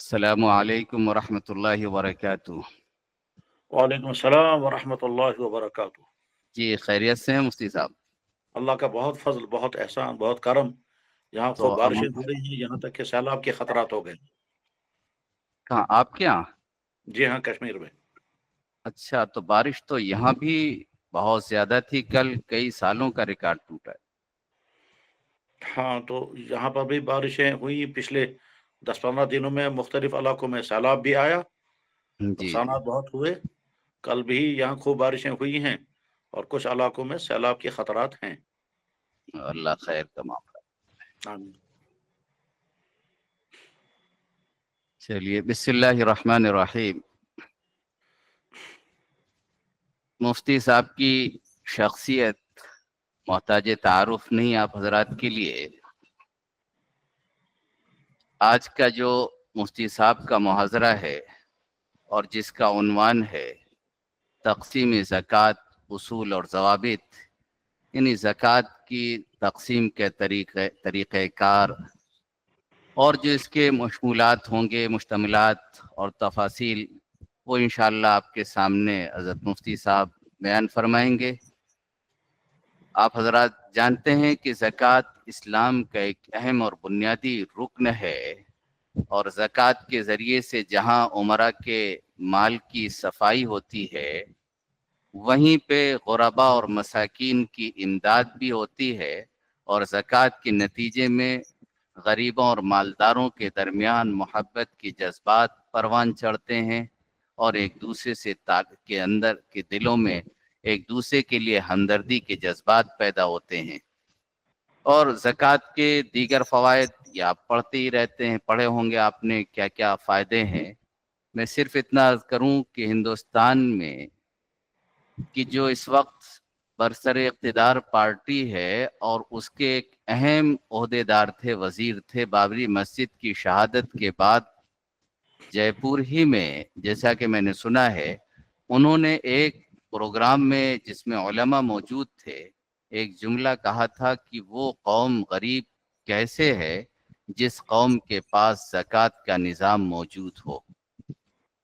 السلام علیکم ورحمۃ اللہ وبرکاتہ۔ وعلیکم السلام ورحمۃ اللہ وبرکاتہ۔ جی خیریت سے ہیں مفتی صاحب؟ اللہ کا بہت فضل، بہت احسان، بہت کرم۔ یہاں تو خوب بارشیں ہو رہی ہیں، یہاں تک کہ سیلاب کے خطرات ہو گئے۔ کہاں آپ کے یہاں؟ جی ہاں، کشمیر میں۔ اچھا، تو بارش تو یہاں بھی بہت زیادہ تھی، کل کئی سالوں کا ریکارڈ ٹوٹا ہے۔ ہاں، تو یہاں پر بھی بارشیں ہوئی پچھلے 10-15 دنوں میں، مختلف علاقوں میں سیلاب بھی آیا، جی نقصانات بہت ہوئے۔ کل بھی یہاں خوب بارشیں ہوئی ہیں اور کچھ علاقوں میں سیلاب کے خطرات ہیں۔ اللہ خیر تمام کرے۔ آمین۔ چلیے، بسم اللہ الرحمن الرحیم۔ مفتی صاحب کی شخصیت محتاج تعارف نہیں آپ حضرات کے لیے۔ آج کا جو مفتی صاحب کا محاضرہ ہے اور جس کا عنوان ہے تقسیم زکوٰۃ، اصول اور ضوابط، یعنی زکوٰۃ کی تقسیم کے طریقہ کار اور جو اس کے مشمولات ہوں گے، مشتملات اور تفاصیل، وہ انشاءاللہ آپ کے سامنے حضرت مفتی صاحب بیان فرمائیں گے۔ آپ حضرات جانتے ہیں کہ زکوٰۃ اسلام کا ایک اہم اور بنیادی رکن ہے، اور زکوٰۃ کے ذریعے سے جہاں امراء کے مال کی صفائی ہوتی ہے، وہیں پہ غرباء اور مساکین کی امداد بھی ہوتی ہے، اور زکوٰۃ کے نتیجے میں غریبوں اور مالداروں کے درمیان محبت کے جذبات پروان چڑھتے ہیں، اور ایک دوسرے سے کے اندر کے دلوں میں ایک دوسرے کے لیے ہمدردی کے جذبات پیدا ہوتے ہیں۔ اور زکوٰۃ کے دیگر فوائد یا آپ پڑھتے ہی رہتے ہیں، پڑھے ہوں گے آپ نے کیا کیا فائدے ہیں۔ میں صرف اتنا عرض کروں کہ ہندوستان میں کہ جو اس وقت برسر اقتدار پارٹی ہے اور اس کے ایک اہم عہدیدار تھے، وزیر تھے، بابری مسجد کی شہادت کے بعد جے پور ہی میں، جیسا کہ میں نے سنا ہے، انہوں نے ایک پروگرام میں جس میں علماء موجود تھے ایک جملہ کہا تھا کہ وہ قوم غریب کیسے ہے جس قوم کے پاس زکوٰۃ کا نظام موجود ہو۔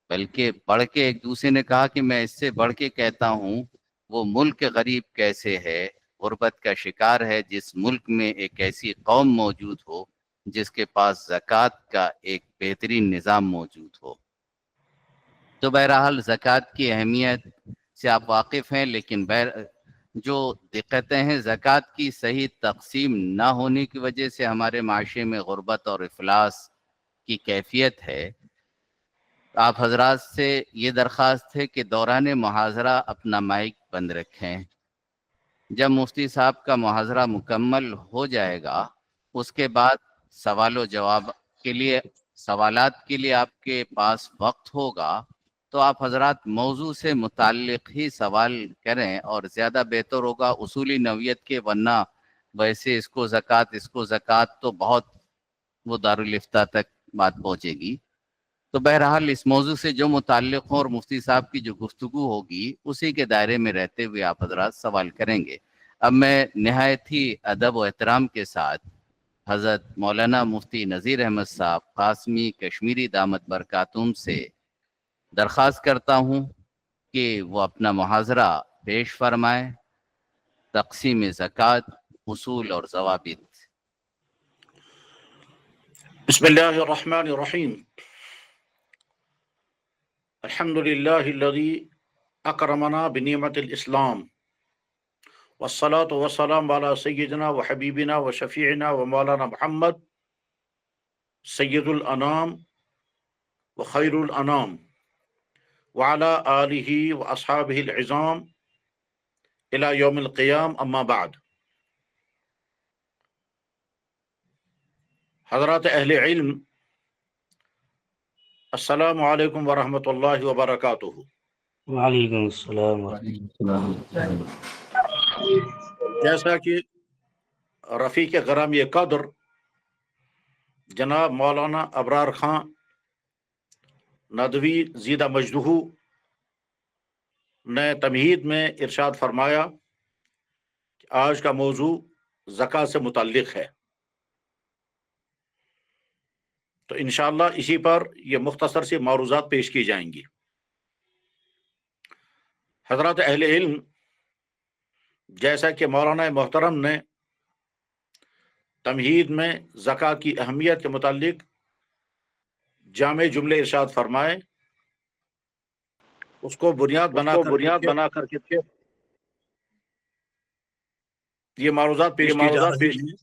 بلکہ بڑھ کے ایک دوسرے نے کہا کہ میں اس سے بڑھ کے کہتا ہوں وہ ملک غریب کیسے ہے، غربت کا شکار ہے جس ملک میں ایک ایسی قوم موجود ہو جس کے پاس زکوٰۃ کا ایک بہترین نظام موجود ہو۔ تو بہرحال زکوٰۃ کی اہمیت سے آپ واقف ہیں، لیکن جو دقتیں ہیں زکوٰۃ کی صحیح تقسیم نہ ہونے کی وجہ سے ہمارے معاشرے میں غربت اور افلاس کی کیفیت ہے۔ آپ حضرات سے یہ درخواست ہے کہ دوران محاضرہ اپنا مائک بند رکھیں۔ جب مفتی صاحب کا محاضرہ مکمل ہو جائے گا، اس کے بعد سوال و جواب کے لیے، سوالات کے لیے آپ کے پاس وقت ہوگا، تو آپ حضرات موضوع سے متعلق ہی سوال کریں، اور زیادہ بہتر ہوگا اصولی نوعیت کے، ورنہ ویسے اس کو زکوٰۃ تو بہت وہ دارالافتاء تک بات پہنچے گی۔ تو بہرحال اس موضوع سے جو متعلق ہو اور مفتی صاحب کی جو گفتگو ہوگی اسی کے دائرے میں رہتے ہوئے آپ حضرات سوال کریں گے۔ اب میں نہایت ہی ادب و احترام کے ساتھ حضرت مولانا مفتی نذیر احمد صاحب قاسمی کشمیری دامت برکاتہم سے درخواست کرتا ہوں کہ وہ اپنا محاضرہ پیش فرمائیں، تقسیم زکوٰۃ، اصول اور ضوابط۔ بسم اللہ الرحمن الرحیم۔ الحمد للہ الذی اکرمنا بنعمت الاسلام، والصلاة والسلام علی سیدنا و حبیبنا و شفیعنا و مولانا محمد سید الانام و خیر الانام وعلی آلہ و اصحابہ العظام الی یوم القیام، اما بعد۔ حضرات اہل علم، السلام علیکم ورحمۃ اللہ وبرکاتہ۔ وعلیکم السلام ورحمۃ اللہ۔ جیسا کہ رفیق گرامی قدر جناب مولانا ابرار خان ندوی زیدہ مجدہ نے تمہید میں ارشاد فرمایا کہ آج کا موضوع زکوٰۃ سے متعلق ہے۔ تو इंशाअल्लाह इसी पर ये मुख्तसर सी मारूज़ात पेश की जाएंगी। हज़रात अहले इल्म, जैसा कि मौलाना मोहतरम ने तमहीद में ज़कात की अहमियत के मुतालिक जामे जुमले इरशाद फरमाए, उसको बुनियाद बना करके ये मारूज़ात पेश की जा रही है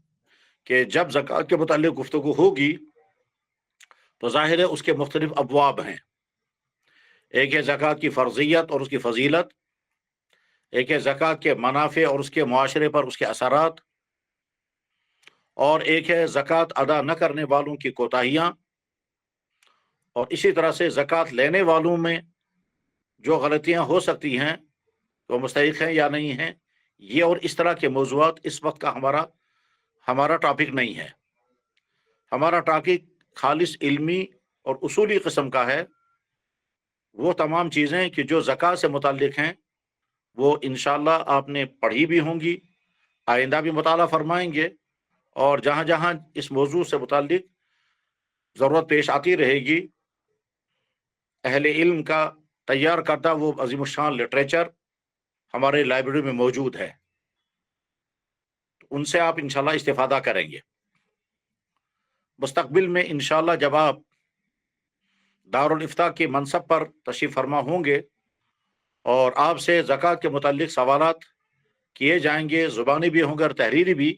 कि जब ज़कात के मुतालिक गुफ्तगू होगी तो ज़ाहिर है उसके मुख्तलिफ अबवाब हैं। एक है ज़कात की फ़र्ज़ियत और उसकी फ़जीलत, एक है ज़कात के मनाफ़े और उसके मुआशरे पर उसके असरात, और एक है ज़कात अदा न करने वालों की कोताहियाँ, और इसी तरह से ज़कात लेने वालों में जो गलतियाँ हो सकती हैं वो मुस्तहिक़ हैं या नहीं हैं। ये और इस तरह के मौज़ूआत इस वक्त का हमारा टॉपिक नहीं है। हमारा टॉपिक खालिस इल्मी और उसूली किस्म का है। वो तमाम चीज़ें कि जो ज़कात से मुताल्लिक़ हैं वो इंशाअल्लाह आपने पढ़ी भी होंगी, आइंदा भी मुताला फरमाएंगे, और जहाँ जहाँ इस मौजू से मुताल्लिक़ ज़रूरत पेश आती रहेगी, अहले इल्म का तैयार करदा वो अज़ीमुश्शान लिटरेचर हमारे लाइब्रेरी में मौजूद है, तो उनसे आप इंशाअल्लाह इस्तिफ़ादा करेंगे। मुस्तक़बिल में इंशाअल्लाह जब आप दारुल इफ्ता के मनसब पर तशरीफ़ फरमा होंगे और आपसे ज़कात के मुताल्लिक़ सवालात किए जाएंगे, ज़ुबानी भी होंगे और तहरीरी भी,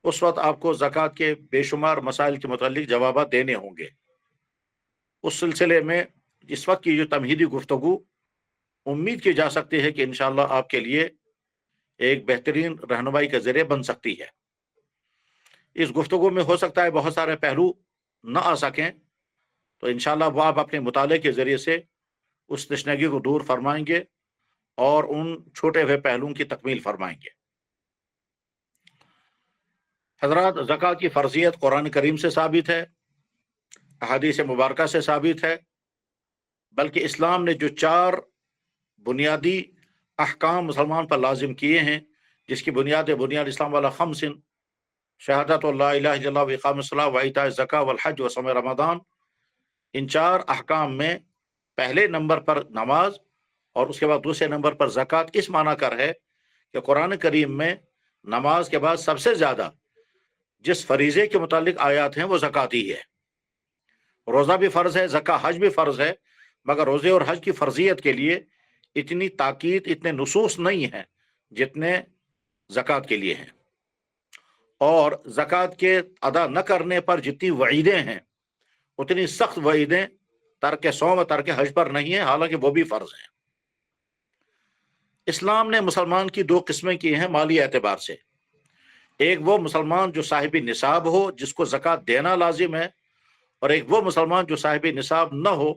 उस वक्त आपको ज़कात के बेशुमार मसाइल के मुताल्लिक़ जवाब देने होंगे। उस सिलसिले में इस वक्त की जो तमहीदी गुफ्तगू उम्मीद की जा सकती है कि इंशाअल्लाह आपके लिए एक बेहतरीन रहनुमाई का ज़रिया बन सकती है। इस गुफ्तगू में हो सकता है बहुत सारे पहलू न आ सकें, तो इंशाअल्लाह वो आप अपने मुताले के ज़रिए से उस तशनगी को दूर फरमाएंगे और उन छोटे हुए पहलुओं की तकमील फरमाएंगे। हज़रात, ज़कात की फ़र्ज़ियत कुरान करीम से साबित है, अहादीस मुबारका से साबित है, बल्कि इस्लाम ने जो 4 बुनियादी अहकाम मुसलमान पर लाजिम किए हैं, जिसकी बुनियाद इस्लाम वाला खमसिन शहादत ला इलाहा इल्लल्लाह व इक़ामस्सलाह व इताए ज़कात वल हज व सौम रमज़ान, इन 4 अहकाम में पहले नंबर पर नमाज और उसके बाद दूसरे नंबर पर ज़कात इस माना कर है कि कुरान करीम में नमाज के बाद सबसे ज़्यादा जिस फरीज़े के मुतालिक आयात हैं वो ज़कात ही है। रोज़ा भी फ़र्ज़ है, ज़कात हज भी फ़र्ज़ है, मगर रोज़े और हज की फ़र्ज़ियत के लिए इतनी ताकीद, इतने नुसूस नहीं हैं जितने ज़कात के लिए हैं। और ज़कात के अदा न करने पर जितनी वईदें हैं उतनी सख्त वईदें तर्क सौम, तर्क हज पर नहीं है, हालांकि वो भी फ़र्ज़ हैं। इस्लाम ने मुसलमान की 2 किस्में की हैं माली एतबार से। एक वो मुसलमान जो साहिब निसाब हो, जिसको ज़कात देना लाजिम है, और एक वो मुसलमान जो साहिब निसाब न हो।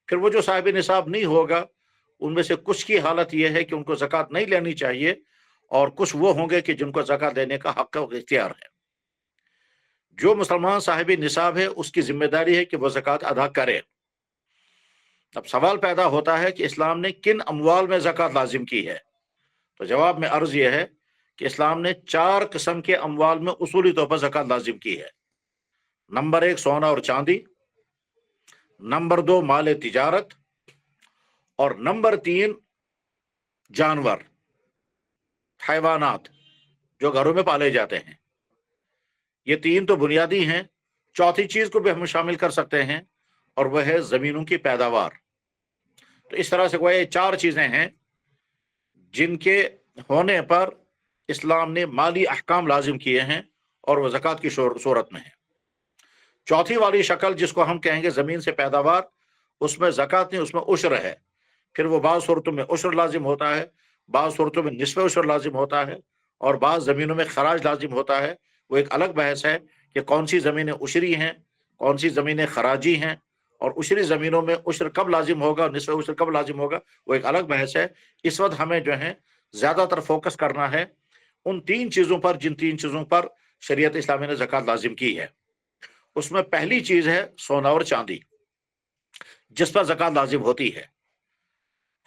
फिर वो जो साहिब निसाब नहीं होगा उनमें से कुछ की हालत यह है कि उनको ज़कात नहीं लेनी चाहिए, और कुछ वो होंगे कि जिनको ज़कात देने का हक़ और इख्तियार है। जो मुसलमान साहिब निसाब है उसकी जिम्मेदारी है कि वह ज़कात अदा करे। अब सवाल पैदा होता है कि इस्लाम ने किन अमवाल में ज़कात लाजिम की है, तो जवाब में अर्ज़ यह है कि इस्लाम ने 4 किस्म के अमवाल में उसूली तौर पर ज़कात लाजिम की है। नंबर 1 सोना और चांदी, नंबर 2 माल तिजारत, और नंबर 3 जानवर, हैवानात जो घरों में पाले जाते हैं। ये 3 तो बुनियादी हैं। चौथी चीज को भी हम शामिल कर सकते हैं और वह है जमीनों की पैदावार। तो इस तरह से वह 4 चीजें हैं जिनके होने पर इस्लाम ने माली अहकाम लाजिम किए हैं और वह ज़कात की सूरत में है। चौथी वाली शक्ल जिसको हम कहेंगे ज़मीन से पैदावार, उसमें ज़कात नहीं, उसमें उश्र है। फिर वो बाज़ सूरतों में उश्र लाजिम होता है, बाज़ सूरतों में निस्फ़ उश्र लाजिम होता है, और बाज़ ज़मीनों में खराज लाजिम होता है। वो एक अलग बहस है कि कौन सी ज़मीनें उशरी हैं, कौन सी ज़मीनें खराजी हैं, और उशरी ज़मीनों में उश्र कब लाजिम होगा, निस्फ़ उश्र कब लाजिम होगा, वो एक अलग बहस है। इस वक्त हमें जो है ज़्यादातर फोकस करना है उन 3 चीज़ों पर जिन 3 चीज़ों पर शरीयत इस्लामी ने ज़कात लाजिम की है। उसमें पहली चीज़ है सोना और चांदी, जिस पर ज़कात लाजिम होती है।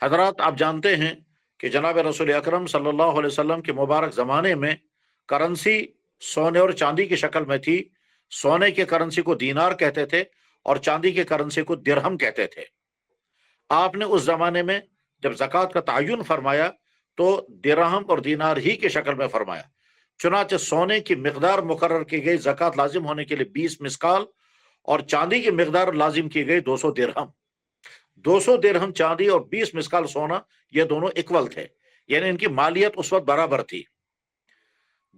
हज़रात, आप जानते हैं कि जनाब रसूल अकरम सल्लल्लाहु अलैहि वसल्लम के मुबारक ज़माने में करेंसी सोने और चांदी की शक्ल में थी। सोने की करेंसी को दीनार कहते थे और चांदी की करेंसी को दिरहम कहते थे। आपने उस जमाने में जब ज़कात का तयन फरमाया तो दिरहम और दीनार ही की शक्ल में फरमाया। चुनाचे सोने की मिकदार मुकर्रर की गई ज़कात लाजिम होने के लिए 20 मिस्काल और चांदी की मिकदार लाजिम की गई 200 दिरहम। 200 दिरहम चांदी और 20 मिस्काल सोना, ये दोनों इक्वल थे, यानी इनकी मालियत उस वक्त बराबर थी।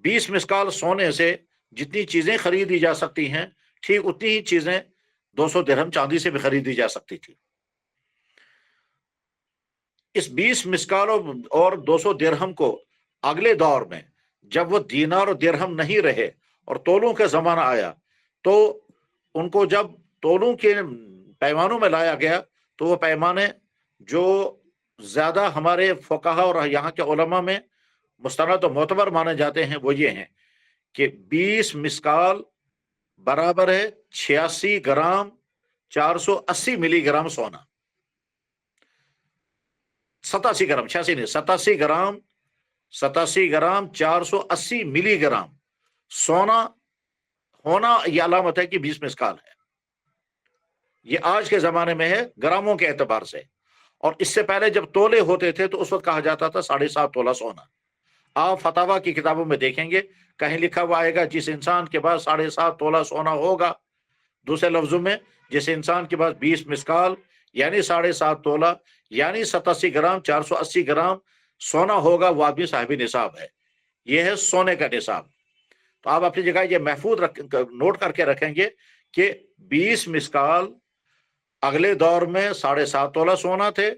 20 मिस्काल सोने से जितनी चीजें खरीदी जा सकती हैं, ठीक उतनी ही चीजें 200 दिरहम चांदी से भी खरीदी जा सकती थी। इस 20 मिस्काल और 200 दिरहम को अगले दौर में जब वो दीनार और दिरहम नहीं रहे और तोलों का जमाना आया, तो उनको जब तोलों के पैमानों में लाया गया तो वो पैमाने जो ज्यादा हमारे फुकाहा और यहाँ के उलमा में मुस्तनद और मोतबर माने जाते हैं वो ये हैं कि 20 मिस्काल बराबर है 86 ग्राम 480 मिलीग्राम सोना। 87 ग्राम, 86 नहीं, 87 ग्राम 480 मिलीग्राम सोना होना ये अलामत है कि 20 मिस्काल है। ये आज के जमाने में है ग्रामों के एतबार से, और इससे पहले जब तोले होते थे तो उस वक्त कहा जाता था 7.5 तोला सोना। आप फतावा की किताबों में देखेंगे कहीं लिखा हुआ आएगा जिस इंसान के पास 7.5 तोला सोना होगा, दूसरे लफ्जों में जिस इंसान के पास 20 मिस्काल यानी 7.5 तोला यानी 87 ग्राम 480 ग्राम सोना होगा, वो आदमी साहिब निसाब है। यह है सोने का निसाब। तो आप अपनी जगह ये महफूज नोट करके रखेंगे कि 20 मिस्काल अगले दौर में 7.5 तोला सोना थे,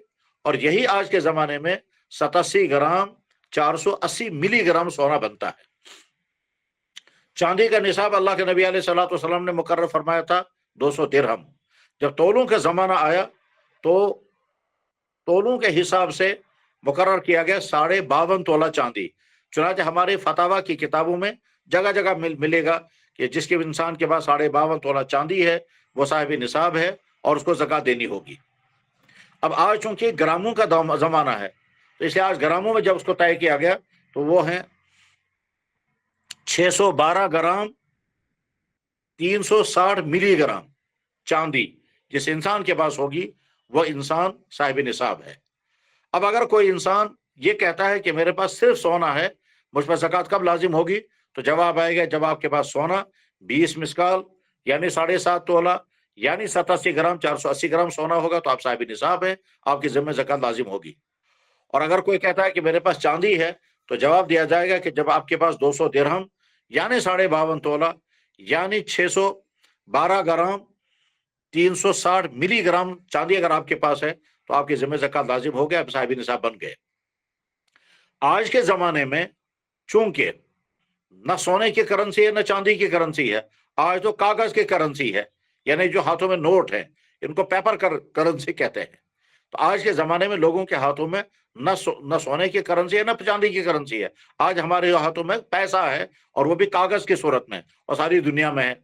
और यही आज के जमाने में 87 ग्राम 480 मिलीग्राम सोना बनता है। चांदी का निसाब अल्लाह के नबी अलैहिस्सलातु वस्सलाम ने मुकर्रर फरमाया था 200 दिरहम। जब तोलों का जमाना आया तो तोलों के हिसाब से मुकर्रर किया गया 52.5 तोला चांदी। चुनांचे हमारे फतावा की किताबों में जगह जगह मिलेगा कि जिसके इंसान के पास 52.5 तोला चांदी है वो साहिब निसाब है और उसको ज़कात देनी होगी। अब आज चूंकि ग्रामों का जमाना है तो इसलिए आज ग्रामों में जब उसको तय किया गया तो वो है 612 ग्राम 360 मिलीग्राम चांदी जिस इंसान के पास होगी वो इंसान साहिब निसाब है। अब अगर कोई इंसान ये कहता है कि मेरे पास सिर्फ सोना है, मुझ पर ज़कात कब लाजिम होगी, तो जवाब आएगा जब आपके पास सोना 20 मिस्काल यानी 7.5 तोला यानी 87 ग्राम 480 ग्राम सोना होगा तो आप साहिब निसाब है, आपकी ज़िम्मे ज़कात लाजिम होगी। और अगर कोई कहता है कि मेरे पास चांदी है तो जवाब दिया जाएगा कि जब आपके पास 200 दिरहम यानी 52.5 तोला यानी 612 ग्राम 360 मिलीग्राम चांदी अगर आपके पास है तो आपकी ज़िम्मे ज़कात लाजिम हो गया, आप साहिब निसाब बन गए। आज के ज़माने में चूंकि न सोने की करेंसी है न चांदी की करेंसी है, आज तो कागज की करेंसी है, यानी जो हाथों में नोट है इनको पेपर करेंसी कहते हैं। तो आज के ज़माने में लोगों के हाथों में न सोने की करेंसी है न चांदी की करेंसी है, आज हमारे हाथों में पैसा है और वो भी कागज की सूरत में, और सारी दुनिया में है।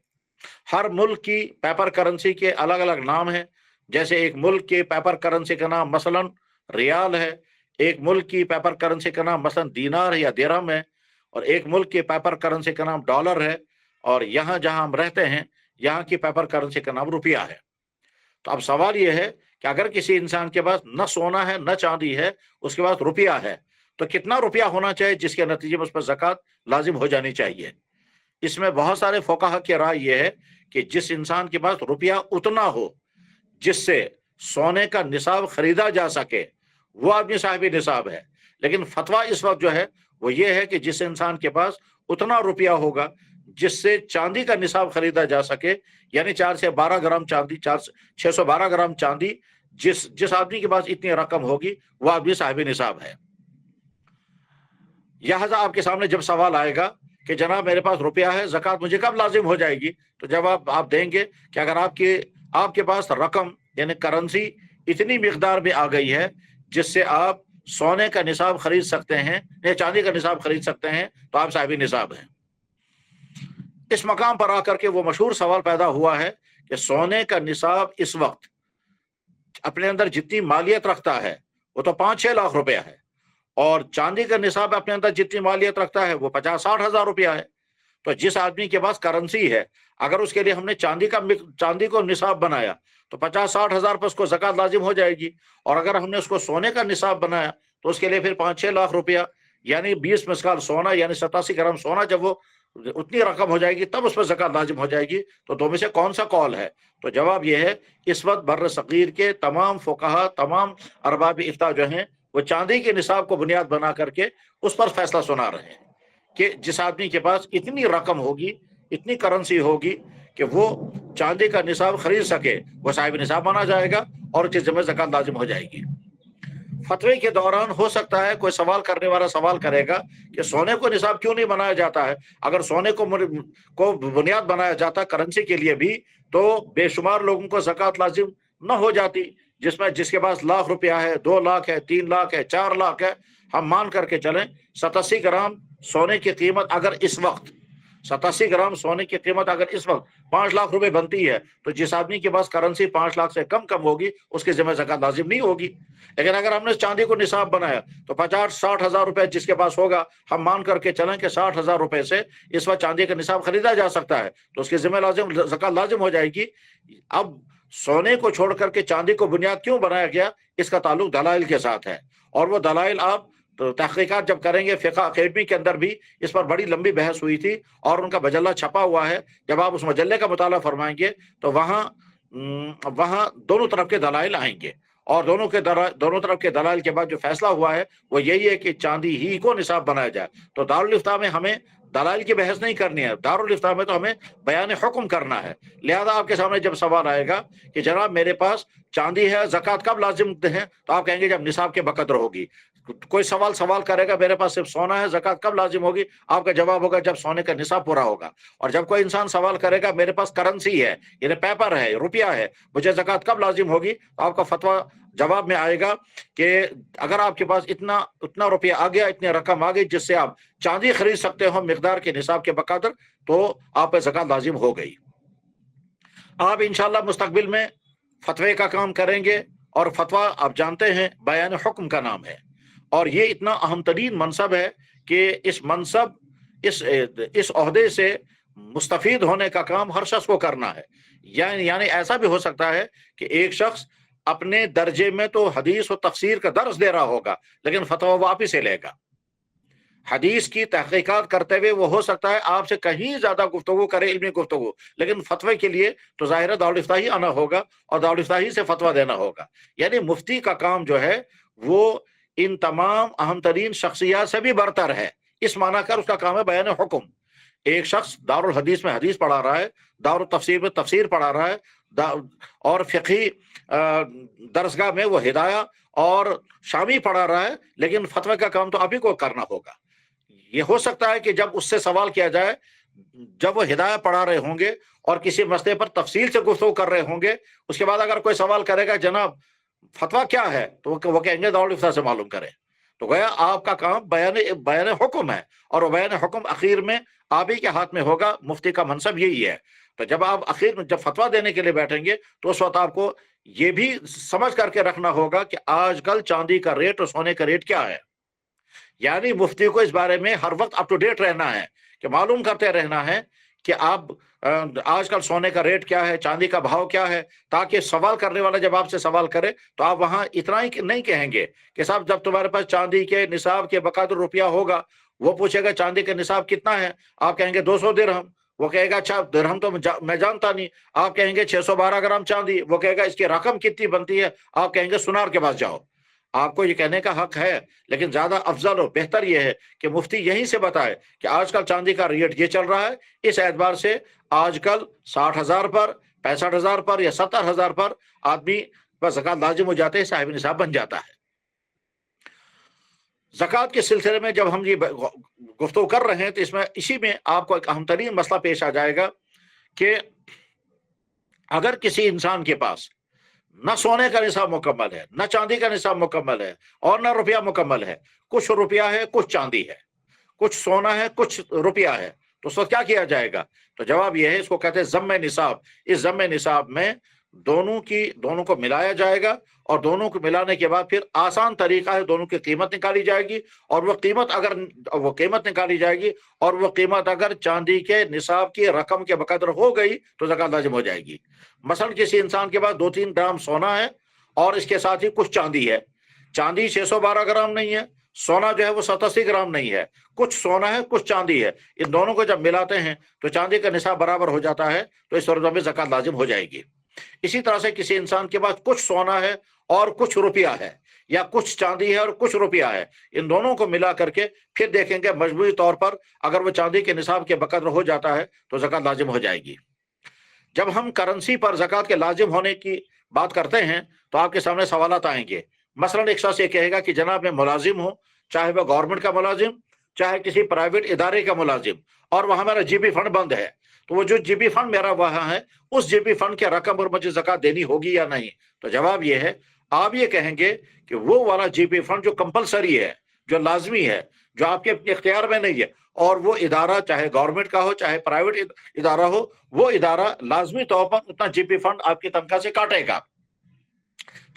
हर मुल्क की पेपर करेंसी के अलग अलग नाम हैं। जैसे एक मुल्क के पेपर करेंसी का नाम मसलन रियाल है, एक मुल्क की पेपर करेंसी का नाम मसलन दीनार या दिरहम है, और एक मुल्क के पेपर करेंसी का नाम डॉलर है, और यहाँ जहाँ हम रहते हैं यहाँ की पेपर करेंसी का नाम रुपया है। तो अब सवाल यह है कि अगर किसी इंसान के पास न सोना है न चांदी है, उसके पास रुपया है, तो कितना रुपया होना चाहिए जिसके नतीजे में उस पर ज़कात लाजिम हो जानी चाहिए। इसमें बहुत सारे फुकाहा की राय यह है कि जिस इंसान के पास रुपया उतना हो जिससे सोने का निसाब खरीदा जा सके वो आदमी साहिब निसाब है। लेकिन फतवा इस वक्त जो है वो ये है कि जिस इंसान के पास उतना रुपया होगा जिससे चांदी का निसाब खरीदा जा सके, यानी 4 से 12 ग्राम चांदी, 612 ग्राम चांदी, जिस आदमी के पास इतनी रकम होगी वो आदमी साहिब निसाब है। लिहाजा आपके सामने जब सवाल आएगा कि जनाब मेरे पास रुपया है, ज़कात मुझे कब लाजिम हो जाएगी, तो जवाब आप देंगे कि अगर आपके पास रकम यानी करेंसी इतनी मिकदार में आ गई है जिससे आप सोने का निसाब खरीद सकते हैं या चांदी का निसाब खरीद सकते हैं तो आप साहिब निसाब हैं। इस मकाम पर आकर के वो मशहूर सवाल पैदा हुआ है कि सोने का निसाब इस वक्त अपने अंदर जितनी मालियत रखता है वो तो 5-6 लाख रुपया है, और चांदी का निसाब अपने अंदर जितनी मालियत रखता है वो 50-60 हज़ार रुपया है। تو جس آدمی کے پاس کرنسی ہے اگر اس کے لیے ہم نے چاندی کو نصاب بنایا تو 50-60 ہزار پر اس کو زکوٰۃ لازم ہو جائے گی، اور اگر ہم نے اس کو سونے کا نصاب بنایا تو اس کے لیے پھر 5-6 لاکھ روپیہ یعنی 20 مسکال سونا یعنی 87 گرام سونا جب وہ اتنی رقم ہو جائے گی تب اس پر زکوٰۃ لازم ہو جائے گی۔ تو دو میں سے کون سا قول ہے؟ تو جواب یہ ہے اس وقت بر صغیر کے تمام فقہا، تمام ارباب افتاء جو ہیں وہ چاندی کے نصاب کو بنیاد بنا کر کے اس پر فیصلہ سنا رہے ہیں کہ جس آدمی کے پاس اتنی رقم ہوگی، اتنی کرنسی ہوگی کہ وہ چاندی کا نصاب خرید سکے، وہ صاحب نصاب مانا جائے گا اور اس کے ذمہ زکوٰۃ لازم ہو جائے گی۔ فتوے کے دوران ہو سکتا ہے کوئی سوال کرنے والا سوال کرے گا کہ سونے کو نصاب کیوں نہیں بنایا جاتا ہے؟ اگر سونے کو بنیاد بنایا جاتا کرنسی کے لیے بھی تو بے شمار لوگوں کو زکوٰۃ لازم نہ ہو جاتی، جس کے پاس لاکھ روپیہ ہے، 2 لاکھ ہے، 3 لاکھ ہے، 4 لاکھ ہے۔ ہم مان کر کے چلیں 87 گرام سونے کی قیمت اگر اس وقت 87 گرام سونے کی قیمت اگر اس وقت 5 لاکھ روپے بنتی ہے تو جس آدمی کے پاس کرنسی 5 لاکھ سے کم ہوگی اس کے ذمہ زکوٰۃ لازم نہیں ہوگی۔ لیکن اگر ہم نے چاندی کو نصاب بنایا تو 50-60 ہزار روپے جس کے پاس ہوگا، ہم مان کر کے چلیں کہ 60 ہزار روپے سے اس وقت چاندی کا نصاب خریدا جا سکتا ہے تو اس کے ذمہ زکوٰۃ لازم ہو جائے گی۔ اب سونے کو چھوڑ کر کے چاندی کو بنیاد کیوں بنایا گیا؟ اس کا تعلق دلائل کے ساتھ ہے، اور وہ دلائل آپ تحقیقات جب کریں گے، فقہ اکیڈمی کے اندر بھی اس پر بڑی لمبی بحث ہوئی تھی اور ان کا مجلہ چھپا ہوا ہے۔ جب آپ اس مجلے کا مطالعہ فرمائیں گے تو وہاں دونوں طرف کے دلائل آئیں گے، اور دونوں طرف کے دلائل کے بعد جو فیصلہ ہوا ہے وہ یہی ہے کہ چاندی ہی کو نصاب بنایا جائے۔ تو دارالفتاء میں ہمیں دلائل کی بحث نہیں کرنی ہے، دارالفتاء میں تو ہمیں بیان حکم کرنا ہے۔ لہذا آپ کے سامنے جب سوال آئے گا کہ جناب میرے پاس چاندی ہے، زکوٰۃ کب لازم ہے؟ تو آپ کہیں گے جب نصاب کے بقدر ہوگی۔ کوئی سوال کرے گا میرے پاس صرف سونا ہے، زکوٰۃ کب لازم ہوگی؟ آپ کا جواب ہوگا جب سونے کا نصاب پورا ہوگا۔ اور جب کوئی انسان سوال کرے گا میرے پاس کرنسی ہے یعنی پیپر ہے، روپیہ ہے، مجھے زکوٰۃ کب لازم ہوگی؟ تو آپ کا فتویٰ جواب میں آئے گا کہ اگر آپ کے پاس اتنا روپیہ آ گیا، اتنی رقم آ گئی جس سے آپ چاندی خرید سکتے ہو مقدار کے نصاب کے بقدر، تو آپ پہ زکوٰۃ لازم ہو گئی۔ آپ انشاءاللہ مستقبل میں فتوے کا کام کریں گے، اور فتویٰ آپ جانتے ہیں بیان حکم کا نام ہے، اور یہ اتنا اہم ترین منصب ہے کہ اس عہدے سے مستفید ہونے کا کام ہر شخص کو کرنا ہے۔ یعنی ایسا بھی ہو سکتا ہے کہ ایک شخص اپنے درجے میں تو حدیث و تفسیر کا درس دے رہا ہوگا لیکن فتویٰ وہ آپ ہی سے لے گا۔ حدیث کی تحقیقات کرتے ہوئے وہ ہو سکتا ہے آپ سے کہیں زیادہ گفتگو کرے، علمی گفتگو، لیکن فتوے کے لیے تو ظاہر دارالفتاء ہی آنا ہوگا اور دارالفتاء ہی سے فتویٰ دینا ہوگا۔ یعنی مفتی کا کام جو ہے وہ ان تمام اہم ترین شخصیات سے بھی برتر ہے، اس معنی کر اس کا کام ہے بیان حکم۔ ایک شخص دارالحدیث میں حدیث پڑھا رہا ہے، دارالتفسیر میں تفسیر پڑھا رہا ہے، اور فقہی درسگاہ میں وہ ہدایہ اور شامی پڑھا رہا ہے، لیکن فتوی کا کام تو آپ ہی کو کرنا ہوگا۔ یہ ہو سکتا ہے کہ جب اس سے سوال کیا جائے، جب وہ ہدایہ پڑھا رہے ہوں گے اور کسی مسئلے پر تفصیل سے گفتگو کر رہے ہوں گے، اس کے بعد اگر کوئی سوال کرے گا جناب فتویٰ کیا ہے، تو وہ کہیں گے دارالفتاء سے معلوم کریں۔ تو گویا آپ کا کام بیان حکم ہے، اور وہ بیان حکم اخیر میں آپ ہی کے ہاتھ میں ہوگا۔ مفتی کا منصب یہی ہے۔ تو جب آپ اخیر میں جب فتویٰ دینے کے لیے بیٹھیں گے تو اس وقت آپ کو یہ بھی سمجھ کر کے رکھنا ہوگا کہ آج کل چاندی کا ریٹ اور سونے کا ریٹ کیا ہے۔ یعنی مفتی کو اس بارے میں ہر وقت اپ ٹو ڈیٹ رہنا ہے، کہ معلوم کرتے رہنا ہے کہ آپ آج کل سونے کا ریٹ کیا ہے، چاندی کا بھاؤ کیا ہے، تاکہ سوال کرنے والا جب آپ سے سوال کرے تو آپ وہاں اتنا ہی نہیں کہیں گے کہ صاحب جب تمہارے پاس چاندی کے نصاب کے بقدر روپیہ ہوگا، وہ پوچھے گا چاندی کا نصاب کتنا ہے، آپ کہیں گے 200 درہم، وہ کہے گا اچھا درہم تو میں جانتا نہیں، آپ کہیں گے 612 گرام چاندی، وہ کہے گا اس کی رقم کتنی بنتی ہے، آپ کہیں گے سنار کے پاس جاؤ۔ آپ کو یہ کہنے کا حق ہے، لیکن زیادہ افضل اور بہتر یہ ہے کہ مفتی یہیں سے بتائے کہ آج کل چاندی کا ریٹ یہ چل رہا ہے، اس اعتبار سے آج کل 60,000 پر، 65,000 پر یا 70,000 پر آدمی پر زکوٰۃ لازم ہو جاتے ہیں، صاحب نصاب بن جاتا ہے۔ زکوٰۃ کے سلسلے میں جب ہم یہ گفتگو کر رہے ہیں تو اسی میں آپ کو ایک اہم ترین مسئلہ پیش آ جائے گا کہ اگر کسی انسان کے پاس نہ سونے کا نصاب مکمل ہے، نہ چاندی کا نصاب مکمل ہے، اور نہ روپیہ مکمل ہے، کچھ روپیہ ہے، کچھ چاندی ہے، کچھ سونا ہے، کچھ روپیہ ہے، تو اس وقت کیا کیا جائے گا؟ تو جواب یہ ہے، اس کو کہتے ہیں ضم نصاب۔ اس ضم نصاب میں दोनों को मिलाया जाएगा और दोनों को मिलाने के बाद फिर आसान तरीका है, दोनों की कीमत निकाली जाएगी और वो कीमत निकाली जाएगी और वो कीमत अगर चांदी के निसाब की रकम के बकदर हो गई तो ज़कात लाजिम हो जाएगी। मसलन किसी इंसान के पास 2-3 ग्राम सोना है और इसके साथ ही कुछ चांदी है। चांदी 612 ग्राम नहीं है, सोना जो है वो 87 ग्राम नहीं है, कुछ सोना है कुछ चांदी है। इन दोनों को जब मिलाते हैं तो चांदी का निसाब बराबर हो जाता है, तो इस सूरत में ज़कात लाजिम हो जाएगी। इसी तरह से किसी इंसान के पास कुछ सोना है और कुछ रुपया है, या कुछ चांदी है और कुछ रुपया है, इन दोनों को मिला करके फिर देखेंगे मजबूरी तौर पर अगर वो चांदी के निसाब के बकदर हो जाता है तो ज़कात लाजिम हो जाएगी। जब हम करेंसी पर ज़कात के लाजिम होने की बात करते हैं तो आपके सामने सवालात आएंगे। मसलन एक शख्स ये कहेगा कि जनाब मैं मुलाजिम हूँ, चाहे वह गवर्नमेंट का मुलाजिम, चाहे किसी प्राइवेट इदारे का मुलाजिम, और वहाँ मेरा जीबी फंड बंद है, तो वो जो जीबी फंड मेरा वहाँ है उस जीबी फंड के रकम पर मुझे ज़कात देनी होगी या नहीं? तो जवाब ये है, आप ये कहेंगे कि वो वाला जीबी फंड जो कंपलसरी है, जो लाजमी है, जो आपके इख्तियार में नहीं है, और वो इदारा चाहे गवर्नमेंट का हो चाहे प्राइवेट इदारा हो, वो इदारा लाजमी तौर पर उतना जीबी फंड आपकी तनख्वाह से काटेगा।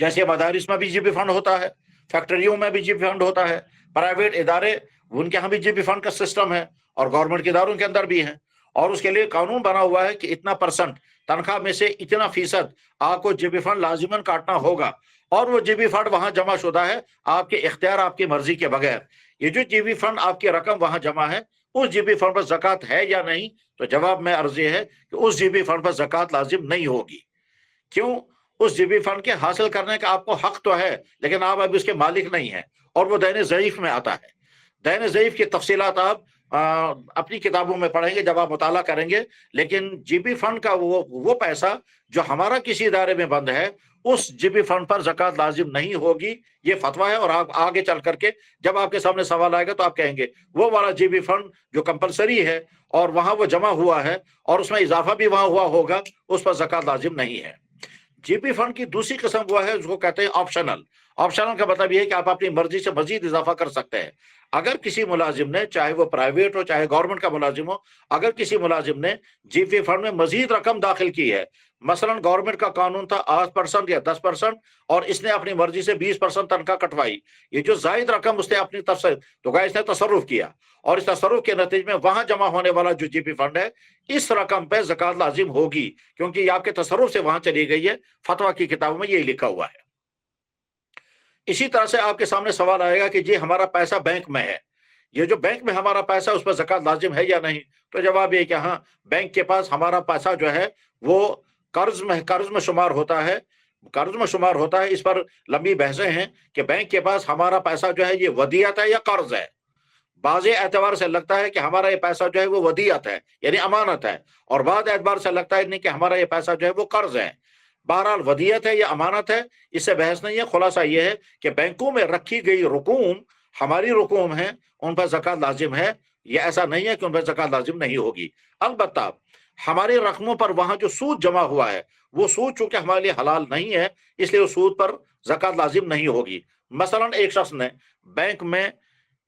जैसे मदारिस में भी जीबी फंड होता है, फैक्ट्रियों में भी जीबी फंड होता है, प्राइवेट इदारे उनके यहाँ भी जीबी फंड का सिस्टम है और गवर्नमेंट के इदारों के अंदर भी है, और उसके लिए कानून बना हुआ है कि इतना % तनख्वाह में से इतना फीसद आपको जीबी फंड लाजिमन काटना होगा, और वो जीबी फंड वहां जमा शुदा है आपके इख्तियार आपकी मर्जी के बगैर। ये जो जीबी फंड आपकी रकम वहां जमा है, उस जीबी फंड पर ज़कात है या नहीं? तो जवाब में अर्ज है कि उस जीबी फंड पर ज़कात लाजिम नहीं होगी। क्यों? उस जीबी फंड के हासिल करने का आपको हक तो है, लेकिन आप अभी उसके मालिक नहीं है, और वो दैन ज़ईफ में आता है। दैन ज़ईफ की तफसीलात आप अपनी किताबों में पढ़ेंगे जब आप मुताला करेंगे, लेकिन जीबी फंड का वो पैसा जो हमारा किसी इदारे में बंद है, उस जीबी फंड पर ज़कात लाजिम नहीं होगी, ये फतवा है। और आप आगे चल करके जब आपके सामने सवाल आएगा तो आप कहेंगे वो वाला जीबी फंड जो कंपलसरी है और वहां वो जमा हुआ है और उसमें इजाफा भी वहां हुआ होगा, उस पर ज़कात लाजिम नहीं है। जीबी फंड की दूसरी किस्म वो है उसको कहते हैं ऑप्शनल। ऑप्शनल का मतलब ये है कि आप अपनी मर्जी से मजीद इजाफा कर सकते हैं। अगर किसी मुलाजिम ने, चाहे वो प्राइवेट हो चाहे गवर्नमेंट का मुलाजिम हो, अगर किसी मुलाजिम ने जीबी फंड में मजीद रकम दाखिल की है, मसलन गवर्नमेंट का कानून था 8% या 10%, और इसने अपनी मर्जी से 20% तनख्वाह कटवाई, ये जो जायद रकम उसने अपनी तरफ से तो गाय इसने तसर्रुफ किया, और इस तसर्रुफ के नतीजे में वहां जमा होने वाला जो जीबी फंड है, इस रकम पे ज़कात लाजिम होगी, क्योंकि ये आपके तसर्रुफ से वहां चली गई है। फतवा की किताबों में यही लिखा हुआ है। इसी तरह से आपके सामने सवाल आएगा कि जी हमारा पैसा बैंक में है, ये जो बैंक में हमारा पैसा उस पर ज़कात लाजिम है या नहीं? तो जवाब ये कि हाँ, बैंक के पास हमारा पैसा जो है वो कर्ज में शुमार होता है, कर्ज में शुमार होता है। इस पर लंबी बहसें हैं कि बैंक के पास हमारा पैसा जो है ये वदियत है या कर्ज है। बाज़ एतबार से लगता है कि हमारा ये पैसा जो है वो वदियत है यानी अमानत है, और बाद एतबार से लगता है नहीं कि हमारा ये पैसा जो है वो कर्ज है। बहरहाल वदियत है या अमानत है, इससे बहस नहीं है। खुलासा ये है कि बैंकों में रखी गई रकूम हमारी रकूम है, उन पर ज़कात लाजिम है। ये ऐसा नहीं है कि उन पर ज़कात लाजिम नहीं होगी। अलबत्ता हमारी रकमों पर वहां जो सूद जमा हुआ है, वो सूद चूंकि हमारे लिए हलाल नहीं है, इसलिए उस सूद पर ज़कात लाजिम नहीं होगी। मसलन एक शख्स ने बैंक में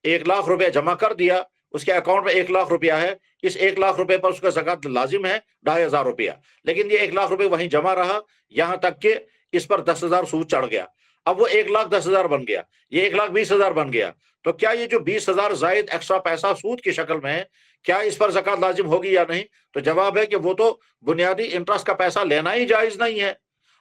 1 लाख रुपया जमा कर दिया, उसके अकाउंट में 1 लाख रुपया है, इस 1 लाख रुपए पर उसका ज़कात लाजिम है 2,500 रुपया, लेकिन ये 1 लाख रुपए वहीं जमा रहा, यहां तक कि इस पर 10,000 सूद चढ़ गया। अब वो 1,10,000 बन गया, ये 1,20,000 बन गया। तो क्या ये जो 20,000 जायद एक्स्ट्रा पैसा सूद की शक्ल में है, क्या इस पर ज़कात लाजिम होगी या नहीं? तो जवाब है कि वो तो बुनियादी इंटरेस्ट का पैसा लेना ही जायज़ नहीं है,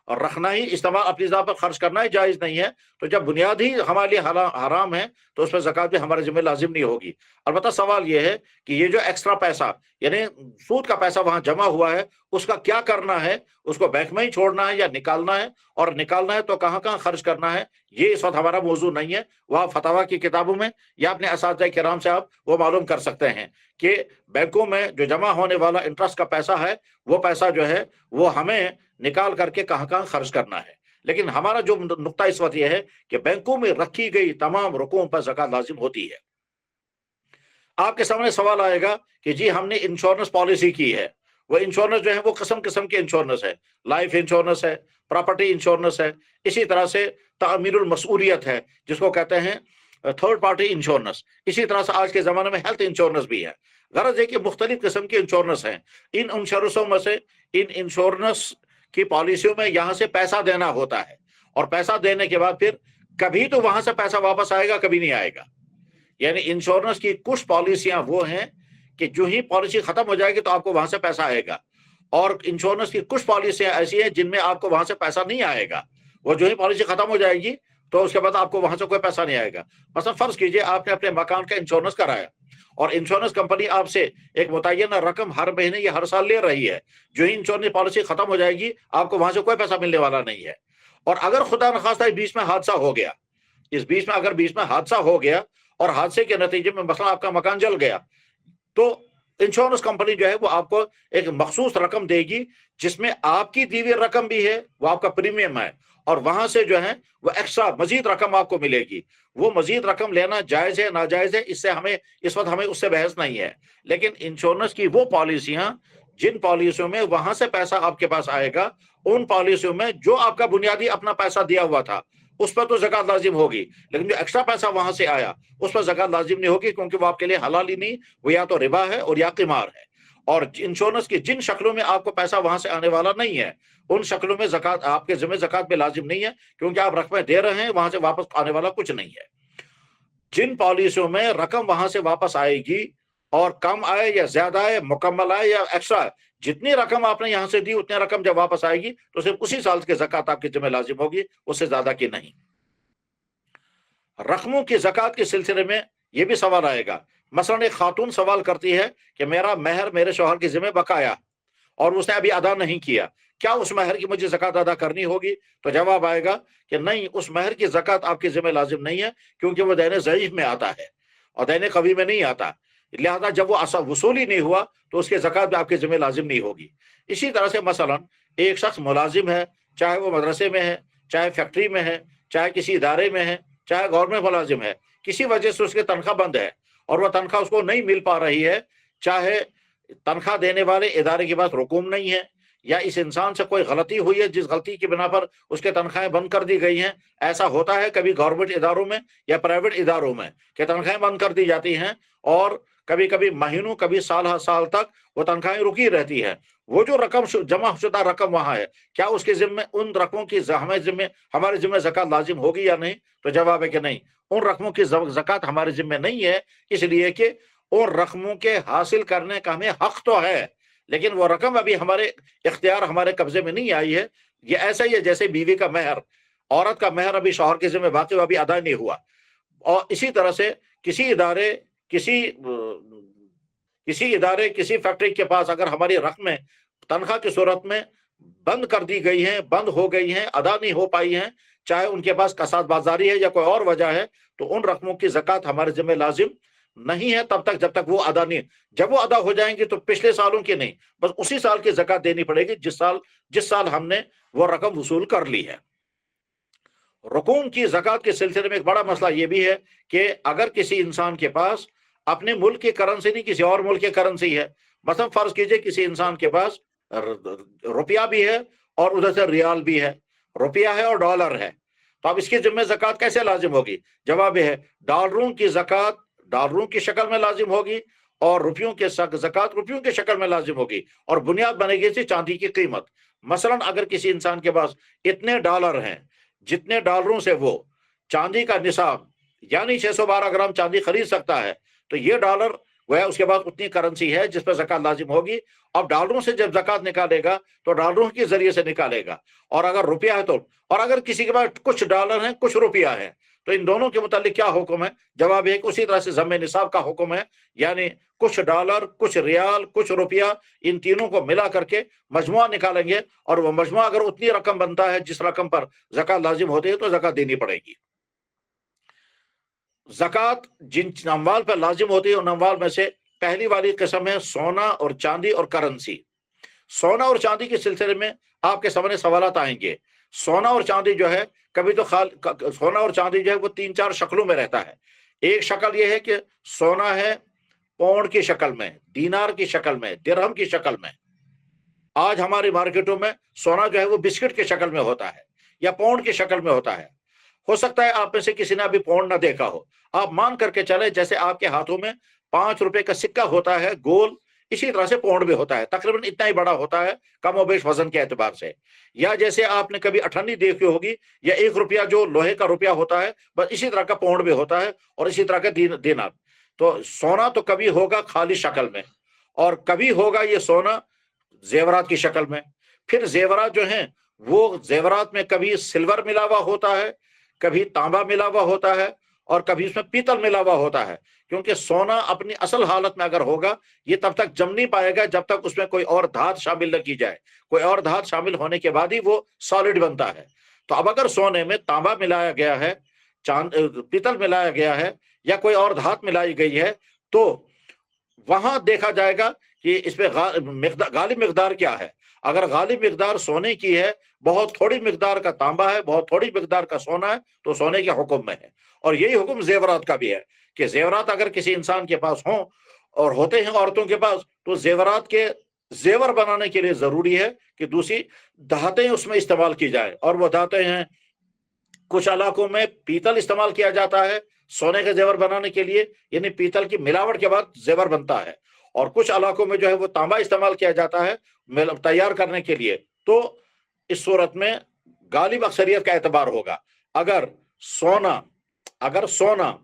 और रखना ही, इस्तेमाल अपनी ज़ात पर खर्च करना ही जायज़ नहीं है। तो जब बुनियादी हमारे लिए हराम है तो उस पर ज़कात भी हमारे ज़िम्मे लाजिम नहीं होगी। अलबत्ता सवाल यह है कि ये जो एक्स्ट्रा पैसा यानी सूद का पैसा वहां जमा हुआ है, उसका क्या करना है? उसको बैंक में ही छोड़ना है या निकालना है? और निकालना है तो कहाँ कहाँ खर्च करना है? ये इस वक्त हमारा मौजू नहीं है। वह फतवा की किताबों में या अपने असातिज़ा किराम से आप वो मालूम कर सकते हैं कि बैंकों में जो जमा होने वाला इंटरेस्ट का पैसा है, वो पैसा जो है वो हमें निकाल करके कहाँ कहाँ खर्च करना है। लेकिन हमारा जो नुक्ता इस वक्त यह है कि बैंकों में रखी गई तमाम रकूम पर ज़कात लाजिम होती है। आपके सामने सवाल आएगा कि जी हमने इंश्योरेंस पॉलिसी की है, वो इंश्योरेंस जो है वो किस्म किस्म के इंश्योरेंस है, लाइफ इंश्योरेंस है, प्रॉपर्टी इंश्योरेंस है, इसी तरह से तामीरुल मसूलियत है जिसको कहते हैं थर्ड पार्टी इंश्योरेंस, इसी तरह से आज के ज़माने में हेल्थ इंश्योरेंस भी है। गरज है कि मुख्तलिफ किस्म के इंश्योरेंस हैं। इन इंश्योरेंसों में से, इन इंश्योरेंस کی پالیسیوں میں یہاں سے پیسہ دینا ہوتا ہے، اور پیسہ دینے کے بعد پھر کبھی تو وہاں سے پیسہ واپس آئے گا، کبھی نہیں آئے گا۔ یعنی انشورنس کی کچھ پالیسیاں وہ ہیں کہ جو ہی پالیسی ختم ہو جائے گی تو آپ کو وہاں سے پیسہ آئے گا، اور انشورنس کی کچھ پالیسیاں ایسی ہیں جن میں آپ کو وہاں سے پیسہ نہیں آئے گا، وہ جو ہی پالیسی ختم ہو جائے گی تو اس کے بعد آپ کو وہاں سے کوئی پیسہ نہیں آئے گا۔ مثلا فرض کیجئے آپ نے اپنے مکان کا انشورنس کرایا، اور انشورنس کمپنی آپ سے ایک متعینہ رقم ہر مہینے یا ہر سال لے رہی ہے، جو ہی انشورنس پالیسی ختم ہو جائے گی آپ کو وہاں سے کوئی پیسہ ملنے والا نہیں ہے۔ اور اگر خدا نخواستہ اس بیچ میں حادثہ ہو گیا، اگر بیچ میں حادثہ ہو گیا اور حادثے کے نتیجے میں مثلا آپ کا مکان جل گیا، تو انشورنس کمپنی جو ہے وہ آپ کو ایک مخصوص رقم دے گی، جس میں آپ کی دی ہوئی رقم بھی ہے، وہ آپ کا پریمیم ہے، اور وہاں سے جو ہے وہ ایکسٹرا مزید رقم آپ کو ملے گی۔ وہ مزید رقم لینا جائز ہے ناجائز ہے، اس وقت ہمیں اس سے بحث نہیں ہے، لیکن انشورنس کی وہ پالیسیاں جن پالیسیوں میں وہاں سے پیسہ آپ کے پاس آئے گا، ان پالیسیوں میں جو آپ کا بنیادی اپنا پیسہ دیا ہوا تھا اس پر تو زکوٰۃ لازم ہوگی، لیکن جو ایکسٹرا پیسہ وہاں سے آیا اس پر زکوٰۃ لازم نہیں ہوگی، کیونکہ وہ آپ کے لیے حلال ہی نہیں، وہ یا تو ربا ہے اور یا قمار ہے۔ اور انشورنس کی جن شکلوں میں آپ کو پیسہ وہاں سے آنے والا نہیں ہے، ان شکلوں میں زکوٰۃ آپ کے ذمہ زکوٰۃ پہ لازم نہیں ہے، کیونکہ آپ رقمیں دے رہے ہیں، وہاں سے واپس آنے والا کچھ نہیں ہے۔ جن پالیسیوں میں رقم وہاں سے واپس آئے گی، اور کم آئے یا زیادہ آئے، مکمل آئے یا ایکسٹرا، جتنی رقم آپ نے یہاں سے دی اتنی رقم جب واپس آئے گی تو صرف اسی سال کی زکوٰۃ آپ کے ذمہ لازم ہوگی، اس سے زیادہ کی نہیں۔ رقموں کی زکوٰۃ کے سلسلے میں یہ بھی سوال آئے گا، مثلا ایک خاتون سوال کرتی ہے کہ میرا مہر میرے شوہر کے ذمہ بقایا اور اس نے ابھی ادا نہیں کیا، کیا اس مہر کی مجھے زکوٰۃ ادا کرنی ہوگی؟ تو جواب آئے گا کہ نہیں، اس مہر کی زکوٰۃ آپ کے ذمہ لازم نہیں ہے، کیونکہ وہ دین ضعیف میں آتا ہے اور دین قوی میں نہیں آتا، لہذا جب وہ وصول ہی نہیں ہوا تو اس کی زکوٰۃ بھی آپ کے ذمہ لازم نہیں ہوگی۔ اسی طرح سے مثلا ایک شخص ملازم ہے، چاہے وہ مدرسے میں ہے، چاہے فیکٹری میں ہے، چاہے کسی ادارے میں ہے، چاہے گورنمنٹ ملازم ہے، کسی وجہ سے اس کی تنخواہ بند ہے اور وہ تنخواہ اس کو نہیں مل پا رہی ہے، چاہے تنخواہ دینے والے ادارے کے پاس رقوم نہیں ہے، یا اس انسان سے کوئی غلطی ہوئی ہے جس غلطی کی بنا پر اس کے تنخواہیں بند کر دی گئی ہیں۔ ایسا ہوتا ہے کبھی گورنمنٹ اداروں میں یا پرائیویٹ اداروں میں کہ تنخواہیں بند کر دی جاتی ہیں، اور کبھی کبھی مہینوں، کبھی سال ہر سال تک وہ تنخواہیں رکی رہتی ہے۔ وہ جو رقم جمع شدہ رقم وہاں ہے، کیا اس کے ذمے ان رقموں کی ہمارے ذمہ زکوٰۃ لازم ہوگی یا نہیں؟ تو جواب ہے کہ نہیں، ان رقموں کی زکوٰۃ ہمارے ذمہ نہیں ہے، اس لیے کہ ان رقموں کے حاصل کرنے کا ہمیں حق تو ہے، لیکن وہ رقم ابھی ہمارے اختیار، ہمارے قبضے میں نہیں آئی ہے۔ یہ ایسا ہی ہے جیسے بیوی کا مہر، عورت کا مہر ابھی شوہر کے ذمہ باقی، وہ ابھی ادا نہیں ہوا۔ اور اسی طرح سے کسی ادارے کسی فیکٹری کے پاس اگر ہماری رقمیں تنخواہ کی صورت میں بند کر دی گئی ہیں، بند ہو گئی ہیں، ادا نہیں ہو پائی ہیں، چاہے ان کے پاس کساد بازاری ہے یا کوئی اور وجہ ہے، تو ان رقموں کی زکوٰۃ ہمارے ذمہ لازم نہیں ہے تب تک جب تک وہ ادا نہیں۔ جب وہ ادا ہو جائیں گی تو پچھلے سالوں کی نہیں، بس اسی سال کی زکوٰۃ دینی پڑے گی جس سال ہم نے وہ رقم وصول کر لی ہے۔ رقوم کی زکوٰۃ کے سلسلے میں ایک بڑا مسئلہ یہ بھی ہے کہ اگر کسی انسان کے پاس اپنے ملک کی کرنسی نہیں، کسی اور ملک کی کرنسی ہے، مثلا فرض کیجئے کسی انسان کے پاس روپیہ بھی ہے اور ادھر سے ریال بھی ہے، روپیہ ہے اور ڈالر ہے، تو اب اس کی ذمہ زکوٰۃ کیسے لازم ہوگی؟ جواب یہ ہے ڈالروں کی زکوٰۃ ڈالروں کی شکل میں لازم ہوگی، اور روپیوں کے زکوٰۃ روپیوں کی شکل میں لازم ہوگی، اور بنیاد بنے گی چاندی کی قیمت۔ مثلا اگر کسی انسان کے پاس اتنے ڈالر ہیں جتنے ڈالروں سے وہ چاندی کا نصاب یعنی 612 گرام چاندی خرید سکتا ہے، تو یہ ڈالر وہ اس کے بعد اتنی کرنسی ہے جس پہ زکوٰۃ لازم ہوگی۔ اب ڈالروں سے جب زکوٰۃ نکالے گا تو ڈالروں کے ذریعے سے نکالے گا، اور اگر روپیہ ہے تو، اور اگر کسی کے پاس کچھ ڈالر ہیں کچھ روپیہ ہے، تو ان دونوں کے متعلق کیا حکم ہے؟ جواب ہے کہ اسی طرح سے ضم نصاب کا حکم ہے، یعنی کچھ ڈالر، کچھ ریال، کچھ روپیہ، ان تینوں کو ملا کر کے مجموعہ نکالیں گے، اور وہ مجموعہ اگر اتنی رقم بنتا ہے جس رقم پر زکوٰۃ لازم ہوتی ہے تو زکوٰۃ دینی پڑے گی۔ زکوٰۃ جن اموال پر لازم ہوتی ہے ان اموال میں سے پہلی والی قسم ہے سونا اور چاندی اور کرنسی۔ سونا اور چاندی کے سلسلے میں آپ کے سامنے سوالات آئیں گے۔ سونا اور چاندی جو ہے کبھی تو سونا اور چاندی جو ہے وہ 3-4 شکلوں میں رہتا ہے۔ ایک شکل یہ ہے کہ سونا ہے پاؤنڈ کی شکل میں، دینار کی شکل میں، درہم کی شکل میں۔ آج ہماری مارکیٹوں میں سونا جو ہے وہ بسکٹ کی شکل میں ہوتا ہے یا پاؤنڈ کی شکل میں ہوتا ہے۔ ہو سکتا ہے آپ میں سے کسی نے ابھی پاؤنڈ نہ دیکھا ہو، آپ مان کر کے چلے جیسے آپ کے ہاتھوں میں 5 روپے کا سکہ ہوتا ہے گول، इसी तरह से पौंड भी होता है, तकरीबन इतना ही बड़ा होता है कम और बेश वजन के एतबार से। या जैसे आपने कभी अठन्नी देखी होगी, या 1 रुपया जो लोहे का रुपया होता है, बस इसी तरह का पौंड भी होता है, और इसी तरह का दीनार। तो सोना तो कभी होगा खाली शक्ल में, और कभी होगा ये सोना जेवरात की शक्ल में। फिर जेवरात जो हैं वो जेवरात में कभी सिल्वर मिला हुआ होता है, कभी तांबा मिला हुआ होता है, और कभी उसमें पीतल मिला हुआ होता है। क्योंकि सोना अपनी असल हालत में अगर होगा, ये तब तक जम नहीं पाएगा जब तक उसमें कोई और धात शामिल न की जाए। कोई और धात शामिल होने के बाद ही वो सॉलिड बनता है। तो अब अगर सोने में तांबा मिलाया गया है, पीतल मिलाया गया है, या कोई और धात मिलाई गई है, तो वहां देखा जाएगा कि इसमें गालिब मिकदार क्या है। अगर गालिब मिकदार सोने की है, बहुत थोड़ी मिकदार का तांबा है, बहुत थोड़ी मिकदार का सोना है, तो सोने के हुक्म में है। और यही हुक्म जेवरात का भी है कि जेवरात अगर किसी इंसान के पास हो, और होते हैं औरतों के पास, तो जेवरात के जेवर बनाने के लिए जरूरी है कि दूसरी धातें उसमें इस्तेमाल की जाए। और वो धातें हैं, कुछ इलाकों में पीतल इस्तेमाल किया जाता है सोने के जेवर बनाने के लिए, यानी पीतल की मिलावट के बाद जेवर बनता है। और कुछ इलाकों में जो है वो तांबा इस्तेमाल किया जाता है तैयार करने के लिए। तो इस सूरत में गालिब अक्सरियत का एतबार होगा। अगर सोना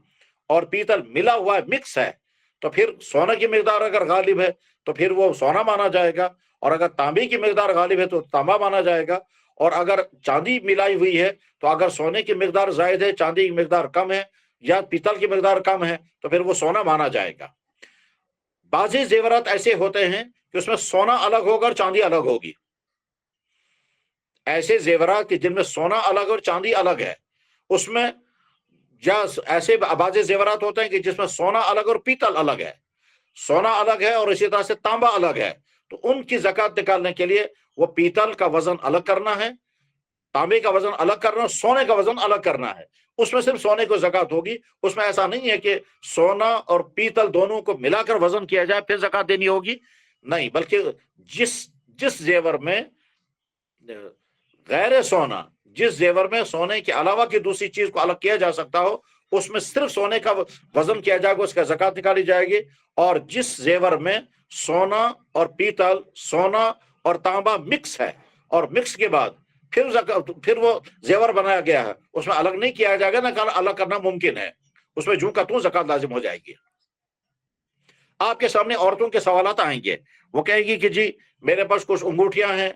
और पीतल मिला हुआ है, मिक्स है, तो फिर सोना की मिकदार अगर गालिब है तो फिर वो सोना माना जाएगा, और अगर तांबे की मिकदार गालिब है तो तांबा माना जाएगा। और अगर चांदी मिलाई हुई है, तो अगर सोने की मिकदार जायद है, चांदी की मिकदार कम है, या पीतल की मिकदार कम है, तो फिर वो सोना माना जाएगा। बाज़ी जेवरात ऐसे होते हैं कि उसमें सोना अलग होगा और चांदी अलग होगी। ऐसे जेवरात कि जिनमें सोना अलग और चांदी अलग है, उसमें या ऐसे बाज़ी जेवरात होते हैं कि जिसमें सोना अलग और पीतल अलग है, सोना अलग है और इसी तरह से तांबा अलग है। तो उनकी ज़कात निकालने के लिए वो पीतल का वजन अलग करना है, तांबे का वजन अलग करना है, सोने का वजन अलग करना है। उसमें सिर्फ सोने को ज़कात होगी। उसमें ऐसा नहीं है कि सोना और पीतल दोनों को मिलाकर वजन किया जाए फिर ज़कात देनी होगी, नहीं, बल्कि जिस जेवर में गैर सोना, जिस जेवर में सोने के अलावा की दूसरी चीज को अलग किया जा सकता हो, उसमें सिर्फ सोने का वजन किया जाएगा, उसका ज़कात निकाली जाएगी। और जिस जेवर में सोना और पीतल, सोना और तांबा मिक्स है, और मिक्स के बाद फिर वो जेवर बनाया गया है, उसमें अलग नहीं किया जाएगा, ना अलग करना मुमकिन है, उसमें जूं का तूं ज़कात लाजिम हो जाएगी। आपके सामने औरतों के सवालात आएंगे, वो कहेगी कि जी मेरे पास कुछ अंगूठियां हैं,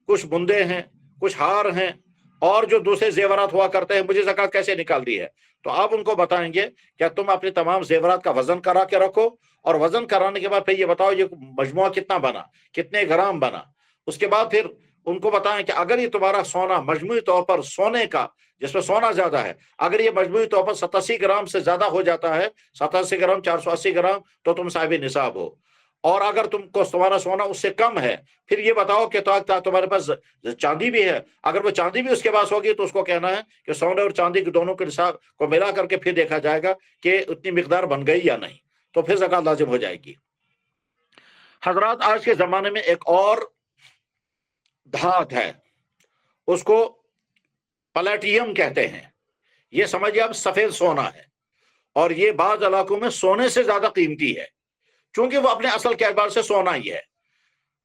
कुछ बुंदे हैं, कुछ हार हैं, और जो दूसरे जेवरात हुआ करते हैं, मुझे ज़कात कैसे निकालनी है। तो आप उनको बताएंगे क्या तुम अपने तमाम जेवरात का वजन करा के रखो, और वजन कराने के बाद फिर ये बताओ ये मजमुआ कितना बना, कितने ग्राम बना। उसके बाद फिर उनको बताएं कि अगर ये तुम्हारा सोना मजमूई तौर पर सोने का, जिसमें सोना ज्यादा है, अगर ये मजमूई तौर पर 87 ग्राम से ज्यादा हो जाता है, 87 ग्राम 480 ग्राम, तो तुम साहिब निसाब हो। और अगर तुम्हारा सोना उससे कम है, फिर ये बताओ कि तुम्हारे पास चांदी भी है। अगर वो चांदी भी उसके पास होगी तो उसको कहना है कि सोने और चांदी के दोनों के निसाब को मिला करके फिर देखा जाएगा कि उतनी मिकदार बन गई या नहीं, तो फिर ज़कात लाजिम हो जाएगी। हजरात, आज के जमाने में एक और धात है, उसको प्लेटियम कहते हैं। ये समझिए आप सफेद सोना है, और ये बाज़ इलाकों में सोने से ज्यादा कीमती है, क्योंकि वो अपने असल के एतबार से सोना ही है।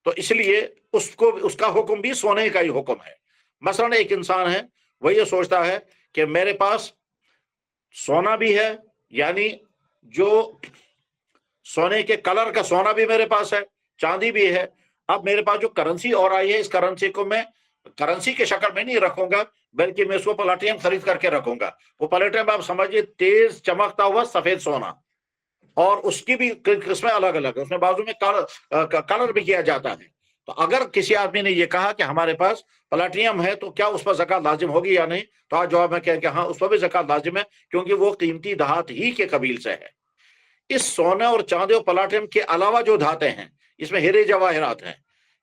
तो इसलिए उसका हुक्म भी सोने का ही हुक्म है। मसलन एक इंसान है, वह ये सोचता है कि मेरे पास सोना भी है, यानी जो सोने के कलर का सोना भी मेरे पास है, चांदी भी है। अब मेरे पास जो करेंसी और आई है, इस करेंसी को मैं करेंसी के शक्ल में नहीं रखूंगा, बल्कि मैं उसको प्लेटियम खरीद करके रखूंगा। वो प्लेटियम आप समझिए तेज चमकता हुआ सफेद सोना, और उसकी भी किस्में अलग अलग है, उसमें बाजू में कलर भी किया जाता है। तो अगर किसी आदमी ने ये कहा कि हमारे पास प्लेटियम है, तो क्या उस पर ज़कात लाजिम होगी या नहीं, तो आज जवाब में कहें कि हाँ, उस पर भी ज़कात लाजिम है, क्योंकि वो कीमती धात ही के कबील से है। इस सोने और चांदी और प्लेटियम के अलावा जो धातें हैं, इसमें हीरे जवाहिरात हैं,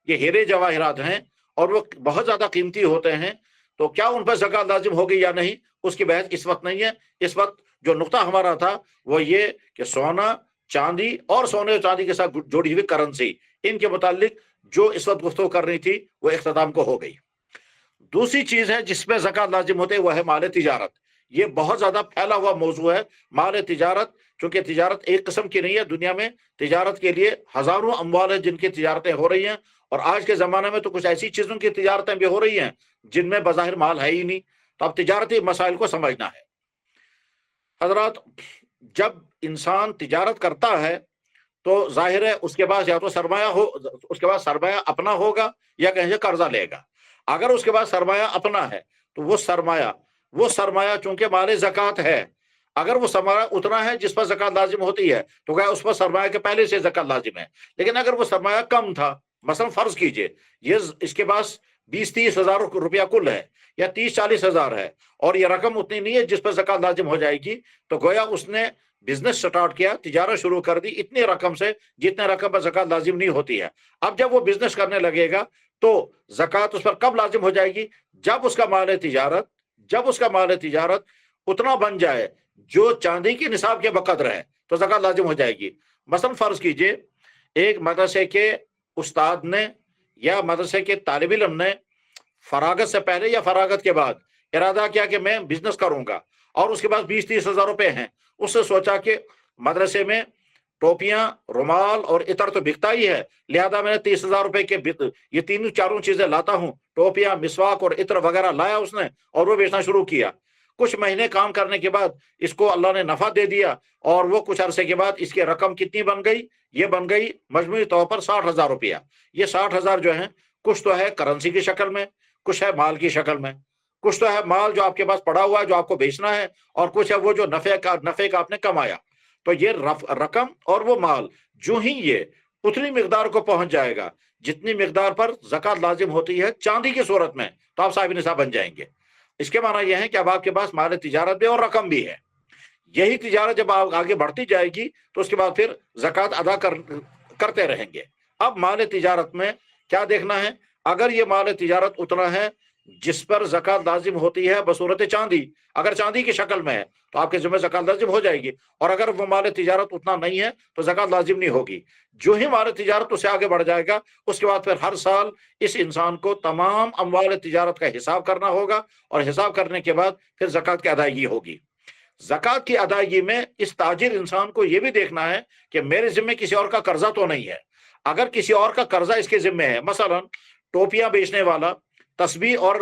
ये हीरे जवाहिरात हैं, और वो बहुत ज्यादा कीमती होते हैं। तो क्या उन पर ज़कात लाजिम होगी या नहीं, उसकी बहस इस वक्त नहीं है। इस वक्त जो नुक्ता हमारा था वो ये कि सोना, चांदी और सोने और चांदी के साथ जुड़ी हुई करेंसी, इनके मुतालिक जो इस वक्त गुफ्तगू करनी थी वो इख्तिताम को हो गई। दूसरी चीज है जिसमें ज़कात लाजिम होते, वह है माल तिजारत। یہ بہت زیادہ پھیلا ہوا موضوع ہے مال تجارت، چونکہ تجارت ایک قسم کی نہیں ہے، دنیا میں تجارت کے لیے ہزاروں اموال ہیں جن کی تجارتیں ہو رہی ہیں، اور آج کے زمانے میں تو کچھ ایسی چیزوں کی تجارتیں بھی ہو رہی ہیں جن میں بظاہر مال ہے ہی نہیں۔ تو اب تجارتی مسائل کو سمجھنا ہے حضرات۔ جب انسان تجارت کرتا ہے تو ظاہر ہے اس کے پاس یا تو سرمایہ ہو، اس کے پاس سرمایہ اپنا ہوگا یا کہیں سے قرضہ لے گا۔ اگر اس کے پاس سرمایہ اپنا ہے تو وہ سرمایہ چونکہ مال زکوٰۃ ہے، اگر وہ سرمایہ اتنا ہے جس پر زکوٰۃ لازم ہوتی ہے تو کیا اس پر سرمایہ کے پہلے سے زکوٰۃ لازم ہے۔ لیکن اگر وہ سرمایہ کم تھا، مثلا فرض کیجئے اس کے پاس 20-30 ہزار روپیہ کل ہے یا 30-40 ہزار ہے، اور یہ رقم اتنی نہیں ہے جس پر زکوٰۃ لازم ہو جائے گی، تو گویا اس نے بزنس سٹارٹ کیا، تجارت شروع کر دی اتنی رقم سے جتنے رقم پر زکوٰۃ لازم نہیں ہوتی ہے۔ اب جب وہ بزنس کرنے لگے گا تو زکوٰۃ اس پر کب لازم ہو جائے گی؟ جب اس کا مال تجارت اتنا بن جائے جو چاندی کے نصاب کے بقدر ہے تو زکوٰۃ لازم ہو جائے گی۔ مثلا فرض کیجئے ایک مدرسے کے استاد نے یا مدرسے کے طالب علم نے فراغت سے پہلے یا فراغت کے بعد ارادہ کیا کہ میں بزنس کروں گا، اور اس کے پاس 20-30 ہزار روپے ہیں۔ اس نے سوچا کہ مدرسے میں ٹوپیاں، رومال اور عطر تو بکتا ہی ہے، لہذا میں نے 30 ہزار روپے کے یہ تینوں چاروں چیزیں لاتا ہوں، ٹوپیاں، مسواک اور عطر وغیرہ لایا اس نے، اور وہ بیچنا شروع کیا۔ کچھ مہینے کام کرنے کے بعد اس کو اللہ نے نفع دے دیا، اور وہ کچھ عرصے کے بعد اس کی رقم کتنی بن گئی؟ یہ بن گئی مجموعی طور پر 60 ہزار روپیہ۔ یہ 60 ہزار جو ہیں کچھ تو ہے کرنسی کی شکل میں، کچھ ہے مال کی شکل میں، کچھ تو ہے مال جو آپ کے پاس پڑا ہوا ہے جو آپ کو بیچنا ہے، اور کچھ ہے وہ جو نفع کا آپ نے کمایا۔ تو یہ رقم اور وہ مال جو ہی یہ اتنی مقدار کو پہنچ جائے گا جتنی مقدار پر زکوٰۃ لازم ہوتی ہے چاندی کی صورت میں، تو آپ صاحب نصاب بن جائیں گے۔ اس کے معنی یہ ہے کہ اب آپ کے پاس مال تجارت بھی اور رقم بھی ہے۔ یہی تجارت جب آپ آگے بڑھتی جائے گی تو اس کے بعد پھر زکوٰۃ ادا کرتے رہیں گے۔ اب مال تجارت میں کیا دیکھنا ہے؟ اگر یہ مال تجارت اتنا ہے جس پر زکوٰۃ لازم ہوتی ہے بصورت چاندی، اگر چاندی کی شکل میں ہے تو آپ کے ذمہ زکوٰۃ لازم ہو جائے گی، اور اگر وہ مال تجارت اتنا نہیں ہے تو زکوٰۃ لازم نہیں ہوگی۔ جو ہی مال تجارت اس سے آگے بڑھ جائے گا اس کے بعد پھر ہر سال اس انسان کو تمام اموال تجارت کا حساب کرنا ہوگا، اور حساب کرنے کے بعد پھر زکوٰۃ کی ادائیگی ہوگی۔ زکوٰۃ کی ادائیگی میں اس تاجر انسان کو یہ بھی دیکھنا ہے کہ میرے ذمہ کسی اور کا قرضہ تو نہیں ہے۔ اگر کسی اور کا قرضہ اس کے ذمہ ہے، مثلا ٹوپیاں بیچنے والا، تسبیح اور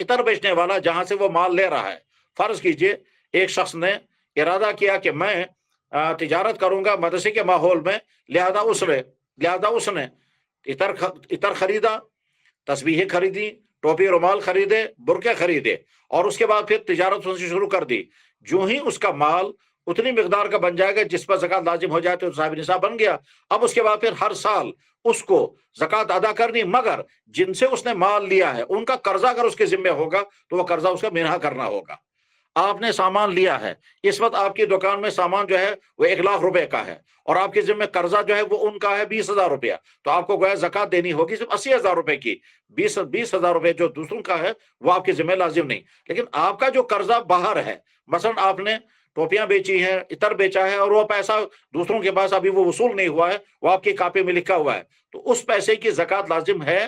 عطر بیچنے والا جہاں سے وہ مال لے رہا ہے، فرض کیجئے ایک شخص نے ارادہ کیا کہ میں تجارت کروں گا مدرسے کے ماحول میں، لہذا اس نے عطر خریدا، تسبیحیں خریدی، ٹوپی رومال خریدے، برقعے خریدے، اور اس کے بعد پھر تجارت سے شروع کر دی۔ جو ہی اس کا مال اتنی مقدار کا بن جائے گا جس پر زکوٰۃ لازم ہو جائے تو صاحب نصاب بن گیا۔ اب اس کے بعد پھر ہر سال اس کو زکوٰۃ ادا کرنی، مگر جن سے اس نے مال لیا ہے ان کا قرضہ اگر اس کے ذمہ ہوگا تو وہ قرضہ اس کا منہا کرنا ہوگا۔ آپ نے سامان لیا ہے، اس وقت آپ کی دکان میں سامان جو ہے وہ 1 لاکھ روپے کا ہے، اور آپ کے ذمہ قرضہ جو ہے وہ ان کا ہے 20 ہزار روپیہ، تو آپ کو گویا زکوٰۃ دینی ہوگی صرف 80 ہزار روپے کی۔ 20 ہزار روپے جو دوسروں کا ہے وہ آپ کے ذمہ لازم نہیں، لیکن آپ کا جو قرضہ باہر ہے، مثلا آپ نے ٹوپیاں بیچی ہیں، عطر بیچا ہے، اور وہ پیسہ دوسروں کے پاس ابھی وہ وصول نہیں ہوا ہے، وہ آپ کی کاپی میں لکھا ہوا ہے، تو اس پیسے کی زکوٰۃ لازم ہے،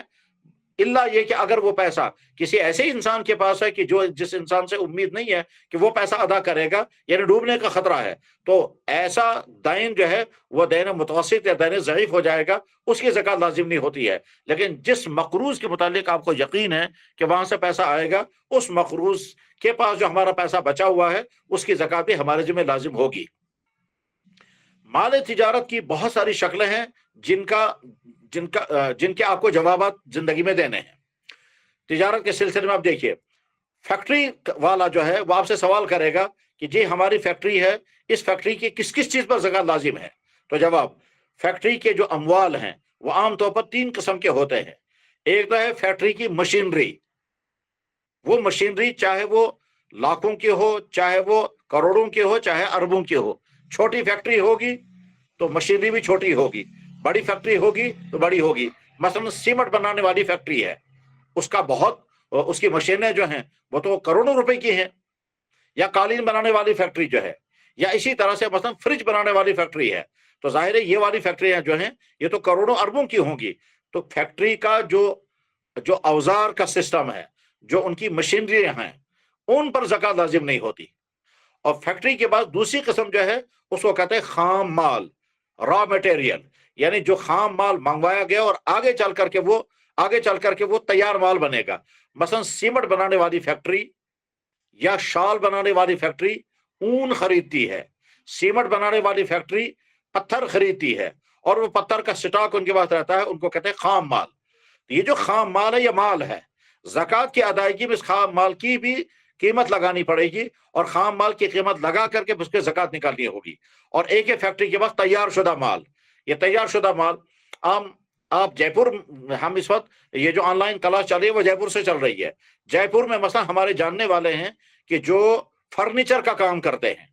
الا یہ کہ اگر وہ پیسہ کسی ایسے انسان کے پاس ہے کہ جس انسان سے امید نہیں ہے کہ وہ پیسہ ادا کرے گا، یعنی ڈوبنے کا خطرہ ہے، تو ایسا دین جو ہے وہ دین متوسط یا دین ضعیف ہو جائے گا، اس کی زکوٰۃ لازم نہیں ہوتی ہے۔ لیکن جس مقروض کے متعلق آپ کو یقین ہے کہ وہاں سے پیسہ آئے گا، اس مقروض کے پاس جو ہمارا پیسہ بچا ہوا ہے اس کی زکوٰۃ بھی ہمارے ذمہ لازم ہوگی۔ مال تجارت کی بہت ساری شکلیں ہیں جن کے آپ کو جوابات زندگی میں دینے ہیں۔ تجارت کے سلسلے میں آپ دیکھیے، فیکٹری والا جو ہے وہ آپ سے سوال کرے گا کہ جی ہماری فیکٹری ہے، اس فیکٹری کی کس کس چیز پر زکوٰۃ لازم ہے؟ تو جواب، فیکٹری کے جو اموال ہیں وہ عام طور پر 3 قسم کے ہوتے ہیں۔ ایک تو ہے فیکٹری کی مشینری، وہ مشینری چاہے وہ لاکھوں کی ہو، چاہے وہ کروڑوں کی ہو، چاہے اربوں کی ہو۔ چھوٹی فیکٹری ہوگی تو مشینری بھی چھوٹی ہوگی، بڑی فیکٹری ہوگی تو بڑی ہوگی۔ مثلا سیمنٹ بنانے والی فیکٹری ہے، اس کی مشینیں جو ہیں وہ تو کروڑوں روپے کی ہیں، یا قالین بنانے والی فیکٹری جو ہے، یا اسی طرح سے مثلا فریج بنانے والی فیکٹری ہے، تو ظاہر ہے یہ والی فیکٹریاں جو ہیں یہ تو کروڑوں اربوں کی ہوں گی۔ تو فیکٹری کا جو اوزار کا سسٹم ہے، جو ان کی مشینری ہیں، उन पर ज़कात लाजिम नहीं होती। और फैक्ट्री के बाद दूसरी किस्म जो है उसको कहते हैं खाम माल, रॉ मटेरियल, यानी जो खाम माल मंगवाया गया और आगे चल करके वो तैयार माल बनेगा। मसलन सीमेंट बनाने वाली फैक्ट्री या शाल बनाने वाली फैक्ट्री ऊन खरीदती है, सीमेंट बनाने वाली फैक्ट्री पत्थर खरीदती है, और वो पत्थर का स्टॉक उनके पास रहता है, उनको कहते हैं खाम माल। ये जो खाम माल है ये माल है, ज़कात की अदायगी में इस खाम माल की भी कीमत लगानी पड़ेगी और खाम माल की कीमत लगा करके उसके ज़कात निकालनी होगी। और एक ही फैक्ट्री के पास तैयार शुदा माल, ये तैयार शुदा माल आप जयपुर, हम इस वक्त ये जो ऑनलाइन क्लास चल रही है वो जयपुर से चल रही है। जयपुर में मसला हमारे जानने वाले हैं कि जो फर्नीचर का काम करते हैं,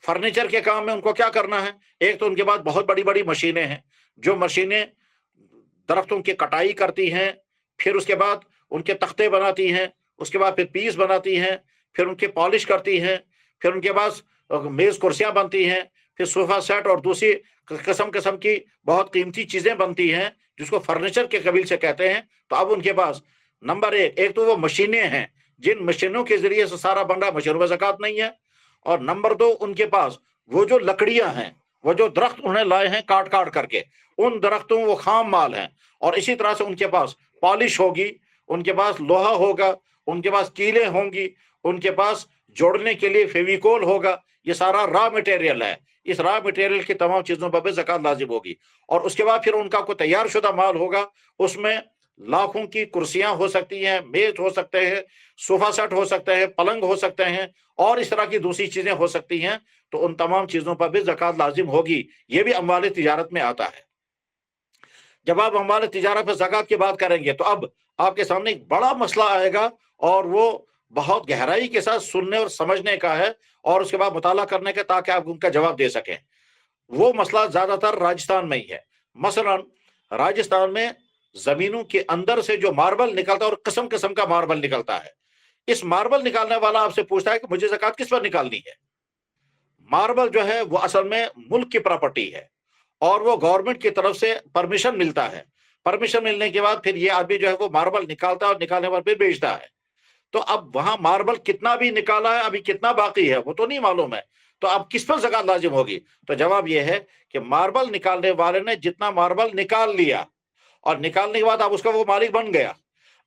फर्नीचर के काम में उनको क्या करना है, एक तो उनके पास बहुत बड़ी बड़ी मशीनें हैं, जो मशीनें दरख्तों की कटाई करती हैं, फिर उसके बाद उनके तख्ते बनाती हैं, उसके बाद फिर पीस बनाती हैं, फिर उनकी पॉलिश करती हैं, फिर उनके पास मेज़ कुर्सियाँ बनती हैं, फिर सोफा सेट और दूसरी किस्म की बहुत कीमती चीज़ें बनती हैं जिसको फर्नीचर के कबील से कहते हैं। तो अब उनके पास नंबर एक तो वो मशीनें हैं, जिन मशीनों के ज़रिए से सारा बन रहा है, मशीनों में ज़कात नहीं है। और नंबर दो, उनके पास वो जो लकड़ियाँ हैं, वो जो दरख्त उन्हें लाए हैं काट काट करके, उन दरख्तों वो खाम माल हैं। और इसी तरह से उनके पास पॉलिश होगी, उनके पास लोहा होगा, उनके पास कीलें होंगी, उनके पास जोड़ने के लिए फेविकोल होगा। ये सारा रॉ मटेरियल है, इस रॉ मटेरियल की तमाम चीज़ों पर भी ज़कात लाजिम होगी। और उसके बाद फिर उनका कोई तैयार शुदा माल होगा, उसमें लाखों की कुर्सियां हो सकती हैं, मेज हो सकते हैं, सोफा सेट हो सकते हैं, पलंग हो सकते हैं, और इस तरह की दूसरी चीजें हो सकती हैं। तो उन तमाम चीजों पर भी ज़कात लाजिम होगी। ये भी अमवाल तिजारत में आता है। जब आप अमवाल तिजारत पर ज़कात की बात करेंगे तो अब आपके सामने एक बड़ा मसला आएगा, और वो बहुत गहराई के साथ सुनने और समझने का है, और उसके बाद मुताला करने का, ताकि आप उनका जवाब दे सकें। वो मसला ज्यादातर राजस्थान में ही है। मसलन राजस्थान में जमीनों के अंदर से जो मार्बल निकलता है, और किस्म किस्म का मार्बल निकलता है, इस मार्बल निकालने वाला आपसे पूछता है कि मुझे ज़कात किस पर निकालनी है। मार्बल जो है वो असल में मुल्क की प्रॉपर्टी है, और वो गवर्नमेंट की तरफ से परमिशन मिलता है। परमिशन मिलने के बाद फिर ये आदमी जो है वो मार्बल निकालता है, और निकालने पर फिर बेचता है। तो अब वहां मार्बल कितना भी निकाला है, अभी कितना बाकी है वो तो नहीं मालूम है, तो अब किस पर ज़कात लाजिम होगी। तो जवाब यह है कि मार्बल निकालने वाले ने जितना मार्बल निकाल लिया, और निकालने के बाद अब उसका वो मालिक बन गया,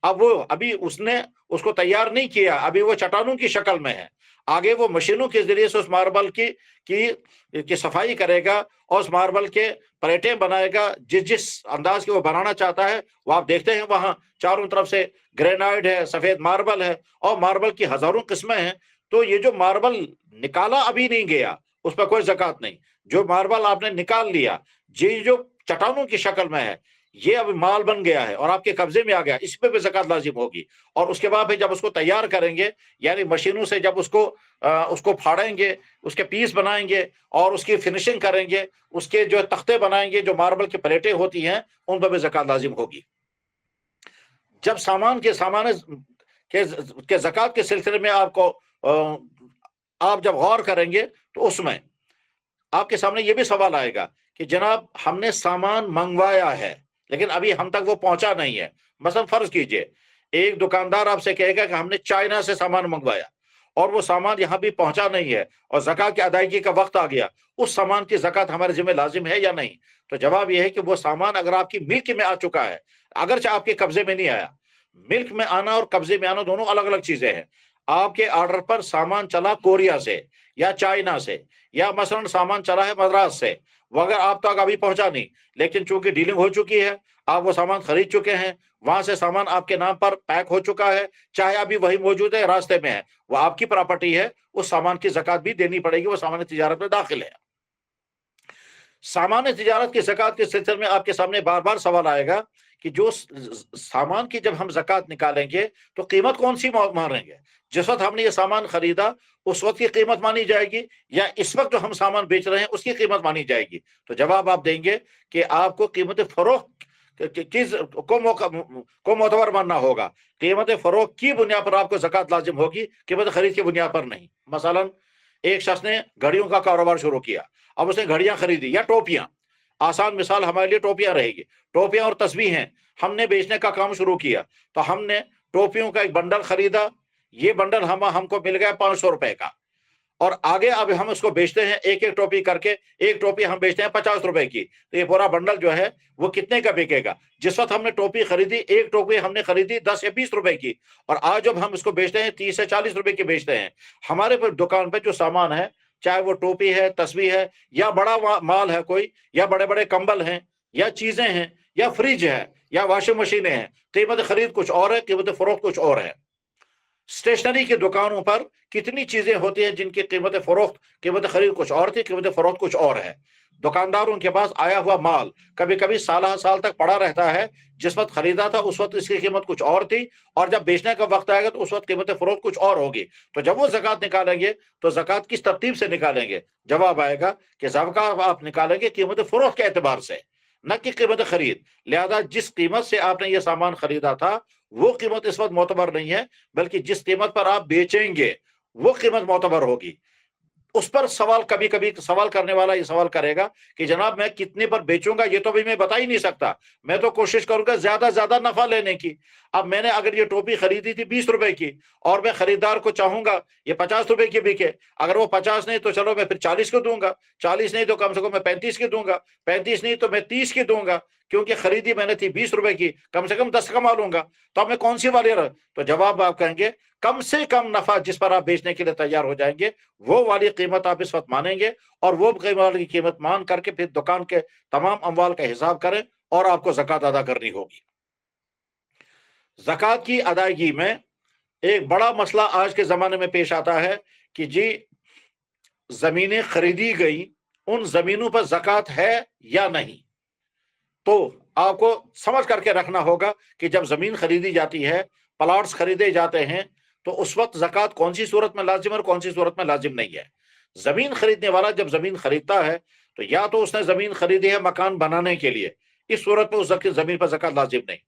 अब वो अभी उसने उसको तैयार नहीं किया, अभी वो चट्टानों की शक्ल में है। आगे वो मशीनों के जरिए से उस मार्बल की सफाई करेगा, और उस मार्बल के प्लेटें बनाएगा जिस अंदाज के वो बनाना चाहता है। वो आप देखते हैं वहां चारों तरफ से ग्रेनाइट है, सफेद मार्बल है, और मार्बल की हजारों किस्में हैं। तो ये जो मार्बल निकाला अभी नहीं गया, उस पर कोई ज़कात नहीं। जो मार्बल आपने निकाल लिया, ये जो चट्टानों की शक्ल में है, ये अब माल बन गया है और आपके कब्जे में आ गया, इस पे भी ज़कात लाजिम होगी। और उसके बाद फिर जब उसको तैयार करेंगे, यानी मशीनों से जब उसको फाड़ेंगे, उसके पीस बनाएंगे और उसकी फिनिशिंग करेंगे, उसके जो तख्ते बनाएंगे, जो मार्बल की प्लेटें होती हैं, उन पर भी ज़कात लाजिम होगी। जब सामान के ज़कात के सिलसिले में आप जब गौर करेंगे तो उसमें आपके सामने ये भी सवाल आएगा कि जनाब हमने सामान मंगवाया है लेकिन अभी हम तक वो पहुंचा नहीं है। मसलन फर्ज कीजिए एक दुकानदार आपसे कहेगा कि हमने चाइना से सामान मंगवाया और वो सामान यहाँ भी पहुंचा नहीं है और ज़कात की अदायगी का वक्त आ गया, उस सामान की ज़कात हमारे जिम्मे लाजिम है या नहीं। तो जवाब यह है कि वो सामान अगर आपकी मिल्क में आ चुका है, अगरचे आपके कब्जे में नहीं आया, मिल्क में आना और कब्जे में आना दोनों अलग अलग चीजें हैं। आपके ऑर्डर पर सामान चला कोरिया से या चाइना से, या मसलन सामान चला है मद्रास से, वो अगर आप तक अभी पहुंचा नहीं, लेकिन चूंकि डीलिंग हो चुकी है, आप वो सामान खरीद चुके हैं, वहां से सामान आपके नाम पर पैक हो चुका है, चाहे अभी वही मौजूद है, रास्ते में है, वो आपकी प्रॉपर्टी है, उस सामान की ज़कात भी देनी पड़ेगी, वो सामान तिजारत में दाखिल है। सामान तिजारत की ज़कात के सिलसिले में आपके सामने बार बार सवाल आएगा कि जो सामान की जब हम ज़कात निकालेंगे तो कीमत कौन सी मानेंगे। जिस वक्त हमने ये सामान खरीदा उस वक्त की कीमत मानी जाएगी या इस वक्त जो हम सामान बेच रहे हैं उसकी कीमत मानी जाएगी। तो जवाब आप देंगे कि आपको कीमत फरोख्त को मोतबर मानना होगा। कीमत फरोख्त की बुनियाद पर आपको ज़कात लाजिम होगी, कीमत खरीद की बुनियाद पर नहीं। मसलन एक शख्स ने घड़ियों का कारोबार शुरू किया, अब उसने घड़ियां खरीदी या टोपियां, आसान मिसाल हमारे लिए टोपियां रहेगी, टोपियां और तस्बीहें हमने बेचने का काम शुरू किया, तो हमने टोपियों का एक बंडल खरीदा یہ بنڈل ہم کو مل گیا 500 روپے کا، اور آگے اب ہم اس کو بیچتے ہیں ایک ایک ٹوپی کر کے، ایک ٹوپی ہم بیچتے ہیں 50 روپے کی، تو یہ پورا بنڈل جو ہے وہ کتنے کا بکے گا؟ جس وقت ہم نے ٹوپی خریدی، ایک ٹوپی ہم نے خریدی 10 یا 20 روپے کی، اور آج جب ہم اس کو بیچتے ہیں 30 سے 40 روپے کی بیچتے ہیں، ہمارے پر دکان پہ جو سامان ہے، چاہے وہ ٹوپی ہے، تسبیح ہے، یا بڑا مال ہے کوئی، یا بڑے بڑے کمبل ہیں، یا چیزیں ہیں، یا فریج ہے، یا واشنگ مشینیں ہیں، قیمت خرید کچھ اور ہے، قیمت فروخت کچھ اور ہے۔ اسٹیشنری کی دکانوں پر کتنی چیزیں ہوتی ہیں جن کی قیمت فروخت، قیمت خرید کچھ اور تھی، قیمت فروخت کچھ اور ہے۔ دکانداروں کے پاس آیا ہوا مال کبھی کبھی سالہ سال تک پڑا رہتا ہے، جس وقت خریدا تھا اس وقت اس کی قیمت کچھ اور تھی، اور جب بیچنے کا وقت آئے گا تو اس وقت قیمت فروخت کچھ اور ہوگی۔ تو جب وہ زکوٰۃ نکالیں گے تو زکوٰۃ کس ترتیب سے نکالیں گے؟ جواب آئے گا کہ زکوٰۃ آپ نکالیں گے قیمت فروخت کے اعتبار سے، نہ کہ قیمت خرید۔ لہذا جس قیمت سے آپ نے یہ سامان خریدا تھا وہ قیمت اس وقت معتبر نہیں ہے، بلکہ جس قیمت پر آپ بیچیں گے وہ قیمت معتبر ہوگی۔ اس پر سوال کبھی کبھی سوال کرنے والا یہ سوال کرے گا کہ جناب میں کتنے پر بیچوں گا، یہ تو بھی میں بتا ہی نہیں سکتا، میں تو کوشش کروں گا زیادہ زیادہ نفع لینے کی۔ اب میں نے اگر یہ ٹوپی خریدی تھی 20 روپے کی، اور میں خریدار کو چاہوں گا یہ 50 روپے کی بکے، اگر وہ 50 نہیں تو چلو میں پھر 40 کو دوں گا، 40 نہیں تو کم سے کم میں 35 کی دوں گا، 35 نہیں تو میں 30 کی دوں گا، کیونکہ خریدی میں نے تھی 20 روپے کی، کم سے کم 10 کما لوں گا۔ تو اب میں کون سی والی تو جواب آپ کہیں گے کم سے کم نفع جس پر آپ بیچنے کے لیے تیار ہو جائیں گے وہ والی قیمت آپ اس وقت مانیں گے، اور وہ والی قیمت مان کر کے پھر دکان کے تمام اموال کا حساب کریں، اور آپ کو زکوٰۃ ادا کرنی ہوگی۔ زکوٰۃ کی ادائیگی میں ایک بڑا مسئلہ آج کے زمانے میں پیش آتا ہے کہ جی زمینیں خریدی گئی، ان زمینوں پر زکوٰۃ ہے یا نہیں۔ تو آپ کو سمجھ کر کے رکھنا ہوگا کہ جب زمین خریدی جاتی ہے، پلاٹس خریدے جاتے ہیں، تو اس وقت زکوٰۃ کون سی صورت میں لازم اور کون سی صورت میں لازم نہیں ہے۔ زمین خریدنے والا جب زمین خریدتا ہے تو یا تو اس نے زمین خریدی ہے مکان بنانے کے لیے، اس صورت میں اس زمین پر زکوٰۃ لازم نہیں،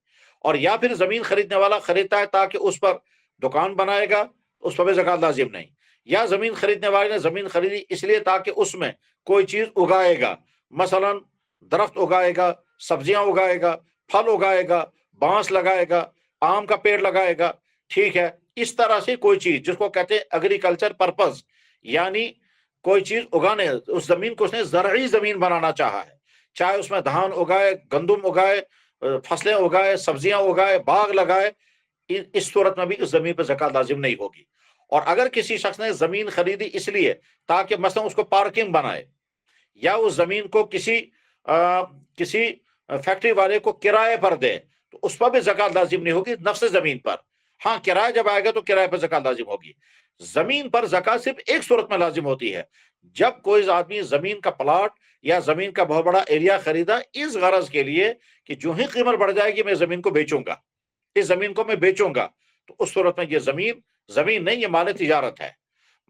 اور یا پھر زمین خریدنے والا خریدتا ہے تاکہ اس پر دکان بنائے گا، اس پر بھی زکوٰۃ لازم نہیں، یا زمین خریدنے والے نے زمین خریدی اس لیے تاکہ اس میں کوئی چیز اگائے گا، مثلا درخت اگائے گا، سبزیاں اگائے گا، پھل اگائے گا، بانس لگائے گا، آم کا پیڑ لگائے گا، ٹھیک ہے، اس طرح سے کوئی چیز جس کو کہتے ہیں ایگریکلچر پرپز، یعنی کوئی چیز اگانے، اس زمین کو اس نے زرعی زمین بنانا چاہا ہے، چاہے اس میں دھان اگائے، گندم اگائے، فصلیں اگائے، سبزیاں اگائے، باغ لگائے، اس صورت میں بھی اس زمین پر زکوٰۃ لازم نہیں ہوگی۔ اور اگر کسی شخص نے زمین خریدی اس لیے تاکہ مثلا اس کو پارکنگ بنائے، یا اس زمین کو کسی فیکٹری والے کو کرائے پر دے، تو اس پر بھی زکوٰۃ لازم نہیں ہوگی نفس زمین پر۔ ہاں کرایہ جب آئے گا تو کرائے پر زکوٰۃ لازم ہوگی۔ زمین پر زکوٰۃ صرف ایک صورت میں لازم ہوتی ہے، جب کوئی آدمی زمین کا پلاٹ یا زمین کا بہت بڑا ایریا خریدا اس غرض کے لیے کہ جو ہی قیمت بڑھ جائے گی میں زمین کو بیچوں گا، اس زمین کو میں بیچوں گا، تو اس صورت میں یہ زمین نہیں، یہ مال تجارت ہے۔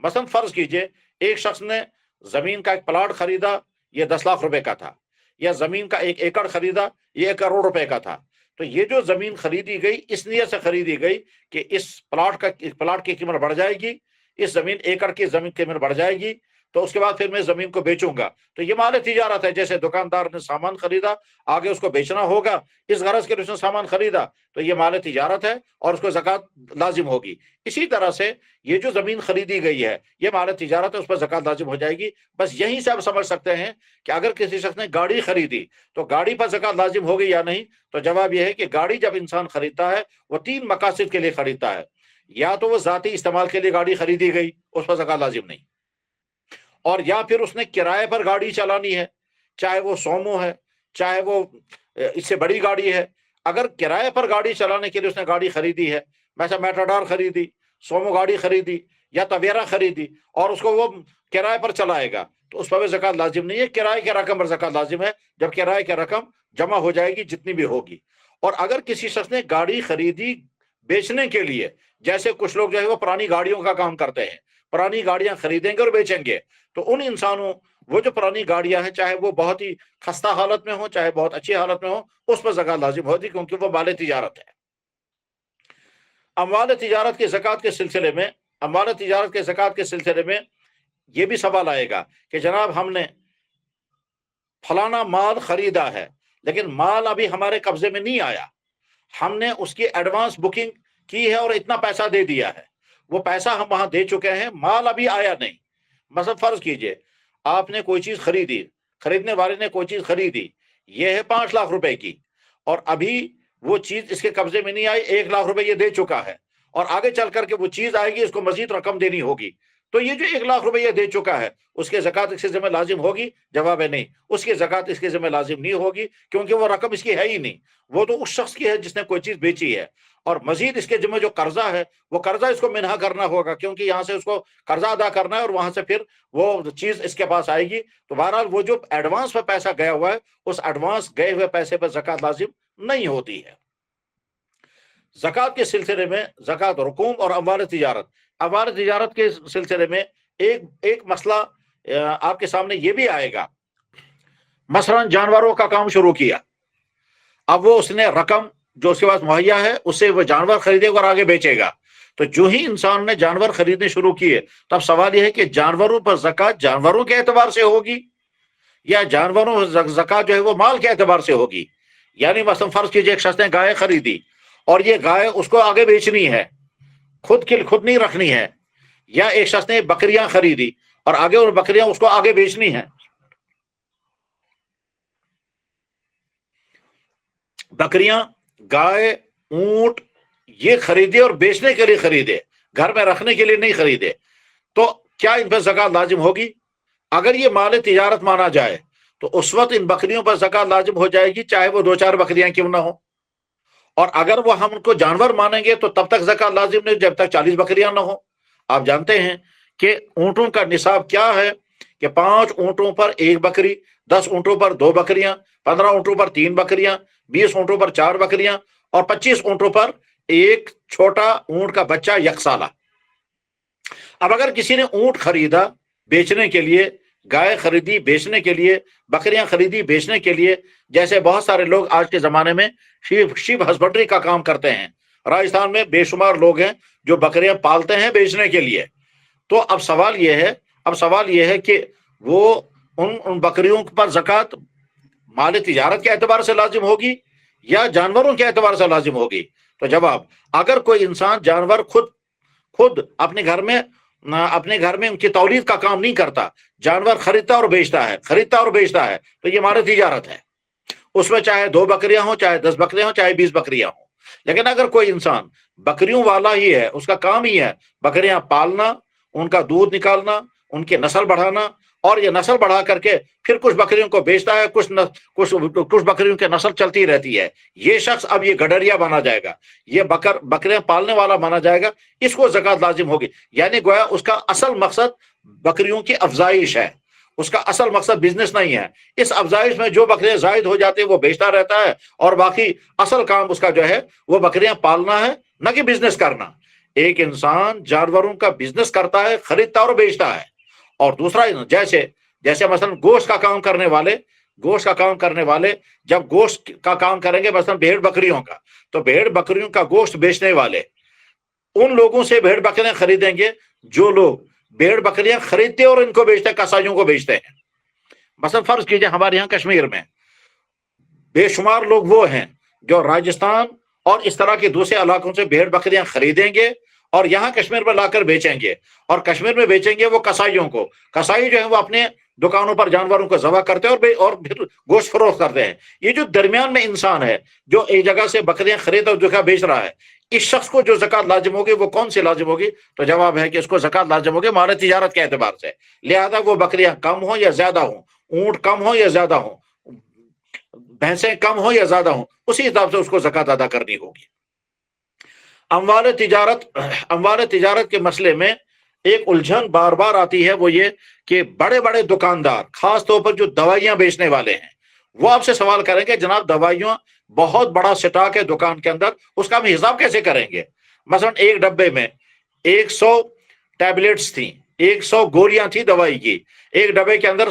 مثلا فرض کیجئے ایک شخص نے زمین کا ایک پلاٹ خریدا، یہ 10 لاکھ روپے کا تھا، یا زمین کا 1 ایکڑ خریدا، یہ 1 کروڑ روپے کا تھا، تو یہ جو زمین خریدی گئی اس نیت سے خریدی گئی کہ اس پلاٹ کی قیمت بڑھ جائے گی، اس زمین ایکڑ کی زمین کی قیمت بڑھ جائے گی، تو اس کے بعد پھر میں زمین کو بیچوں گا، تو یہ مال تجارت ہے۔ جیسے دکاندار نے سامان خریدا، آگے اس کو بیچنا ہوگا، اس غرض کے لیے اس نے سامان خریدا، تو یہ مال تجارت ہے اور اس کو زکوٰۃ لازم ہوگی۔ اسی طرح سے یہ جو زمین خریدی گئی ہے یہ مال تجارت ہے، اس پر زکوٰۃ لازم ہو جائے گی۔ بس یہیں سے آپ سمجھ سکتے ہیں کہ اگر کسی شخص نے گاڑی خریدی تو گاڑی پر زکوٰۃ لازم ہوگی یا نہیں، تو جواب یہ ہے کہ گاڑی جب انسان خریدتا ہے وہ 3 مقاصد کے لیے خریدتا ہے، یا تو وہ ذاتی استعمال کے لیے گاڑی خریدی گئی، اس پر زکوٰۃ لازم نہیں، اور یا پھر اس نے کرائے پر گاڑی چلانی ہے، چاہے وہ سومو ہے، چاہے وہ اس سے بڑی گاڑی ہے۔ اگر کرائے پر گاڑی چلانے کے لیے اس نے گاڑی خریدی ہے، ویسا میٹاڈار خریدی، سومو گاڑی خریدی یا تویرا خریدی، اور اس کو وہ کرائے پر چلائے گا، تو اس پر بھی زکوٰۃ لازم نہیں ہے۔ کرائے کی رقم پر زکوٰۃ لازم ہے، جب کرائے کی رقم جمع ہو جائے گی جتنی بھی ہوگی۔ اور اگر کسی شخص نے گاڑی خریدی بیچنے کے لیے، جیسے کچھ لوگ جو ہے وہ پرانی گاڑیوں کا کام کرتے ہیں، پرانی گاڑیاں خریدیں گے اور بیچیں گے، تو ان انسانوں وہ جو پرانی گاڑیاں ہیں، چاہے وہ بہت ہی خستہ حالت میں ہوں چاہے بہت اچھی حالت میں ہوں، اس پر زکوٰۃ لازم ہوتی، کیونکہ وہ مال تجارت ہے۔ اموال تجارت کے زکوٰۃ کے سلسلے میں، اموال تجارت کے زکوٰۃ کے سلسلے میں یہ بھی سوال آئے گا کہ جناب ہم نے فلانا مال خریدا ہے لیکن مال ابھی ہمارے قبضے میں نہیں آیا، ہم نے اس کی ایڈوانس بکنگ کی ہے اور اتنا پیسہ دے دیا ہے، وہ پیسہ ہم وہاں دے چکے ہیں، مال ابھی آیا نہیں۔ مثلا فرض کیجئے آپ نے کوئی چیز خریدی، خریدنے والے نے کوئی چیز خریدی، یہ ہے 5 لاکھ روپے کی، اور ابھی وہ چیز اس کے قبضے میں نہیں آئی، 1 لاکھ روپے یہ دے چکا ہے، اور آگے چل کر کے وہ چیز آئے گی، اس کو مزید رقم دینی ہوگی، تو یہ جو 1 لاکھ روپے یہ دے چکا ہے اس کے زکوٰۃ اس کے ذمہ لازم ہوگی؟ جواب ہے نہیں، اس کی زکوٰۃ اس کے ذمہ لازم نہیں ہوگی، کیونکہ وہ رقم اس کی ہے ہی نہیں، وہ تو اس شخص کی ہے جس نے کوئی چیز بیچی ہے، اور مزید اس کے ذمہ جو قرضہ ہے وہ قرضہ اس کو منہا کرنا ہوگا، کیونکہ یہاں سے اس کو قرضہ ادا کرنا ہے اور وہاں سے پھر وہ چیز اس کے پاس آئے گی۔ تو بہرحال وہ جو ایڈوانس پہ پیسہ گیا ہوا ہے اس ایڈوانس گئے ہوئے پیسے پر زکوٰۃ لازم نہیں ہوتی ہے۔ زکوٰۃ کے سلسلے میں زکوٰۃ رقوم اور اموال تجارت کے سلسلے میں ایک مسئلہ آپ کے سامنے یہ بھی آئے گا۔ مثلا جانوروں کا کام شروع کیا، اب وہ اس نے رقم جو اس کے پاس مہیا ہے اس سے وہ جانور خریدے گا اور آگے بیچے گا، تو جو ہی انسان نے جانور خریدنے شروع کیے تب سوال یہ ہے کہ جانوروں پر زکوٰۃ جانوروں کے اعتبار سے ہوگی یا جانوروں زکوٰۃ جو ہے وہ مال کے اعتبار سے ہوگی؟ یعنی مثلا فرض کیجئے ایک شخص نے گائے خریدی اور یہ گائے اس کو آگے بیچنی ہے، خود نہیں رکھنی ہے، یا ایک شخص نے بکریاں خریدی اور آگے اور بکریاں اس کو آگے بیچنی ہیں۔ بکریاں، گائے، اونٹ یہ خریدے اور بیچنے کے لیے خریدے، گھر میں رکھنے کے لیے نہیں خریدے، تو کیا ان پر زکوٰۃ لازم ہوگی؟ اگر یہ مال تجارت مانا جائے تو اس وقت ان بکریوں پر زکوٰۃ لازم ہو جائے گی، چاہے وہ 2-4 بکریاں کیوں نہ ہو، اور اگر وہ ہم ان کو جانور مانیں گے تو تب تک زکوٰۃ لازم نہیں جب تک 40 بکریاں نہ ہو۔ آپ جانتے ہیں کہ اونٹوں کا نصاب کیا ہے کہ 5 اونٹوں پر 1 بکری، 10 اونٹوں پر 2 بکریاں، 15 اونٹوں پر 3 بکریاں، 20 اونٹوں پر 4 بکریاں، اور 25 اونٹوں پر ایک چھوٹا اونٹ کا بچہ یکسالہ۔ اب اگر کسی نے اونٹ خریدا بیچنے کے لیے، گائے خریدی بیچنے کے لیے، بکریاں خریدی بیچنے کے لیے، جیسے بہت سارے لوگ آج کے زمانے میں شیپ ہسبنڈری کا کام کرتے ہیں، راجستھان میں بے شمار لوگ ہیں جو بکریاں پالتے ہیں بیچنے کے لیے، تو اب سوال یہ ہے کہ وہ ان بکریوں پر زکوٰۃ مال تجارت کے اعتبار سے لازم ہوگی یا جانوروں کے اعتبار سے لازم ہوگی؟ تو جواب، اگر کوئی انسان جانور خود اپنے گھر میں ان کی تولید کا کام نہیں کرتا، جانور خریدتا اور بیچتا ہے تو یہ مال تجارت ہے، اس میں چاہے 2 بکریاں ہوں، چاہے 10 بکریاں ہوں، چاہے 20 بکریاں ہوں۔ لیکن اگر کوئی انسان بکریوں والا ہی ہے، اس کا کام ہی ہے بکریاں پالنا، ان کا دودھ نکالنا، ان کی نسل بڑھانا، اور یہ نسل بڑھا کر کے پھر کچھ بکریوں کو بیچتا ہے، کچھ بکریوں کی نسل چلتی رہتی ہے، یہ شخص اب یہ گڈریا مانا جائے گا، یہ بکریاں پالنے والا مانا جائے گا، اس کو زکوٰۃ لازم ہوگی۔ یعنی گویا اس کا اصل مقصد بکریوں کی افزائش ہے، اس کا اصل مقصد بزنس نہیں ہے، اس افزائش میں جو بکریاں زائد ہو جاتی ہیں وہ بیچتا رہتا ہے، اور باقی اصل کام اس کا جو ہے وہ بکریاں پالنا ہے، نہ کہ بزنس کرنا۔ ایک انسان جانوروں کا بزنس کرتا ہے، خریدتا اور بیچتا ہے، اور دوسرا جیسے مثلا گوشت کا کام کرنے والے جب گوشت کا کام کریں گے، مثلا بھیڑ بکریوں کا، تو بھیڑ بکریوں کا گوشت بیچنے والے ان لوگوں سے بھیڑ بکریاں خریدیں گے جو لوگ بھیڑ بکریاں خریدتے اور ان کو بیچتے ہیں، کسائیوں کو بیچتے ہیں۔ مثلا فرض کیجئے ہمارے یہاں کشمیر میں بے شمار لوگ وہ ہیں جو راجستھان اور اس طرح کے دوسرے علاقوں سے بھیڑ بکریاں خریدیں گے اور یہاں کشمیر میں لا کر بیچیں گے، اور کشمیر میں بیچیں گے وہ کسائیوں کو۔ کسائی جو ہیں وہ اپنے دکانوں پر جانوروں کو ذبح کرتے ہیں اور پھر گوشت فروخت کرتے ہیں۔ یہ جو درمیان میں انسان ہے جو ایک جگہ سے بکریاں خرید اور جگہ بیچ رہا ہے، اس شخص کو جو زکوٰۃ لازم ہوگی وہ کون سی لازم ہوگی؟ تو جواب ہے کہ اس کو زکوٰۃ لازم ہوگی مال تجارت کے اعتبار سے، لہذا وہ بکریاں کم ہوں یا زیادہ ہوں، اونٹ کم ہوں یا زیادہ ہوں، بھینسیں کم ہوں یا زیادہ ہوں، اسی حساب سے اس کو زکوٰۃ ادا کرنی ہوگی۔ اموال تجارت کے مسئلے میں ایک الجھن بار بار آتی ہے، وہ یہ کہ بڑے بڑے دکاندار، خاص طور پر جو دوائیاں بیچنے والے ہیں، وہ آپ سے سوال کریں گے جناب دوائیوں بہت بڑا سٹاک ہے دکان کے اندر، اس کا ہم حساب کیسے کریں گے؟ مثلا ایک ڈبے میں 100 ٹیبلٹس تھیں، 100 گولیاں تھیں دوائی کی، ایک ڈبے کے اندر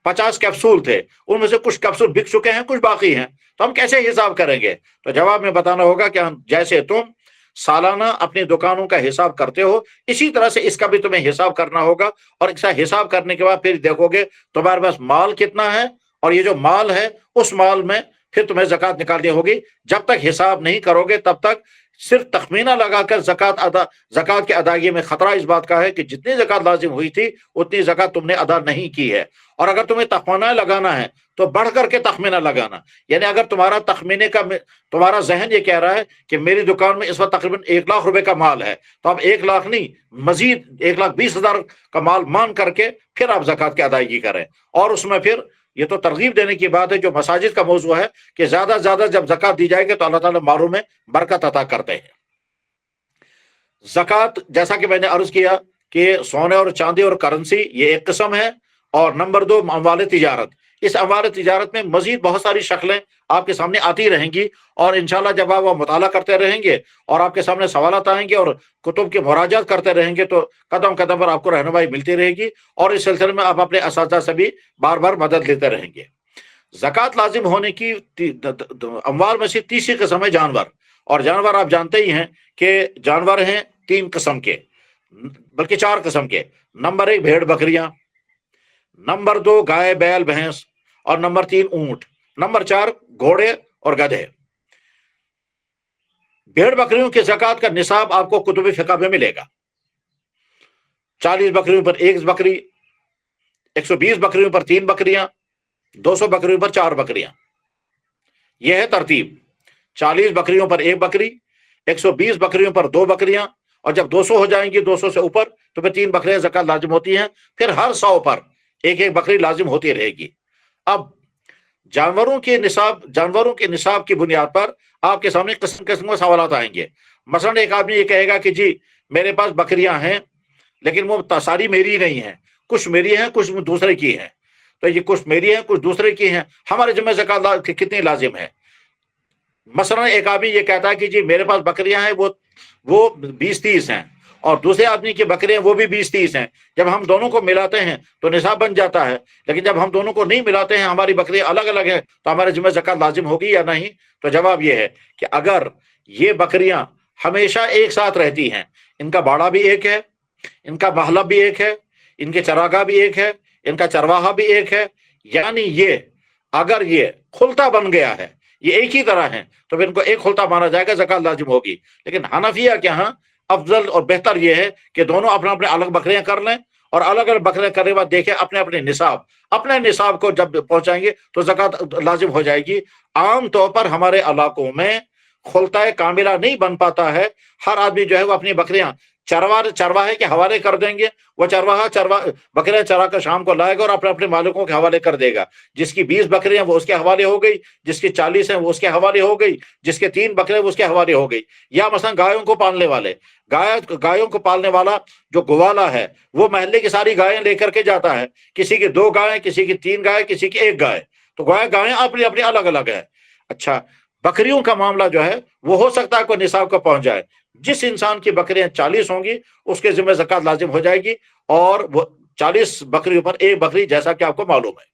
50 کیپسول تھے، ان میں سے کچھ کیپسول بک چکے ہیں، کچھ باقی ہیں، تو ہم کیسے حساب کریں گے؟ تو جواب میں بتانا ہوگا کہ جیسے تم سالانہ اپنی دکانوں کا حساب کرتے ہو، اسی طرح سے اس کا بھی تمہیں حساب کرنا ہوگا، اور اس کا حساب کرنے کے بعد پھر دیکھو گے تمہارے پاس مال کتنا ہے، اور یہ جو مال ہے اس مال میں پھر تمہیں زکوٰۃ نکالنی ہوگی۔ جب تک حساب نہیں کرو گے تب تک صرف تخمینہ لگا کر زکوٰۃ کی ادائیگی میں خطرہ اس بات کا ہے کہ جتنی زکوٰۃ لازم ہوئی تھی اتنی زکوٰۃ تم نے ادا نہیں کی ہے، اور اگر تمہیں تخمینہ لگانا ہے تو بڑھ کر کے تخمینہ لگانا، یعنی اگر تمہارا ذہن یہ کہہ رہا ہے کہ میری دکان میں اس وقت تقریباً 1,00,000 روپے کا مال ہے، تو آپ 1,00,000 نہیں، مزید 1,20,000 کا مال مان کر کے پھر آپ زکوٰۃ کی ادائیگی کریں۔ اور اس میں پھر یہ تو ترغیب دینے کی بات ہے جو مساجد کا موضوع ہے کہ زیادہ سے زیادہ جب زکوٰۃ دی جائے گی تو اللہ تعالیٰ مالوں میں برکت عطا کرتے ہیں۔ زکوٰۃ جیسا کہ میں نے عرض کیا کہ سونے اور چاندی اور کرنسی یہ ایک قسم ہے، اور نمبر 2 اموال تجارت۔ اس اموال تجارت میں مزید بہت ساری شکلیں آپ کے سامنے آتی رہیں گی، اور انشاءاللہ جب آپ وہ مطالعہ کرتے رہیں گے اور آپ کے سامنے سوالات آئیں گے اور کتب کی مراجعات کرتے رہیں گے تو قدم قدم پر آپ کو رہنمائی ملتی رہے گی، اور اس سلسلے میں آپ اپنے اساتذہ سے بھی بار بار مدد لیتے رہیں گے۔ زکوٰۃ لازم ہونے کی اموال میں سے تیسری قسم ہے جانور، اور جانور آپ جانتے ہی ہیں کہ جانور ہیں 3 قسم کے، بلکہ 4 قسم کے۔ نمبر 1 بھیڑ بکریاں، نمبر 2 گائے بیل بھینس، اور نمبر 3 اونٹ، نمبر 4 گھوڑے اور گدھے۔ بھیڑ بکریوں کی زکوٰۃ کا نصاب آپ کو کتب فقہ میں ملے گا۔ 40 بکریوں پر 1 بکری، 120 بکریوں پر 3 بکریاں، 200 بکریوں پر 4 بکریاں، یہ ہے ترتیب۔ 40 بکریوں پر 1 بکری، 120 بکریوں پر 2 بکریاں، اور جب 200 ہو جائیں گی، 200 سے اوپر، تو پھر 3 بکریاں زکوٰۃ لازم ہوتی ہیں، پھر ہر 100 پر 1 بکری لازم ہوتی رہے گی۔ اب جانوروں کے نصاب کی بنیاد پر آپ کے سامنے قسم قسم کے سوالات آئیں گے۔ مثلا ایک آدمی یہ کہے گا کہ جی میرے پاس بکریاں ہیں لیکن وہ ساری میری نہیں ہیں، کچھ میری ہیں کچھ دوسرے کی ہیں، تو یہ کچھ میری ہیں کچھ دوسرے کی ہیں، ہمارے ذمہ زکوٰۃ کتنی لازم ہے؟ مثلا ایک آدمی یہ کہتا ہے کہ جی میرے پاس بکریاں ہیں وہ 20-30 ہیں، اور دوسرے آدمی کی بکریاں وہ بھی 20-30 ہیں، جب ہم دونوں کو ملاتے ہیں تو نصاب بن جاتا ہے، لیکن جب ہم دونوں کو نہیں ملاتے ہیں، ہماری بکریاں الگ الگ ہیں، تو ہمارے ذمہ زکوٰۃ لازم ہوگی یا نہیں؟ تو جواب یہ ہے کہ اگر یہ بکریاں ہمیشہ ایک ساتھ رہتی ہیں، ان کا باڑا بھی ایک ہے، ان کا محلب بھی ایک ہے، ان کے چراگاہ بھی ایک ہے، ان کا چرواہا بھی ایک ہے، یعنی اگر یہ خلطہ بن گیا ہے، یہ ایک ہی طرح ہیں، تو پھر ان کو ایک خلطہ مانا جائے گا، زکوٰۃ لازم ہوگی۔ لیکن حنفیہ کے ہاں افضل اور بہتر یہ ہے کہ دونوں اپنے الگ بکریاں کر لیں، اور الگ الگ بکریاں کرنے کے بعد دیکھیں اپنے نصاب کو جب پہنچائیں گے تو زکوٰۃ لازم ہو جائے گی۔ عام طور پر ہمارے علاقوں میں خلطہ کاملہ نہیں بن پاتا ہے، ہر آدمی جو ہے وہ اپنی بکریاں چرواہے کے حوالے کر دیں گے، وہ بکریاں چرا کر شام کو لائے گا اور اپنے مالکوں کے حوالے کر دے گا۔ جس کی 20 بکریاں وہ اس کے حوالے ہو گئی، جس کی 40 ہیں وہ اس کے حوالے ہو گئی، جس کے 3 بکرے وہ اس کے حوالے ہو گئی۔ یا مثلا گایوں کو پالنے والا جو گوالا ہے وہ محلے کی ساری گائیں لے کر کے جاتا ہے، کسی کی 2 گائیں، کسی کی 3 گائیں، کسی کی 1 گائے، تو گائیں اپنی الگ الگ ہے۔ اچھا، بکریوں کا معاملہ جو ہے وہ ہو سکتا ہے کوئی نصاب کو پہنچ جائے، جس انسان کی بکریاں 40 ہوں گی اس کے ذمہ زکوٰۃ لازم ہو جائے گی، اور وہ 40 بکریوں پر 1 بکری، جیسا کہ آپ کو معلوم ہے۔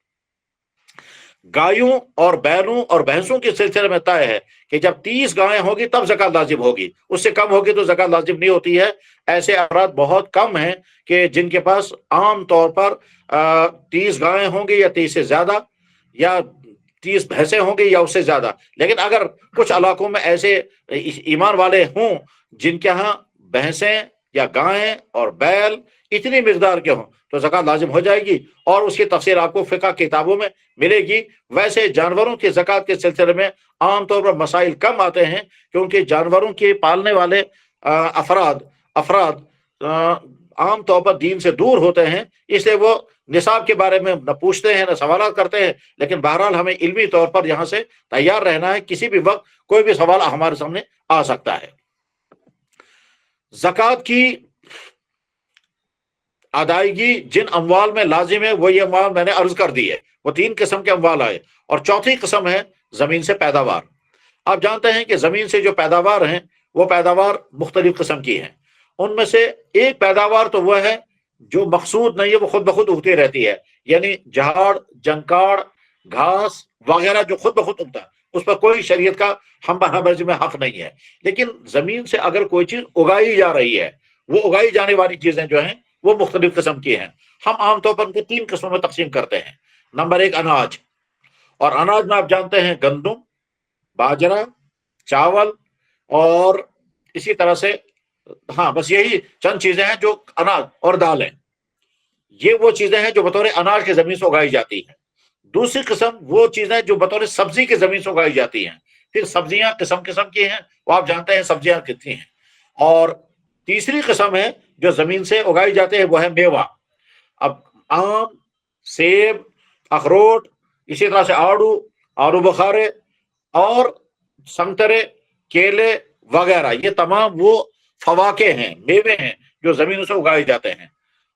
گایوں اور بیلوں اور بھینسوں کے سلسلے میں طے ہے کہ جب 30 گائیں ہوگی تب زکوٰۃ لازم ہوگی، اس سے کم ہوگی تو زکوٰۃ لازم نہیں ہوتی ہے۔ ایسے افراد بہت کم ہیں کہ جن کے پاس عام طور پر 30 گائیں ہوں گی یا 30 سے زیادہ، یا 30 بھینسیں ہوں گی یا اس سے زیادہ۔ لیکن اگر کچھ علاقوں میں ایسے ایمان والے ہوں جن کے ہاں بھینسیں یا گائیں اور بیل اتنی مقدار کے ہوں تو زکوٰۃ لازم ہو جائے گی، اور اس کی تفصیل آپ کو فقہ کتابوں میں ملے گی۔ ویسے جانوروں کی زکوٰۃ کے سلسلے میں عام طور پر مسائل کم آتے ہیں، کیونکہ جانوروں کے پالنے والے افراد عام طور پر دین سے دور ہوتے ہیں، اس لیے وہ نصاب کے بارے میں نہ پوچھتے ہیں نہ سوالات کرتے ہیں۔ لیکن بہرحال ہمیں علمی طور پر یہاں سے تیار رہنا ہے، کسی بھی وقت کوئی بھی سوال ہمارے سامنے آ سکتا ہے۔ زکوٰۃ کی ادائیگی جن اموال میں لازم ہے وہ یہ اموال میں نے عرض کر دی ہے، وہ 3 قسم کے اموال آئے، اور چوتھی قسم ہے زمین سے پیداوار۔ آپ جانتے ہیں کہ زمین سے جو پیداوار ہیں وہ پیداوار مختلف قسم کی ہیں، ان میں سے ایک پیداوار تو وہ ہے جو مقصود نہیں ہے، وہ خود بخود اگتی رہتی ہے، یعنی جھاڑ، جنکاڑ، گھاس وغیرہ جو خود بخود اگتا ہے، اس پر کوئی شریعت کا ہم میں حق نہیں ہے۔ لیکن زمین سے اگر کوئی چیز اگائی جا رہی ہے، وہ اگائی جانے والی چیزیں جو ہیں وہ مختلف قسم کی ہیں۔ ہم عام طور پر ان کو 3 قسموں میں تقسیم کرتے ہیں۔ نمبر 1 اناج، اور اناج میں آپ جانتے ہیں گندم، باجرہ، چاول اور इसी तरह से हाँ, बस यही चंद चीजें हैं जो अनाज और दालें, ये वो चीजें हैं जो बतौर अनाज की जमीन से उगाई जाती हैं। दूसरी किस्म वो चीजें जो बतौर सब्जी की जमीन से उगाई जाती हैं। फिर सब्जियां किस्म किस्म की हैं, वो आप जानते हैं सब्जियां कितनी हैं। और तीसरी किस्म है जो जमीन से उगाई जाते हैं, वो है मेवा। अब आम, सेब, अखरोट, इसी तरह से आड़ू बुखारे और संतरे, केले वगैरह, ये तमाम वो फवाके हैं, मेवे हैं जो जमीन से उगाए जाते हैं।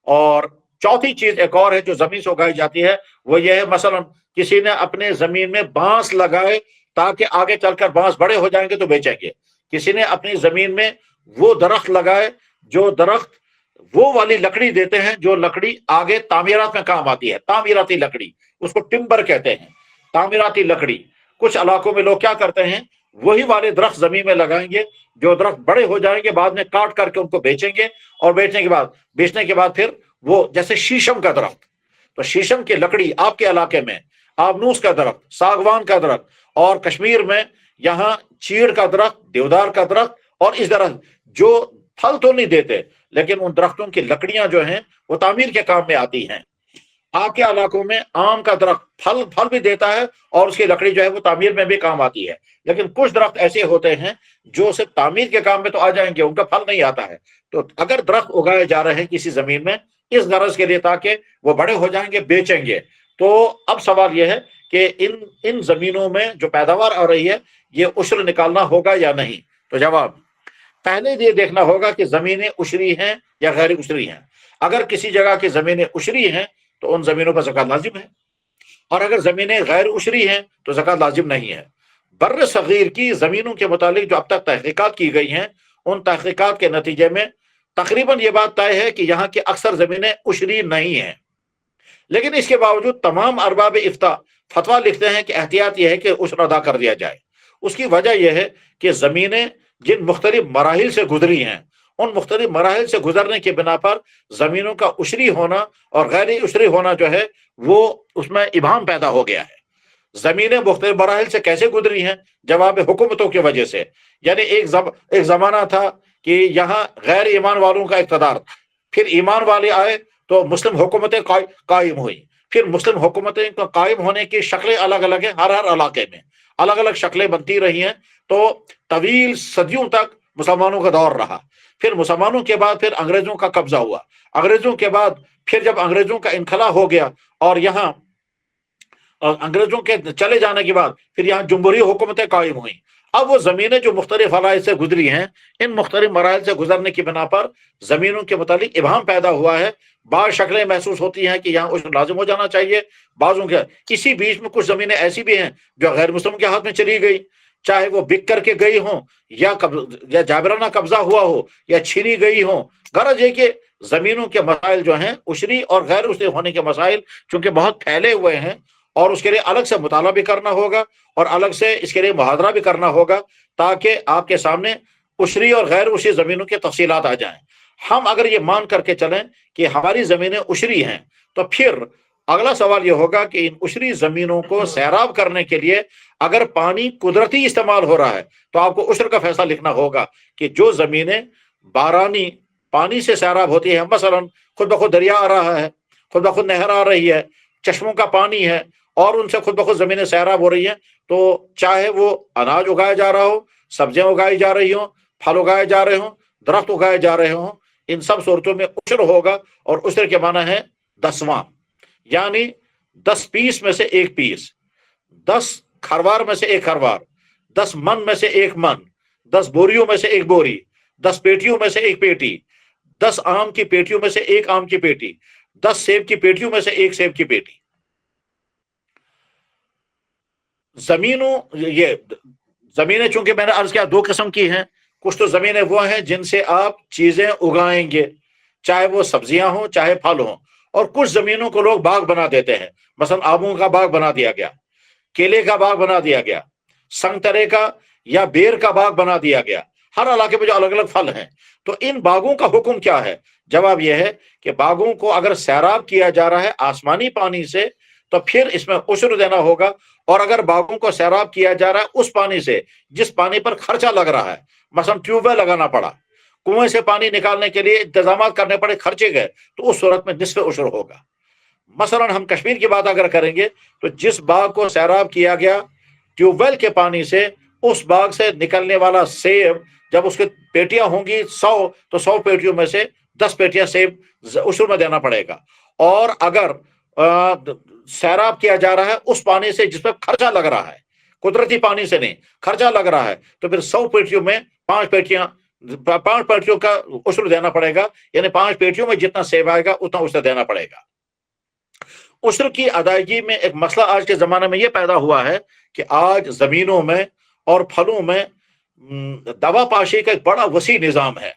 और चौथी चीज एक और है जो जमीन से उगाई जाती है, वो ये है मसलन किसी ने अपने जमीन में बांस लगाए ताकि आगे चलकर बांस बड़े हो जाएंगे तो बेचेंगे। किसी ने अपनी जमीन में वो दरख्त लगाए जो दरख्त वो वाली लकड़ी देते हैं जो लकड़ी आगे तामीरात में काम आती है, तामीराती लकड़ी, उसको टिम्बर कहते हैं, तामीराती लकड़ी। कुछ इलाकों में लोग क्या करते हैं, वही वाले दरख्त जमीन में लगाएंगे, जो दरख्त बड़े हो जाएंगे बाद में काट करके उनको बेचेंगे, और बेचने के बाद फिर वो जैसे शीशम का दरख्त, तो शीशम की लकड़ी आपके इलाके में आबनूस का दरख्त, सागवान का दरख्त, और कश्मीर में यहाँ चीड़ का दरख्त, देवदार का दरख्त, और इस दरख्त जो फल तो नहीं देते लेकिन उन दरख्तों की लकड़ियां जो हैं वो तामीर के काम में आती हैं। आपके इलाकों में आम का दरख्त फल भी देता है और उसकी लकड़ी जो है वो तामीर में भी काम आती है। लेकिन कुछ दरख्त ऐसे होते हैं जो सिर्फ तामीर के काम में तो आ जाएंगे, उनका फल नहीं आता है। तो अगर दरख्त उगाए जा रहे हैं किसी जमीन में इस गरज के लिए ताकि वो बड़े हो जाएंगे, बेचेंगे, तो अब सवाल यह है कि इन जमीनों में जो पैदावार आ रही है ये उश्र निकालना होगा या नहीं। तो जवाब, पहले ये देखना होगा कि जमीनें उशरी हैं या गैर उशरी हैं। अगर किसी जगह की जमीनें उशरी हैं तो उन जमीनों पर ज़कात लाजिम है, और अगर जमीनें गैर उशरी हैं तो ज़कात लाजिम नहीं है। बर्र सगीर की जमीनों के मुतालिक जो अब तक तहकीकात की गई हैं, उन तहकीकात के नतीजे में तकरीबन ये बात तय है कि यहाँ की अक्सर जमीनें उशरी नहीं हैं। लेकिन इसके बावजूद तमाम अरबाब इफ्ता फतवा लिखते हैं कि एहतियात यह है कि उश्र अदा कर दिया जाए। उसकी वजह यह है कि जमीनें जिन मुख्तलिफ मराहिल से गुजरी हैं, उन मुख्तलिफ मराहिल से गुजरने के बिना पर जमीनों का उशरी होना और गैर उशरी होना जो है वो उसमें इबाम पैदा हो गया है। जमीनें मुख्तलिफ मराहिल से कैसे गुजरी हैं? जवाब हुकूमतों की वजह से। यानी एक जमाना था कि यहाँ गैर ईमान वालों का इक़्तिदार था, फिर ईमान वाले आए तो मुस्लिम हुकूमतें कायम हुई। फिर मुस्लिम हुकूमतें कायम होने की शक्लें अलग अलग हैं, हर इलाके में अलग अलग शक्लें बनती रही हैं। तो तवील सदियों तक मुसलमानों का दौर रहा। फिर मुसलमानों के बाद फिर अंग्रेजों का कब्जा हुआ। अंग्रेजों के बाद फिर जब अंग्रेजों का इनखला हो गया और यहाँ अंग्रेजों के चले जाने के बाद फिर यहाँ जमहूरी हुकूमतें कायम हुई। अब वो जमीनें जो मुख्तलिफ मराहिल से गुजरी हैं, इन मुख्तलिफ मराहिल से गुजरने की बिना पर जमीनों के मुतालिक इबाम पैदा हुआ है। बाज़ शक्लें महसूस होती हैं कि यहाँ उश्र लाजिम हो जाना चाहिए, बाज़ों के इसी बीच में कुछ जमीनें ऐसी भी हैं जो गैर मुस्लिम के हाथ में चली गई, चाहे वो बिक करके गई हो या जाबराना कब्जा हुआ हो या छीनी गई हो। गरज है कि जमीनों के मसाइल जो हैं उशरी और गैर उशरी होने के मसाइल चूंकि बहुत फैले हुए हैं और उसके लिए अलग से मुताला भी करना होगा और अलग से इसके लिए मुहादरा भी करना होगा ताकि आपके सामने उशरी और गैर उशरी जमीनों की तफसीलात आ जाएं। हम अगर ये मान करके चलें कि हमारी जमीनें उशरी हैं तो फिर अगला सवाल यह होगा कि इन उशरी जमीनों को सैराब करने के लिए अगर पानी कुदरती इस्तेमाल हो रहा है तो आपको उश्र का फैसला लिखना होगा कि जो जमीनें बारानी पानी से सैराब होती है, मसलन खुद ब खुद दरिया आ रहा है, खुद ब खुद नहर आ रही है, चश्मों का पानी है और उनसे खुद ब खुद जमीनें सैराब हो रही हैं, तो चाहे वो अनाज उगाया जा रहा हो, सब्जियां उगाई जा रही हो, फल उगाए जा रहे हो, दरख्त उगाए जा रहे हो, इन सब सूरतों में उश्र होगा। और उश्र के माना है 10वां, यानी 10 पीस में से 1 पीस, 10 खरवार में से 1 खरवार, 10 मन में से 1 मन, 10 बोरियों में से 1 बोरी, 10 पेटियों में से 1 पेटी, 10 आम की पेटियों में से 1 आम की पेटी, 10 सेब की पेटियों में से 1 सेब की पेटी। ये जमीनें चूंकि मैंने अर्ज किया 2 किस्म की हैं। कुछ तो जमीनें वो हैं जिनसे आप चीजें उगाएंगे, चाहे वो सब्जियां हो चाहे फल हो, और कुछ जमीनों को लोग बाग बना देते हैं। मसलन आमों का बाग बना दिया गया, केले का बाग बना दिया गया, संतरे का या बेर का बाग बना दिया गया। हर इलाके में जो अलग अलग फल हैं, तो इन बागों का हुक्म क्या है? जवाब यह है कि बागों को अगर सैराब किया जा रहा है आसमानी पानी से तो फिर इसमें उश्र देना होगा। और अगर बागों को सैराब किया जा रहा है उस पानी से जिस पानी पर खर्चा लग रहा है, मसलन ट्यूबवेल लगाना पड़ा, कुएं से पानी निकालने के लिए इंतजाम करने पड़े, खर्चे गए, तो उस सूरत में निस्फ उश्र होगा। मसलन हम कश्मीर की बात अगर करेंगे तो जिस बाग को सैराब किया गया ट्यूबवेल के पानी से, उस बाग से निकलने वाला सेब जब उसकी पेटियां होंगी 100, तो 100 पेटियों में से 10 पेटियां सेब उश्र में देना पड़ेगा। और अगर सैराब किया जा रहा है उस पानी से जिस पर खर्चा लग रहा है, कुदरती पानी से नहीं, खर्चा लग रहा है, तो फिर 100 पेटियों में 5 पेटियों का उश्र देना पड़ेगा। यानी 5 पेटियों में जितना सेब आएगा उतना उश्र देना पड़ेगा। उश्र की अदायगी में एक मसला आज के जमाने में यह पैदा हुआ है कि आज जमीनों में और फलों में दवा पाशी का एक बड़ा वसी निज़ाम है।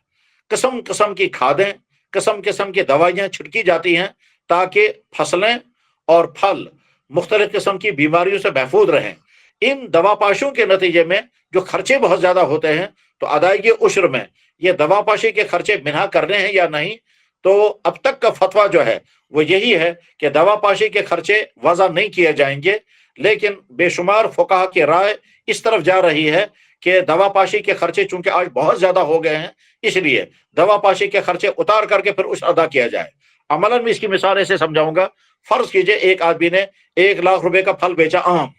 किस्म किस्म की खादें, किस्म किस्म की दवाइयाँ छिड़की जाती हैं ताकि फसलें और फल मुख्तलिफ किस्म की बीमारियों से महफूज रहें। इन दवा पाशियों के नतीजे में जो खर्चे बहुत ज़्यादा होते हैं, तो अदायगी उश्र में ये दवा पाशी के खर्चे मिना करने हैं या नहीं, तो अब तक का फतवा जो है वो यही है कि दवा पाशी के खर्चे वज़ा नहीं किए जाएंगे। लेकिन बेशुमार फुकाहा की राय इस तरफ जा रही है कि दवा पाशी के खर्चे चूंकि आज बहुत ज्यादा हो गए हैं, इसलिए दवा पाशी के खर्चे उतार करके फिर उस अदा किया जाए। अमलन में इसकी मिसाल ऐसे समझाऊंगा। फर्ज कीजिए एक आदमी ने 1 लाख रुपए का फल बेचा आम,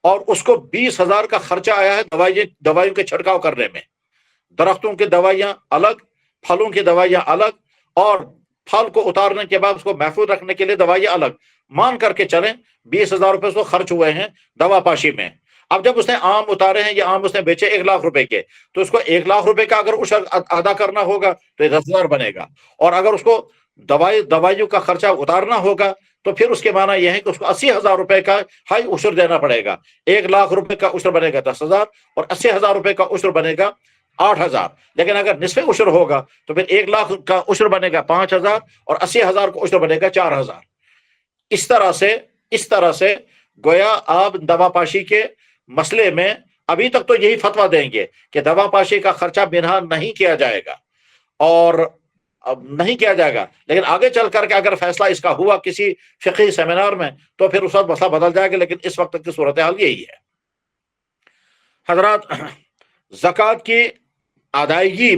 और उसको 20,000 का खर्चा आया है दवाइयों के छिड़काव करने में। दरख्तों की दवाइयां अलग, फलों की दवाइयां अलग, और फल को उतारने के बाद उसको महफूज रखने के लिए दवाइयां अलग। मान करके चलें 20,000 रुपए उसको खर्च हुए हैं दवा पाशी में। अब जब उसने आम उतारे हैं, या आम उसने बेचे 1 लाख रुपए के, तो उसको 1 लाख रुपए का अगर उश्र अदा करना होगा तो 10,000 बनेगा। और अगर उसको दवाइयों का खर्चा उतारना होगा तो फिर उसके माना यह है कि उसको 80,000 रुपए का हाई उश्र देना पड़ेगा। 1 लाख रुपए का उश्र बनेगा 10,000 और 80,000 रुपए का उश्र बनेगा 8,000। लेकिन अगर निस्फे उश्र होगा तो फिर 1 लाख का उश्र बनेगा 5,000 और 80,000 का उश्र बनेगा 4,000। इस तरह से गोया आप दवा पाशी के मसले में अभी तक तो यही फतवा देंगे कि दवा पाशी का खर्चा बिना नहीं किया जाएगा, और अब नहीं किया जाएगा। लेकिन आगे चल करके अगर फैसला इसका हुआ किसी फिक़ही सेमिनार में तो फिर उस वक्त मसला बदल जाएगा। लेकिन इस वक्त की सूरत हाल यही है। हजरात, ज़कात की अदायगी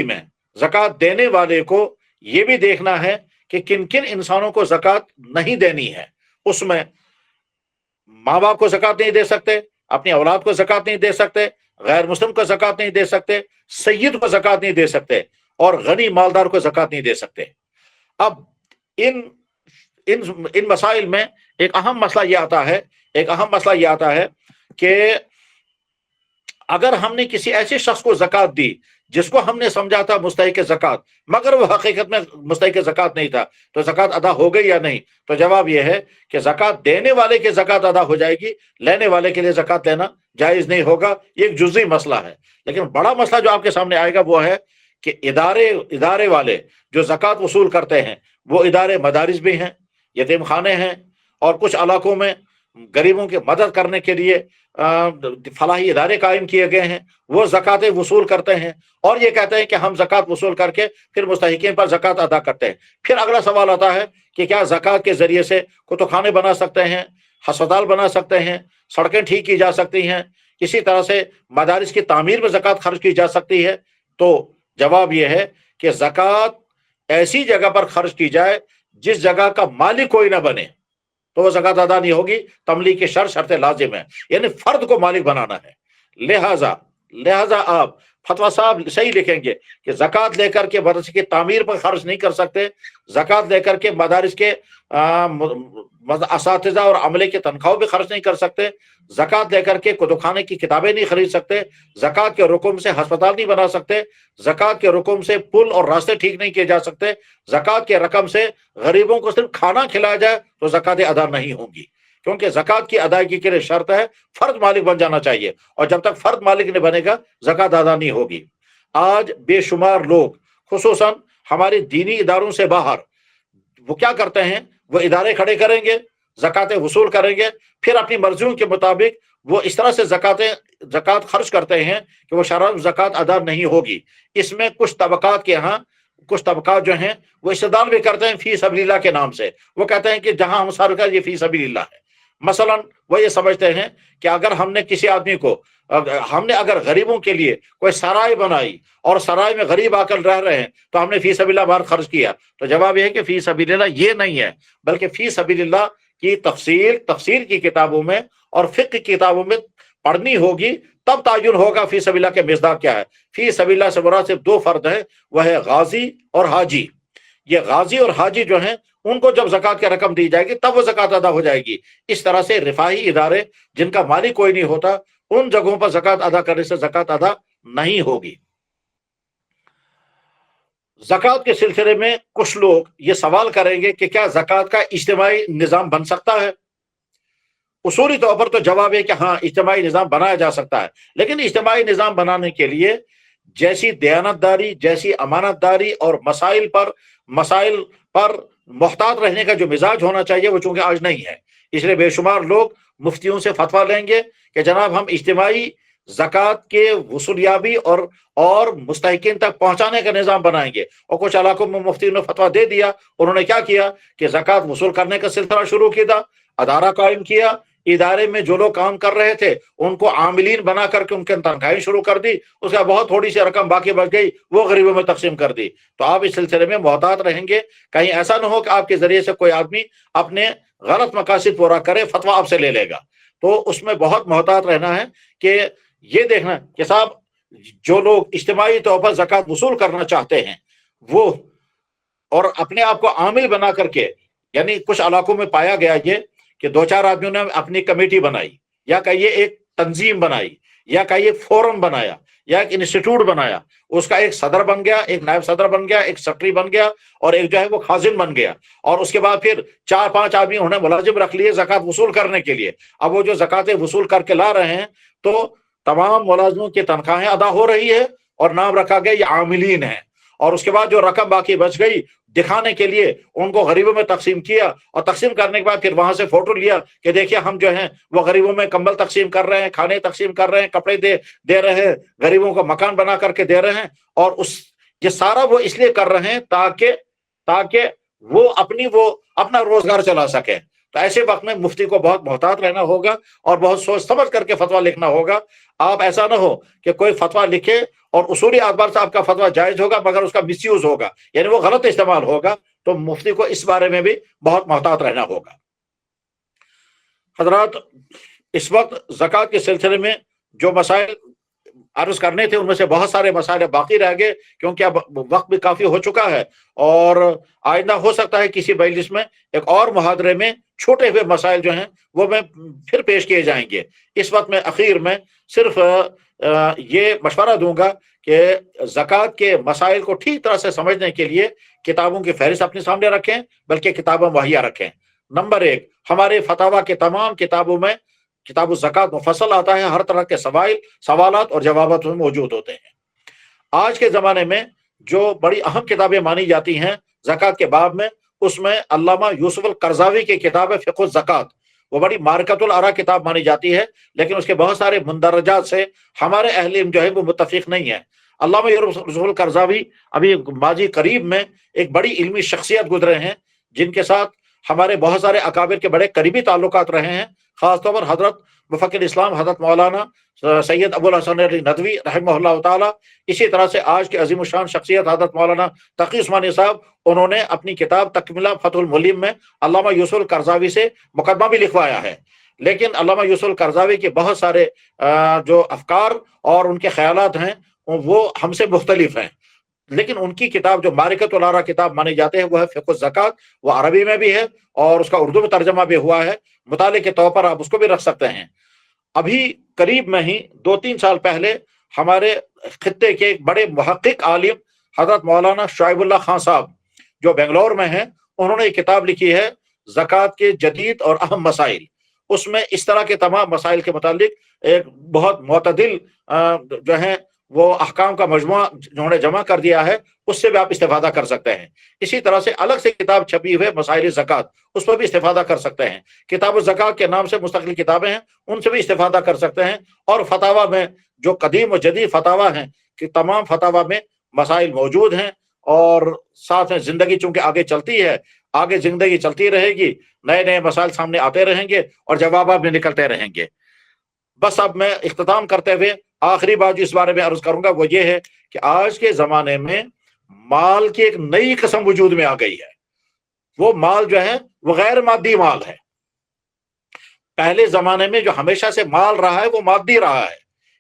में ज़कात देने वाले को यह भी देखना है कि किन किन इंसानों को ज़कात नहीं देनी है। उसमें माँ बाप को ज़कात नहीं दे सकते, अपनी औलाद को ज़कात नहीं दे सकते, गैर मुस्लिम को ज़कात नहीं दे सकते, सैयद को ज़कात नहीं दे सकते, और गनी मालदार को ज़कात नहीं दे सकते। अब इन मसाइल में एक अहम मसला यह आता है कि अगर हमने किसी ऐसे शख्स को ज़कात दी जिसको हमने समझा था मुस्तहिक ज़कात, मगर वो हकीकत में मुस्तहिक ज़कात नहीं था, तो ज़कात अदा हो गई या नहीं? तो जवाब यह है कि ज़कात देने वाले की ज़कात अदा हो जाएगी, लेने वाले के लिए ज़कात लेना जायज़ नहीं होगा। ये एक जुज़ई मसला है। लेकिन बड़ा मसला जो आपके सामने आएगा वो है कि इदारे वाले जो ज़कात वसूल करते हैं, वो इदारे मदारिस भी हैं, यतीम खाने हैं, और कुछ इलाकों में गरीबों की मदद करने के लिए फलाही इदारे कायम किए गए हैं। वो ज़कातें वसूल करते हैं और ये कहते हैं कि हम ज़कात वसूल करके फिर मुस्तहिकीन पर ज़कात अदा करते हैं। फिर अगला सवाल आता है कि क्या ज़कात के ज़रिए से कुतुबखाने बना सकते हैं, अस्पताल बना सकते हैं, सड़कें ठीक की जा सकती हैं, इसी तरह से मदारिस की तामीर में ज़कात खर्च की जा सकती है? तो जवाब यह है कि ज़कात ऐसी जगह पर खर्च की जाए जिस जगह का मालिक कोई ना बने, तो वो ज़कात अदा नहीं होगी। तमलीक की शर्त लाजिम है, यानी फर्द को मालिक बनाना है। लिहाजा आप फतवा साहब सही लिखेंगे कि ज़कात लेकर के मदरसे की तामीर पर खर्च नहीं कर सकते, ज़कात लेकर के मदारिस के असातिज़ा और अमले की तनख्वाह भी खर्च नहीं कर सकते, ज़कात लेकर के कुतुबखाने की किताबें नहीं खरीद सकते, ज़कात के रुकुम से अस्पताल नहीं बना सकते, ज़कात के रुकुम से पुल और रास्ते ठीक नहीं किए जा सकते, ज़कात के रकम से गरीबों को सिर्फ खाना खिलाया जाए तो ज़कातें अदा नहीं होंगी। क्योंकि ज़कात की अदायगी के लिए शर्त है फर्द मालिक बन जाना चाहिए, और जब तक फर्द मालिक नहीं बनेगा ज़कात अदा नहीं होगी। आज बेशुमार लोग खुसूसन हमारे दीनी इदारों से बाहर वो क्या करते हैं, वो इदारे खड़े करेंगे, ज़कातें वसूल करेंगे, फिर अपनी मर्जियों के मुताबिक वो इस तरह से ज़कात खर्च करते हैं कि वो शरअन ज़कात अदा नहीं होगी। इसमें कुछ तबकात के यहाँ कुछ तबका जो हैं वो इस्तेदाल भी करते हैं फी सबीलिल्लाह के नाम से। वो कहते हैं कि जहां हम सर का ये फी सबीलिल्लाह है। मसलन वो ये समझते हैं कि अगर हमने किसी आदमी को हमने अगर गरीबों के लिए कोई सराय बनाई और सराय में गरीब आकर रह रहे हैं तो हमने फी सबीलिल्लाह बाहर खर्च किया, तो जवाब यह है कि फी सबीलिल्लाह ये नहीं है, बल्कि फी सबीलिल्लाह की तफसीर की किताबों में और फिक्र की किताबों में पढ़नी होगी, तब तायुन होगा फी सबीलिल्लाह के मिज़दार क्या है। फी सबीलिल्लाह से मुराद सिर्फ 2 फर्द है, वह है गाजी और हाजी। ये गाजी और हाजी जो हैं उनको जब ज़कात की रकम दी जाएगी तब वो ज़कात अदा हो जाएगी। इस तरह से रिफाही इदारे जिनका मालिक कोई नहीं होता, उन जगहों पर ज़कात अदा करने से ज़कात अदा नहीं होगी। ज़कात के सिलसिले में कुछ लोग ये सवाल करेंगे कि क्या ज़कात का इज्तिमाई निज़ाम बन सकता है। उसूली तौर पर तो जवाब है कि हाँ, इज्तिमाई निज़ाम बनाया जा सकता है, लेकिन इज्तिमाई निज़ाम बनाने के लिए जैसी दयानतदारी, जैसी अमानतदारी और मसाइल पर मोहतात रहने का जो मिजाज होना चाहिए वो चूंकि आज नहीं है, इसलिए बेशुमार लोग मुफ्तियों से फतवा लेंगे कि जनाब हम इज्तिमाई ज़कात के वसूलियाबी और मुस्तहिकीन तक पहुंचाने का निज़ाम बनाएंगे। और कुछ इलाकों में मुफ्ती ने फतवा दे दिया, उन्होंने क्या किया कि ज़कात वसूल करने का सिलसिला शुरू किया, अदारा कायम किया, इदारे में जो लोग काम कर रहे थे उनको आमिलीन बना करके उनके तनख्वाहें शुरू कर दी, उसका बहुत थोड़ी सी रकम बाकी बच गई, वो गरीबों में तकसीम कर दी। तो आप इस सिलसिले में मोहतात रहेंगे, कहीं ऐसा ना हो कि आपके जरिए से कोई आदमी अपने गलत मकासद पूरा करे, फतवा आपसे ले लेगा। तो उसमें बहुत मोहतात रहना है कि ये देखना कि साहब जो लोग इज्तिमाई तौर पर ज़कात वसूल करना चाहते हैं वो और अपने आप को आमिल बना करके, यानी कुछ इलाकों में पाया गया ये कि 2-4 आदमियों ने अपनी कमेटी बनाई, या कहिए एक तंजीम बनाई, या कहिए फोरम बनाया, या एक इंस्टीट्यूट बनाया, उसका एक सदर बन गया, एक नायब सदर बन गया, एक सेक्रेटरी बन गया और एक जो है वो खाजिन बन गया, और उसके बाद फिर 4-5 आदमी उन्हें मुलाजिम रख लिए ज़कात वसूल करने के लिए। अब वो जो ज़कातें वसूल करके ला रहे हैं तो तमाम मुलाजिमों की तनख्वाहें अदा हो रही है और नाम रखा गया ये आमिलीन है, और उसके बाद जो रकम बाकी बच गई दिखाने के लिए उनको गरीबों में तकसीम किया, और तकसीम करने के बाद फिर वहां से फोटो लिया कि देखिए हम जो हैं वो गरीबों में कंबल तकसीम कर रहे हैं, खाने तकसीम कर रहे हैं, कपड़े दे रहे हैं, गरीबों को मकान बना करके दे रहे हैं, और ये सारा वो इसलिए कर रहे हैं ताकि वो अपना रोजगार चला सके। तो ऐसे वक्त में मुफ्ती को बहुत मोहतात रहना होगा और बहुत सोच समझ करके फतवा लिखना होगा। आप ऐसा ना हो कि कोई फतवा लिखे और उसूली आतबार से आपका फतवा जायज होगा मगर उसका मिसयूज होगा, यानी वो गलत इस्तेमाल होगा, तो मुफ्ती को इस बारे में भी बहुत मोहतात रहना होगा। हजरात, इस वक्त ज़कात के सिलसिले में जो मसाइल अर्ज करने थे उनमें से बहुत सारे मसाइल बाकी रह गए, क्योंकि अब वक्त भी काफी हो चुका है, और आइंदा हो सकता है किसी मजलिस में एक और मुहादरे में छोटे हुए मसाइल जो हैं वो में फिर पेश किए जाएंगे। इस वक्त में आखिर में सिर्फ ये मशवरा दूंगा कि ज़कात के मसाइल को ठीक तरह से समझने के लिए किताबों की फहरिस्त अपने सामने रखें, बल्कि किताबें मुहैया रखें। नंबर 1, हमारे फतावा के तमाम किताबों में किताब ज़कात मुफस्सल आता है, हर तरह के सवालात और जवाबात में मौजूद होते हैं। आज के ज़माने में जो बड़ी अहम किताबें मानी जाती हैं ज़कात के बाब में, उसमें अल्लामा यूसुफ अल-करज़ावी की किताब है फ़िक़्ह ज़कात, वो बड़ी मारकतुल आरा किताब मानी जाती है, लेकिन उसके बहुत सारे मुंदरजात से हमारे अहले इल्म जो है वो मुत्तफ़िक़ नहीं है। अल्लामा यूसुफ अल-करज़ावी अभी माजी करीब में एक बड़ी इल्मी शख्सियत गुजरे हैं, जिनके साथ हमारे बहुत सारे अकाबिर के बड़े करीबी ताल्लुकात रहे हैं, खासतौर पर हजरत मुफ़क्किर इस्लाम हजरत मौलाना सैयद अबुल हसन अली नदवी रहमहुल्लाह ताला, इसी तरह से आज के अजीम शान शख्सियत हजरत मौलाना तक़ी उस्मानी साहब, उन्होंने अपनी किताब तकमिला फतहुल मुल्लिम में अल्लामा यूसुफ करज़ावी से मुकदमा भी लिखवाया है। लेकिन अल्लामा यूसुफ करज़ावी के बहुत सारे जो अफकार और उनके ख्यालात हैं वो हमसे मुख्तलिफ हैं, लेकिन उनकी किताब जो मारिकतुल आरा किताब माने जाते हैं वो है फ़िक़्ह ज़कात, वो अरबी में भी है और उसका उर्दू में तर्जमा भी हुआ है, मुताले के तौर पर आप उसको भी रख सकते हैं। अभी करीब में ही 2-3 साल पहले हमारे खित्ते के एक बड़े मुहक्किक आलिम हजरत मौलाना शुआइबुल्लाह खान साहब जो बेंगलोर में हैं, उन्होंने एक किताब लिखी है ज़कात के जदीद और अहम मसाइल। उसमें इस तरह के तमाम मसाइल के मुतालिक एक बहुत मुतदिल जो है वो अहकाम का मजमुआ उन्होंने जमा कर दिया है, उससे भी आप इस्तेफादा कर सकते हैं। इसी तरह से अलग से किताब छपी हुई है मसाइल ज़कात, उस पर भी इस्तेफादा कर सकते हैं। किताब ज़कात के नाम से मुस्तकिल किताबें हैं, उनसे भी इस्तेफादा कर सकते हैं। और फतावा में जो कदीम और जदीद फतावा हैं कि तमाम फतावा में मसाइल मौजूद हैं اور ساتھ میں زندگی چونکہ آگے چلتی ہے، آگے زندگی چلتی رہے گی، نئے نئے مسائل سامنے آتے رہیں گے اور جوابات بھی نکلتے رہیں گے۔ بس اب میں اختتام کرتے ہوئے آخری بات جو اس بارے میں عرض کروں گا وہ یہ ہے کہ آج کے زمانے میں مال کی ایک نئی قسم وجود میں آ گئی ہے۔ وہ مال جو ہے وہ غیر مادی مال ہے۔ پہلے زمانے میں جو ہمیشہ سے مال رہا ہے وہ مادی رہا ہے،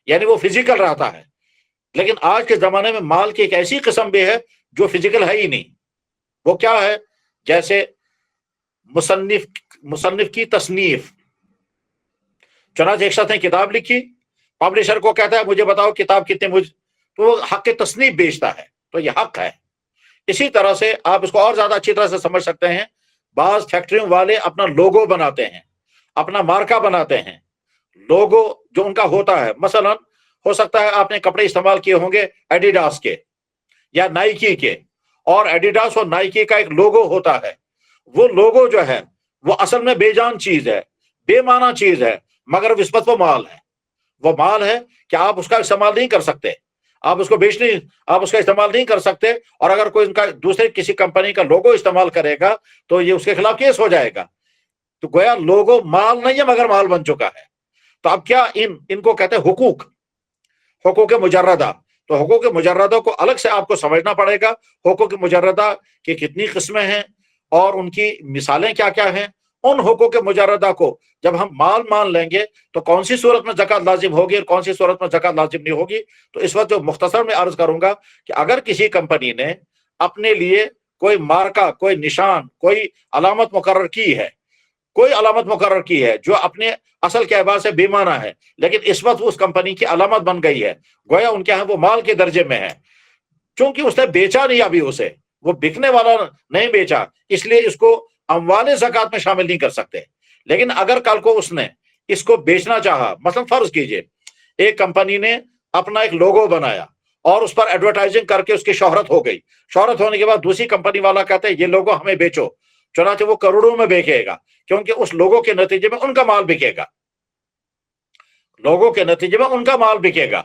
یعنی وہ فزیکل رہتا ہے، لیکن آج کے زمانے میں مال کی ایک ایسی قسم بھی ہے جو فزیکل ہے ہی نہیں۔ وہ کیا ہے؟ جیسے مصنف کی تصنیف، چنانچہ ایک شخص نے کتاب لکھی، پبلشر کو کہتا ہے مجھے بتاؤ کتاب کتنے، تو وہ حق کی تصنیف بیچتا ہے، تو یہ حق ہے۔ اسی طرح سے آپ اس کو اور زیادہ اچھی طرح سے سمجھ سکتے ہیں، بعض فیکٹریوں والے اپنا لوگو بناتے ہیں، اپنا مارکا بناتے ہیں، لوگو جو ان کا ہوتا ہے، مثلا ہو سکتا ہے آپ نے کپڑے استعمال کیے ہوں گے ایڈیڈاس کے یا نائکی کے، اور ایڈیڈاس اور نائکی کا ایک لوگو ہوتا ہے۔ وہ لوگو جو ہے وہ اصل میں بے جان چیز ہے، بے معنی چیز ہے، مگر نسبت وہ مال ہے۔ وہ مال ہے کہ آپ اس کا استعمال نہیں کر سکتے، آپ اس کو بیچنے، آپ اس کا استعمال نہیں کر سکتے، اور اگر کوئی ان کا دوسرے کسی کمپنی کا لوگو استعمال کرے گا تو یہ اس کے خلاف کیس ہو جائے گا۔ تو گویا لوگو مال نہیں ہے مگر مال بن چکا ہے۔ تو اب کیا ان کو کہتے ہیں حقوق مجردہ۔ تو حقوق مجردہ کو الگ سے آپ کو سمجھنا پڑے گا، حقوق مجردہ کی کتنی قسمیں ہیں اور ان کی مثالیں کیا کیا ہیں۔ ان حقوق مجردہ کو جب ہم مال مان لیں گے تو کون سی صورت میں زکوٰۃ لازم ہوگی اور کون سی صورت میں زکوٰۃ لازم نہیں ہوگی، تو اس وقت جو مختصر میں عرض کروں گا کہ اگر کسی کمپنی نے اپنے لیے کوئی مارکا، کوئی نشان، کوئی علامت مقرر کی ہے، کوئی علامت مقرر کی ہے جو اپنے اصل کے اعتبار سے بے معنی ہے، لیکن اس وقت اس کمپنی کی علامت بن گئی ہے، گویا ان کے ہاں وہ مال کے درجے میں ہے، چونکہ اس نے بیچا نہیں، ابھی اسے وہ بکنے والا نہیں بیچا، اس لیے اس کو اموال زکوٰۃ میں شامل نہیں کر سکتے۔ لیکن اگر کل کو اس نے اس کو بیچنا چاہا، مثلا فرض کیجئے ایک کمپنی نے اپنا ایک لوگو بنایا اور اس پر ایڈورٹائزنگ کر کے اس کی شہرت ہو گئی، شہرت ہونے کے بعد دوسری کمپنی والا کہتا ہے یہ لوگو ہمیں بیچو، چنانچہ وہ کروڑوں میں بیچے گا، کیونکہ اس لوگو کے نتیجے میں ان کا مال بکے گا، لوگو کے نتیجے میں ان کا مال بکے گا۔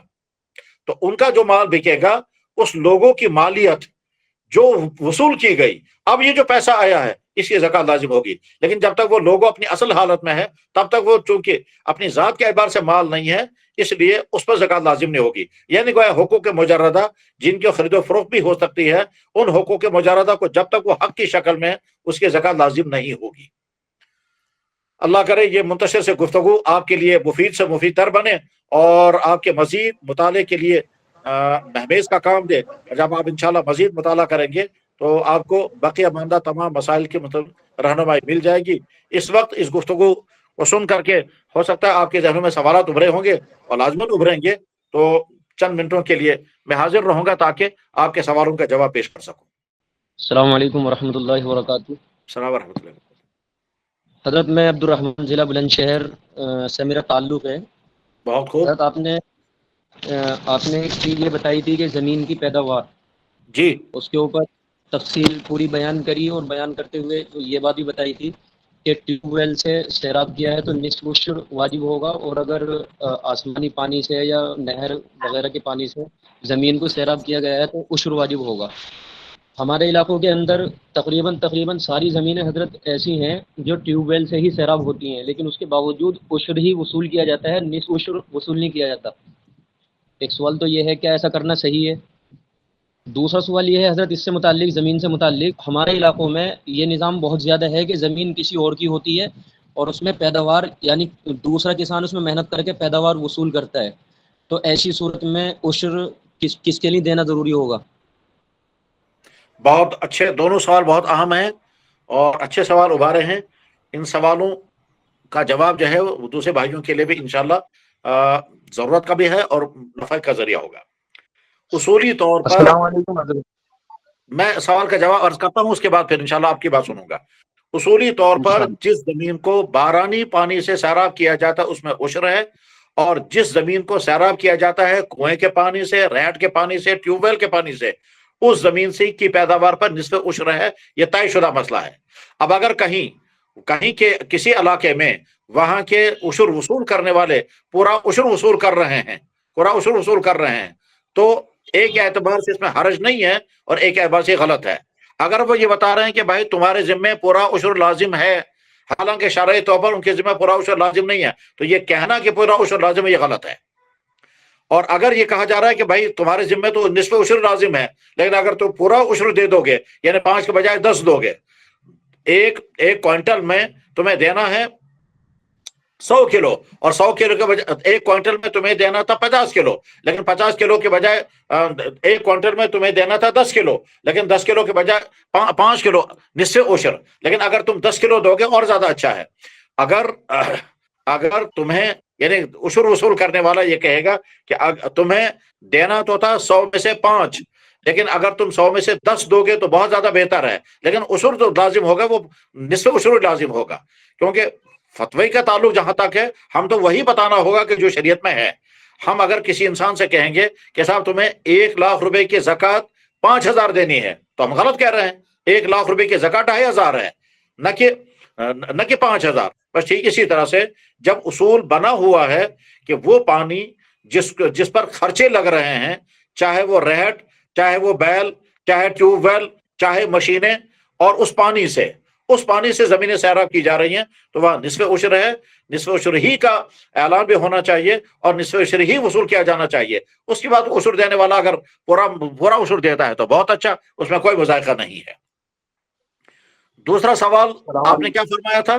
تو ان کا جو مال بکے گا، اس لوگوں کی مالیت جو وصول کی گئی، اب یہ جو پیسہ آیا ہے اس کی زکوٰۃ لازم ہوگی۔ لیکن جب تک وہ لوگو اپنی اصل حالت میں ہے تب تک وہ چونکہ اپنی ذات کے اعتبار سے مال نہیں ہے، اس لیے اس پر زکوٰۃ لازم نہیں ہوگی۔ یعنی گویا حقوق مجردہ جن کی خرید و فروخت بھی ہو سکتی ہے، ان حقوق مجردہ کو جب تک وہ حق کی شکل میں اس کی زکوٰۃ لازم نہیں ہوگی۔ اللہ کرے یہ منتشر سے گفتگو آپ کے لیے مفید سے مفید تر بنے اور آپ کے مزید مطالعے کے لیے مہمیز کا کام دے۔ جب آپ انشاءاللہ مزید مطالعہ کریں گے تو آپ کو باقی ماندہ تمام مسائل کی رہنمائی مل جائے گی۔ اس وقت اس گفتگو کو سن کر کے ہو سکتا ہے آپ کے ذہنوں میں سوالات ابھرے ہوں گے اور لازماً ابھریں گے، تو چند منٹوں کے لیے میں حاضر رہوں گا تاکہ آپ کے سوالوں کا جواب پیش کر سکوں۔ السلام علیکم ورحمۃ اللہ وبرکاتہ۔ السلام ورحمۃ اللہ۔ حضرت میں عبد الرحمن ضلع بلند شہر سے میرا تعلق ہے۔ بہت خوب۔ حضرت آپ نے ایک چیز یہ بتائی تھی کہ زمین کی پیداوار، جی اس کے اوپر تفصیل پوری بیان کری، اور بیان کرتے ہوئے یہ بات بھی بتائی تھی کہ ٹیوب ویل سے سیراب کیا ہے تو نصف عشر واجب ہوگا، اور اگر آسمانی پانی سے یا نہر وغیرہ کے پانی سے زمین کو سیراب کیا گیا ہے تو عشر واجب ہوگا۔ ہمارے علاقوں کے اندر تقریباً ساری زمینیں حضرت ایسی ہیں جو ٹیوب ویل سے ہی سیراب ہوتی ہیں، لیکن اس کے باوجود عشر ہی وصول کیا جاتا ہے، نصف عشر وصول نہیں کیا جاتا۔ ایک سوال تو یہ ہے کیا ایسا کرنا صحیح ہے؟ دوسرا سوال یہ ہے حضرت اس سے متعلق، زمین سے متعلق، ہمارے علاقوں میں یہ نظام بہت زیادہ ہے کہ زمین کسی اور کی ہوتی ہے اور اس میں پیداوار، یعنی دوسرا کسان اس میں محنت کر کے پیداوار وصول کرتا ہے، تو ایسی صورت میں عشر کس کے لیے دینا ضروری ہوگا؟ بہت اچھے، دونوں سوال بہت اہم ہیں اور اچھے سوال ابھارے ہیں۔ ان سوالوں کا جواب جو ہے وہ دوسرے بھائیوں کے لیے بھی انشاءاللہ ضرورت کا بھی ہے اور نفع کا ذریعہ ہوگا۔ اصولی طور پر السلام علیکم حضرت۔ میں سوال کا جواب عرض کرتا ہوں، اس کے بعد پھر انشاءاللہ آپ کی بات سنوں گا۔ اصولی طور پر جس زمین کو بارانی پانی سے سیراب کیا جاتا ہے اس میں عشر ہے، اور جس زمین کو سیراب کیا جاتا ہے کنویں کے پانی سے، ریٹ کے پانی سے، ٹیوب ویل کے پانی سے، اس زمین سے کی پیداوار پر نصف عشر ہے۔ یہ طے شدہ مسئلہ ہے۔ اب اگر کہیں کے کسی علاقے میں وہاں کے عشر وصول کرنے والے پورا عشر وصول کر رہے ہیں تو ایک اعتبار سے اس میں حرج نہیں ہے اور ایک اعتبار سے غلط ہے. اگر وہ یہ بتا رہے ہیں کہ بھائی تمہارے ذمے پورا عشر لازم ہے، حالانکہ شرعی طور پر ان کے ذمہ پورا عشر لازم نہیں ہے، تو یہ کہنا کہ پورا عشر لازم ہے یہ غلط ہے. اور اگر یہ کہا جا رہا ہے کہ بھائی تمہارے ذمہ تو نصف عشر لازم ہے، لیکن اگر تم پورا عشر دے دو گے، یعنی 5 کے بجائے 10 دو گے، ایک کوئنٹل میں تمہیں دینا ہے 100 کلو، اور 100 کلو کے بجائے ایک کوئنٹل میں تمہیں دینا تھا 50 کلو، لیکن 50 کلو کے بجائے ایک کوئنٹل میں تمہیں دینا تھا 10 کلو، لیکن 10 کلو کے بجائے 5 کلو نصف عشر، لیکن اگر تم 10 کلو دو گے اور زیادہ اچھا ہے. اگر تمہیں یعنی عشر وصول کرنے والا یہ کہے گا کہ تمہیں دینا تو تھا 100 میں سے 5، لیکن اگر تم 100 میں سے 10 دو گے تو بہت زیادہ بہتر ہے، لیکن عشر جو لازم ہوگا وہ نصف عشر لازم ہوگا، کیونکہ فتوی کا تعلق جہاں تک ہے ہم تو وہی بتانا ہوگا کہ جو شریعت میں ہے. ہم اگر کسی انسان سے کہیں گے کہ صاحب تمہیں 1,00,000 روپے کی زکوٰۃ 5,000 دینی ہے، تو ہم غلط کہہ رہے ہیں. 1,00,000 روپے کی زکوٰۃ 2,500 ہے، نہ کہ 5,000. بس ٹھیک اسی طرح سے جب اصول بنا ہوا ہے کہ وہ پانی جس پر خرچے لگ رہے ہیں، چاہے وہ ریہٹ، چاہے وہ بیل، چاہے ٹیوب ویل، چاہے مشینیں، اور اس پانی سے زمینیں سیراب کی جا رہی ہیں، تو وہاں نصف عشر ہے. نصف عشر ہی کا اعلان بھی ہونا چاہیے اور نصف عشر ہی وصول کیا جانا چاہیے. اس کے بعد عشر دینے والا اگر پورا عشر دیتا ہے تو بہت اچھا، اس میں کوئی مذائقہ نہیں ہے. دوسرا سوال آپ نے کیا فرمایا تھا؟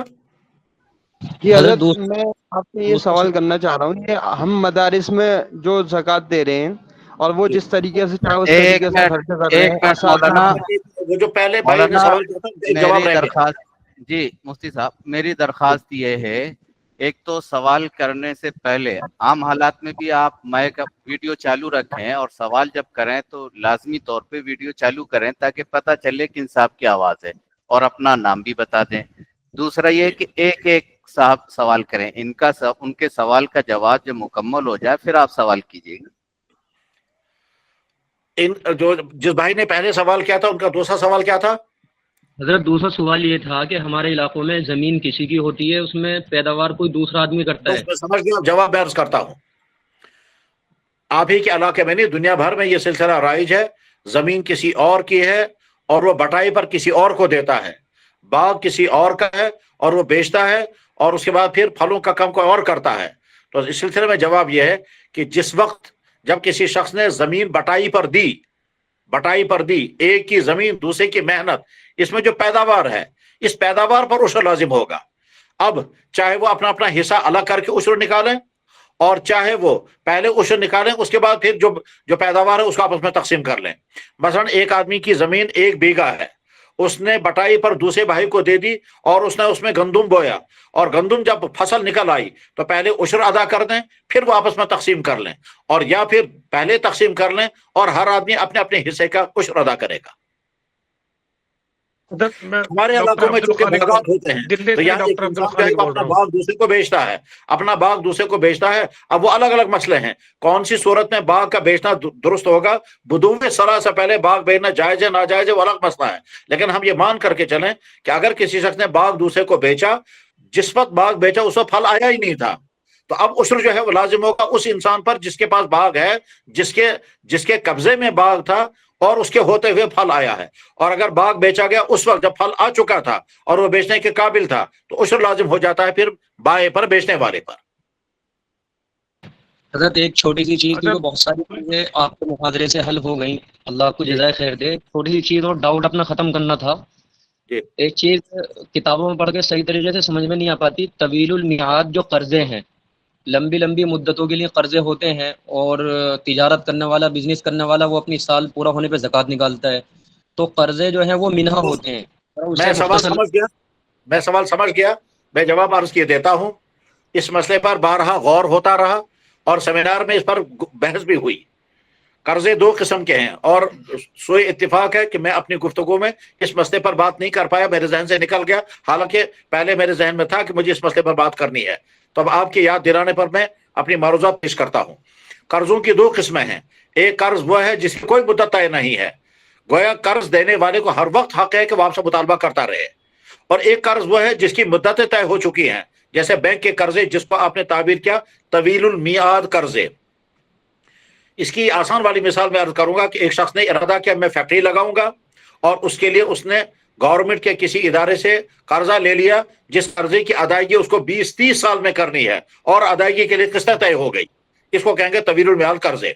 جی حضرت، میں آپ سے یہ سوال کرنا چاہ رہا ہوں کہ ہم مدارس میں جو زکوٰۃ دے رہے ہیں اور وہ جس طریقے سے چاہے اس طریقے سے خرچہ کر رہے ہیں، مولانا وہ جو پہلے بھائی نے سوال کیا تھا ایک جواب میری رہ گیا. درخواست، جی مفتی صاحب میری درخواست یہ ہے، ایک تو سوال کرنے سے پہلے عام حالات میں بھی آپ مائک ویڈیو چالو رکھیں، اور سوال جب کریں تو لازمی طور پہ ویڈیو چالو کریں تاکہ پتہ چلے کہ صاحب کی آواز ہے، اور اپنا نام بھی بتا دیں. دوسرا یہ کہ ایک صاحب سوال کریں، ان کے سوال کا جواب جب مکمل ہو جائے پھر آپ سوال کیجیے گا. جس بھائی نے پہلے سوال کیا تھا ان کا دوسرا سوال کیا تھا؟ حضرت دوسرا سوال یہ تھا کہ ہمارے علاقوں میں زمین کسی کی ہوتی ہے، اس میں پیداوار کوئی دوسرا آدمی کرتا ہے. میں سمجھ گیا، جواب میں عرض کرتا ہوں. آپ ہی کے علاقے میں نہیں، دنیا بھر میں یہ سلسلہ رائج ہے. زمین کسی اور کی ہے اور وہ بٹائی پر کسی اور کو دیتا ہے، باغ کسی اور کا ہے اور وہ بیچتا ہے، اور اس کے بعد پھر پھلوں کا کام کوئی اور کرتا ہے. تو اس سلسلے میں جواب یہ ہے کہ جس وقت جب کسی شخص نے زمین بٹائی پر دی، ایک کی زمین دوسرے کی محنت، اس میں جو پیداوار ہے اس پیداوار پر عشر لازم ہوگا. اب چاہے وہ اپنا حصہ الگ کر کے عشر نکالیں، اور چاہے وہ پہلے عشر نکالیں اس کے بعد پھر جو پیداوار ہے اس کو آپس میں تقسیم کر لیں. مثلا ایک آدمی کی زمین 1 بیگھہ ہے، اس نے بٹائی پر دوسرے بھائی کو دے دی اور اس نے اس میں گندم بویا، اور گندم جب فصل نکل آئی تو پہلے عشر ادا کر دیں، پھر وہ آپس میں تقسیم کر لیں، اور یا پھر پہلے تقسیم کر لیں اور ہر آدمی اپنے اپنے حصے کا عشر ادا کرے گا. ہمارے علاقوں میں چونکہ باغات ہوتے ہیں تو یہاں ایک انسان جو ہے وہ اپنا باغ دوسرے کو بیچتا ہے. اب وہ الگ الگ مسئلے ہیں، کون سی صورت میں باغ کا بیچنا درست ہوگا، بدون صلاح سے پہلے باغ بیچنا جائز ہے ناجائز ہے وہ الگ مسئلہ ہے. لیکن ہم یہ مان کر کے چلیں کہ اگر کسی شخص نے باغ دوسرے کو بیچا، جس وقت باغ بیچا اس وقت پھل آیا ہی نہیں تھا، تو اب عشر جو ہے وہ لازم ہوگا اس انسان پر جس کے پاس باغ ہے، جس کے قبضے میں باغ تھا اور اس کے ہوتے ہوئے پھل آیا ہے. اور اگر باغ بیچا گیا اس وقت جب پھل آ چکا تھا اور وہ بیچنے کے قابل تھا تو عشر لازم ہو جاتا ہے پھر بائیں پر، بیچنے والے پر. حضرت ایک چھوٹی سی چیز، کیونکہ بہت ساری چیزیں آپ کے محاضرے سے حل ہو گئیں، اللہ آپ کو جزائے خیر دے. چھوٹی سی چیز اور ڈاؤٹ اپنا ختم کرنا تھا. ایک چیز کتابوں میں پڑھ کے صحیح طریقے سے سمجھ میں نہیں آ پاتی، طویل المیعاد جو قرضے ہیں، لمبی مدتوں کے لیے قرضے ہوتے ہیں، اور تجارت کرنے والا، بزنس کرنے والا، وہ اپنی سال پورا ہونے پہ زکوٰۃ نکالتا ہے، تو قرضے جو ہیں وہ منہا ہوتے ہیں. میں سوال سمجھ گیا، میں جواب عرض کیے دیتا ہوں. اس مسئلے پر بارہا غور ہوتا رہا اور سیمینار میں اس پر بحث بھی ہوئی. قرضے 2 قسم کے ہیں، اور سوئے اتفاق ہے کہ میں اپنی گفتگو میں اس مسئلے پر بات نہیں کر پایا، میرے ذہن سے نکل گیا، حالانکہ پہلے میرے ذہن میں تھا کہ مجھے اس مسئلے پر بات کرنی ہے. تو اب آپ کی یاد دلانے پر میں اپنی معروضات پیش کرتا ہوں. قرضوں کی 2 قسمیں ہیں. ایک قرض وہ ہے جس کی کوئی مدت طے نہیں ہے، گویا قرض دینے والے کو ہر وقت حق ہے کہ وہ آپ سے مطالبہ کرتا رہے. اور ایک قرض وہ ہے جس کی مدتیں طے ہو چکی ہیں، جیسے بینک کے قرضے جس کو آپ نے تعبیر کیا طویل المیعاد قرضے. اس کی آسان والی مثال میں عرض کروں گا کہ ایک شخص نے ارادہ کیا میں فیکٹری لگاؤں گا، اور اس کے لیے اس نے گورنمنٹ کے کسی ادارے سے قرضہ لے لیا، جس قرضے کی ادائیگی اس کو 20-30 سال میں کرنی ہے، اور ادائیگی کے لیے قسطیں طے ہو گئی. اس کو کہیں گے طویل المیعاد قرضے،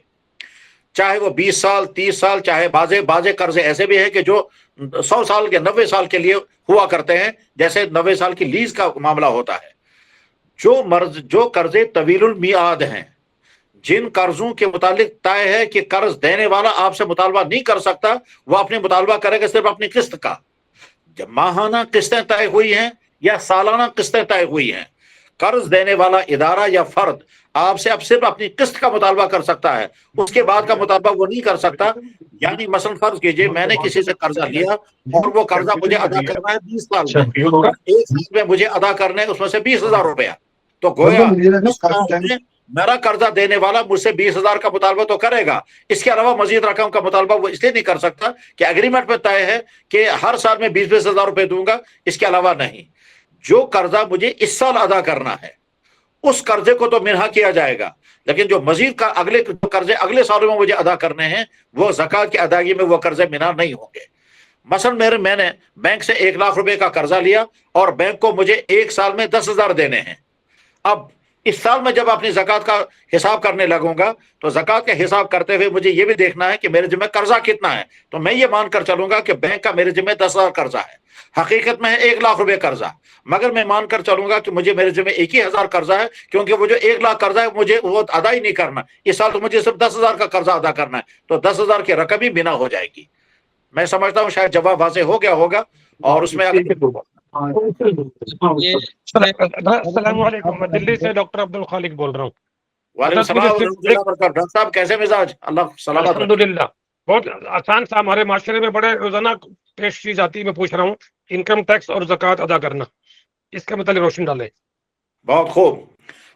چاہے وہ 20 سال 30 سال، چاہے بعضے قرضے ایسے بھی ہیں کہ جو 100 سال کے 90 سال کے لیے ہوا کرتے ہیں، جیسے 90 سال کی لیز کا معاملہ ہوتا ہے. جو قرضے طویل المیعاد ہیں، جن قرضوں کے متعلق طے ہے کہ قرض دینے والا آپ سے مطالبہ نہیں کر سکتا، وہ اپنے مطالبہ کرے گا صرف اپنی قسط کا. جب ماہانہ قسطیں طے ہوئی ہیں یا سالانہ قسطیں طے ہوئی ہیں، قرض دینے والا ادارہ یا فرد آپ سے اب صرف اپنی قسط کا مطالبہ کر سکتا ہے، اس کے بعد کا مطالبہ وہ نہیں کر سکتا. یعنی مثلا فرض کیجئے میں نے کسی سے قرضہ لیا اور وہ قرضہ مجھے ادا کرنا ہے 20 سال میں، ایک سال میں مجھے ادا کرنے اس میں سے 20,000 روپیہ، تو گویا میرا قرضہ دینے والا مجھ سے 20,000 کا مطالبہ تو کرے گا، اس کے علاوہ مزید رقم کا مطالبہ وہ اس لیے نہیں کر سکتا کہ اگریمنٹ میں طے ہے کہ ہر سال میں 20,000 روپے دوں گا، اس کے علاوہ نہیں. جو قرضہ مجھے اس سال ادا کرنا ہے اس قرضے کو تو منہا کیا جائے گا، لیکن جو مزید کا اگلے قرضے اگلے سالوں میں مجھے ادا کرنے ہیں وہ زکوٰۃ کی ادائیگی میں وہ قرضے منہا نہیں ہوں گے. مثلا میں نے بینک سے 1,00,000 روپے کا قرضہ لیا اور بینک کو مجھے ایک سال میں 10,000 دینے ہیں. اب اس سال میں جب اپنی زکوٰۃ کا حساب کرنے لگوں گا تو زکوٰۃ کا حساب کرتے ہوئے مجھے یہ بھی دیکھنا ہے کہ میرے ذمہ قرضہ کتنا ہے. تو میں یہ مان کر چلوں گا کہ بینک کا میرے ذمہ 10,000 قرضہ ہے، حقیقت میں ہے 1,00,000 روپے قرضہ، مگر میں مان کر چلوں گا کہ مجھے میرے ذمہ 1,000 قرضہ ہے، کیونکہ وہ جو 1,00,000 قرضہ ہے مجھے وہ ادا ہی نہیں کرنا، اس سال تو مجھے صرف 10,000 کا قرضہ ادا کرنا ہے، تو 10,000 کی رقم ہی بنا ہو جائے گی. میں سمجھتا ہوں شاید جواب واضح ہو گیا ہوگا. اور اس میں السلام علیکم، میں دلی سے ڈاکٹر عبد الخالق بول رہا ہوں. وعلیکم السلام ورحمۃ اللہ وبرکاتہ. ڈاکٹر صاحب کیسے مزاج؟ اللہ سلامت رکھے. الحمدللہ بہت آسان سا ہمارے معاشرے میں بڑے روزانہ پیش چیز آتی ہے. میں پوچھ رہا ہوں انکم ٹیکس اور زکوٰۃ ادا کرنا، اس کے متعلق روشن ڈالیں. بہت خوب.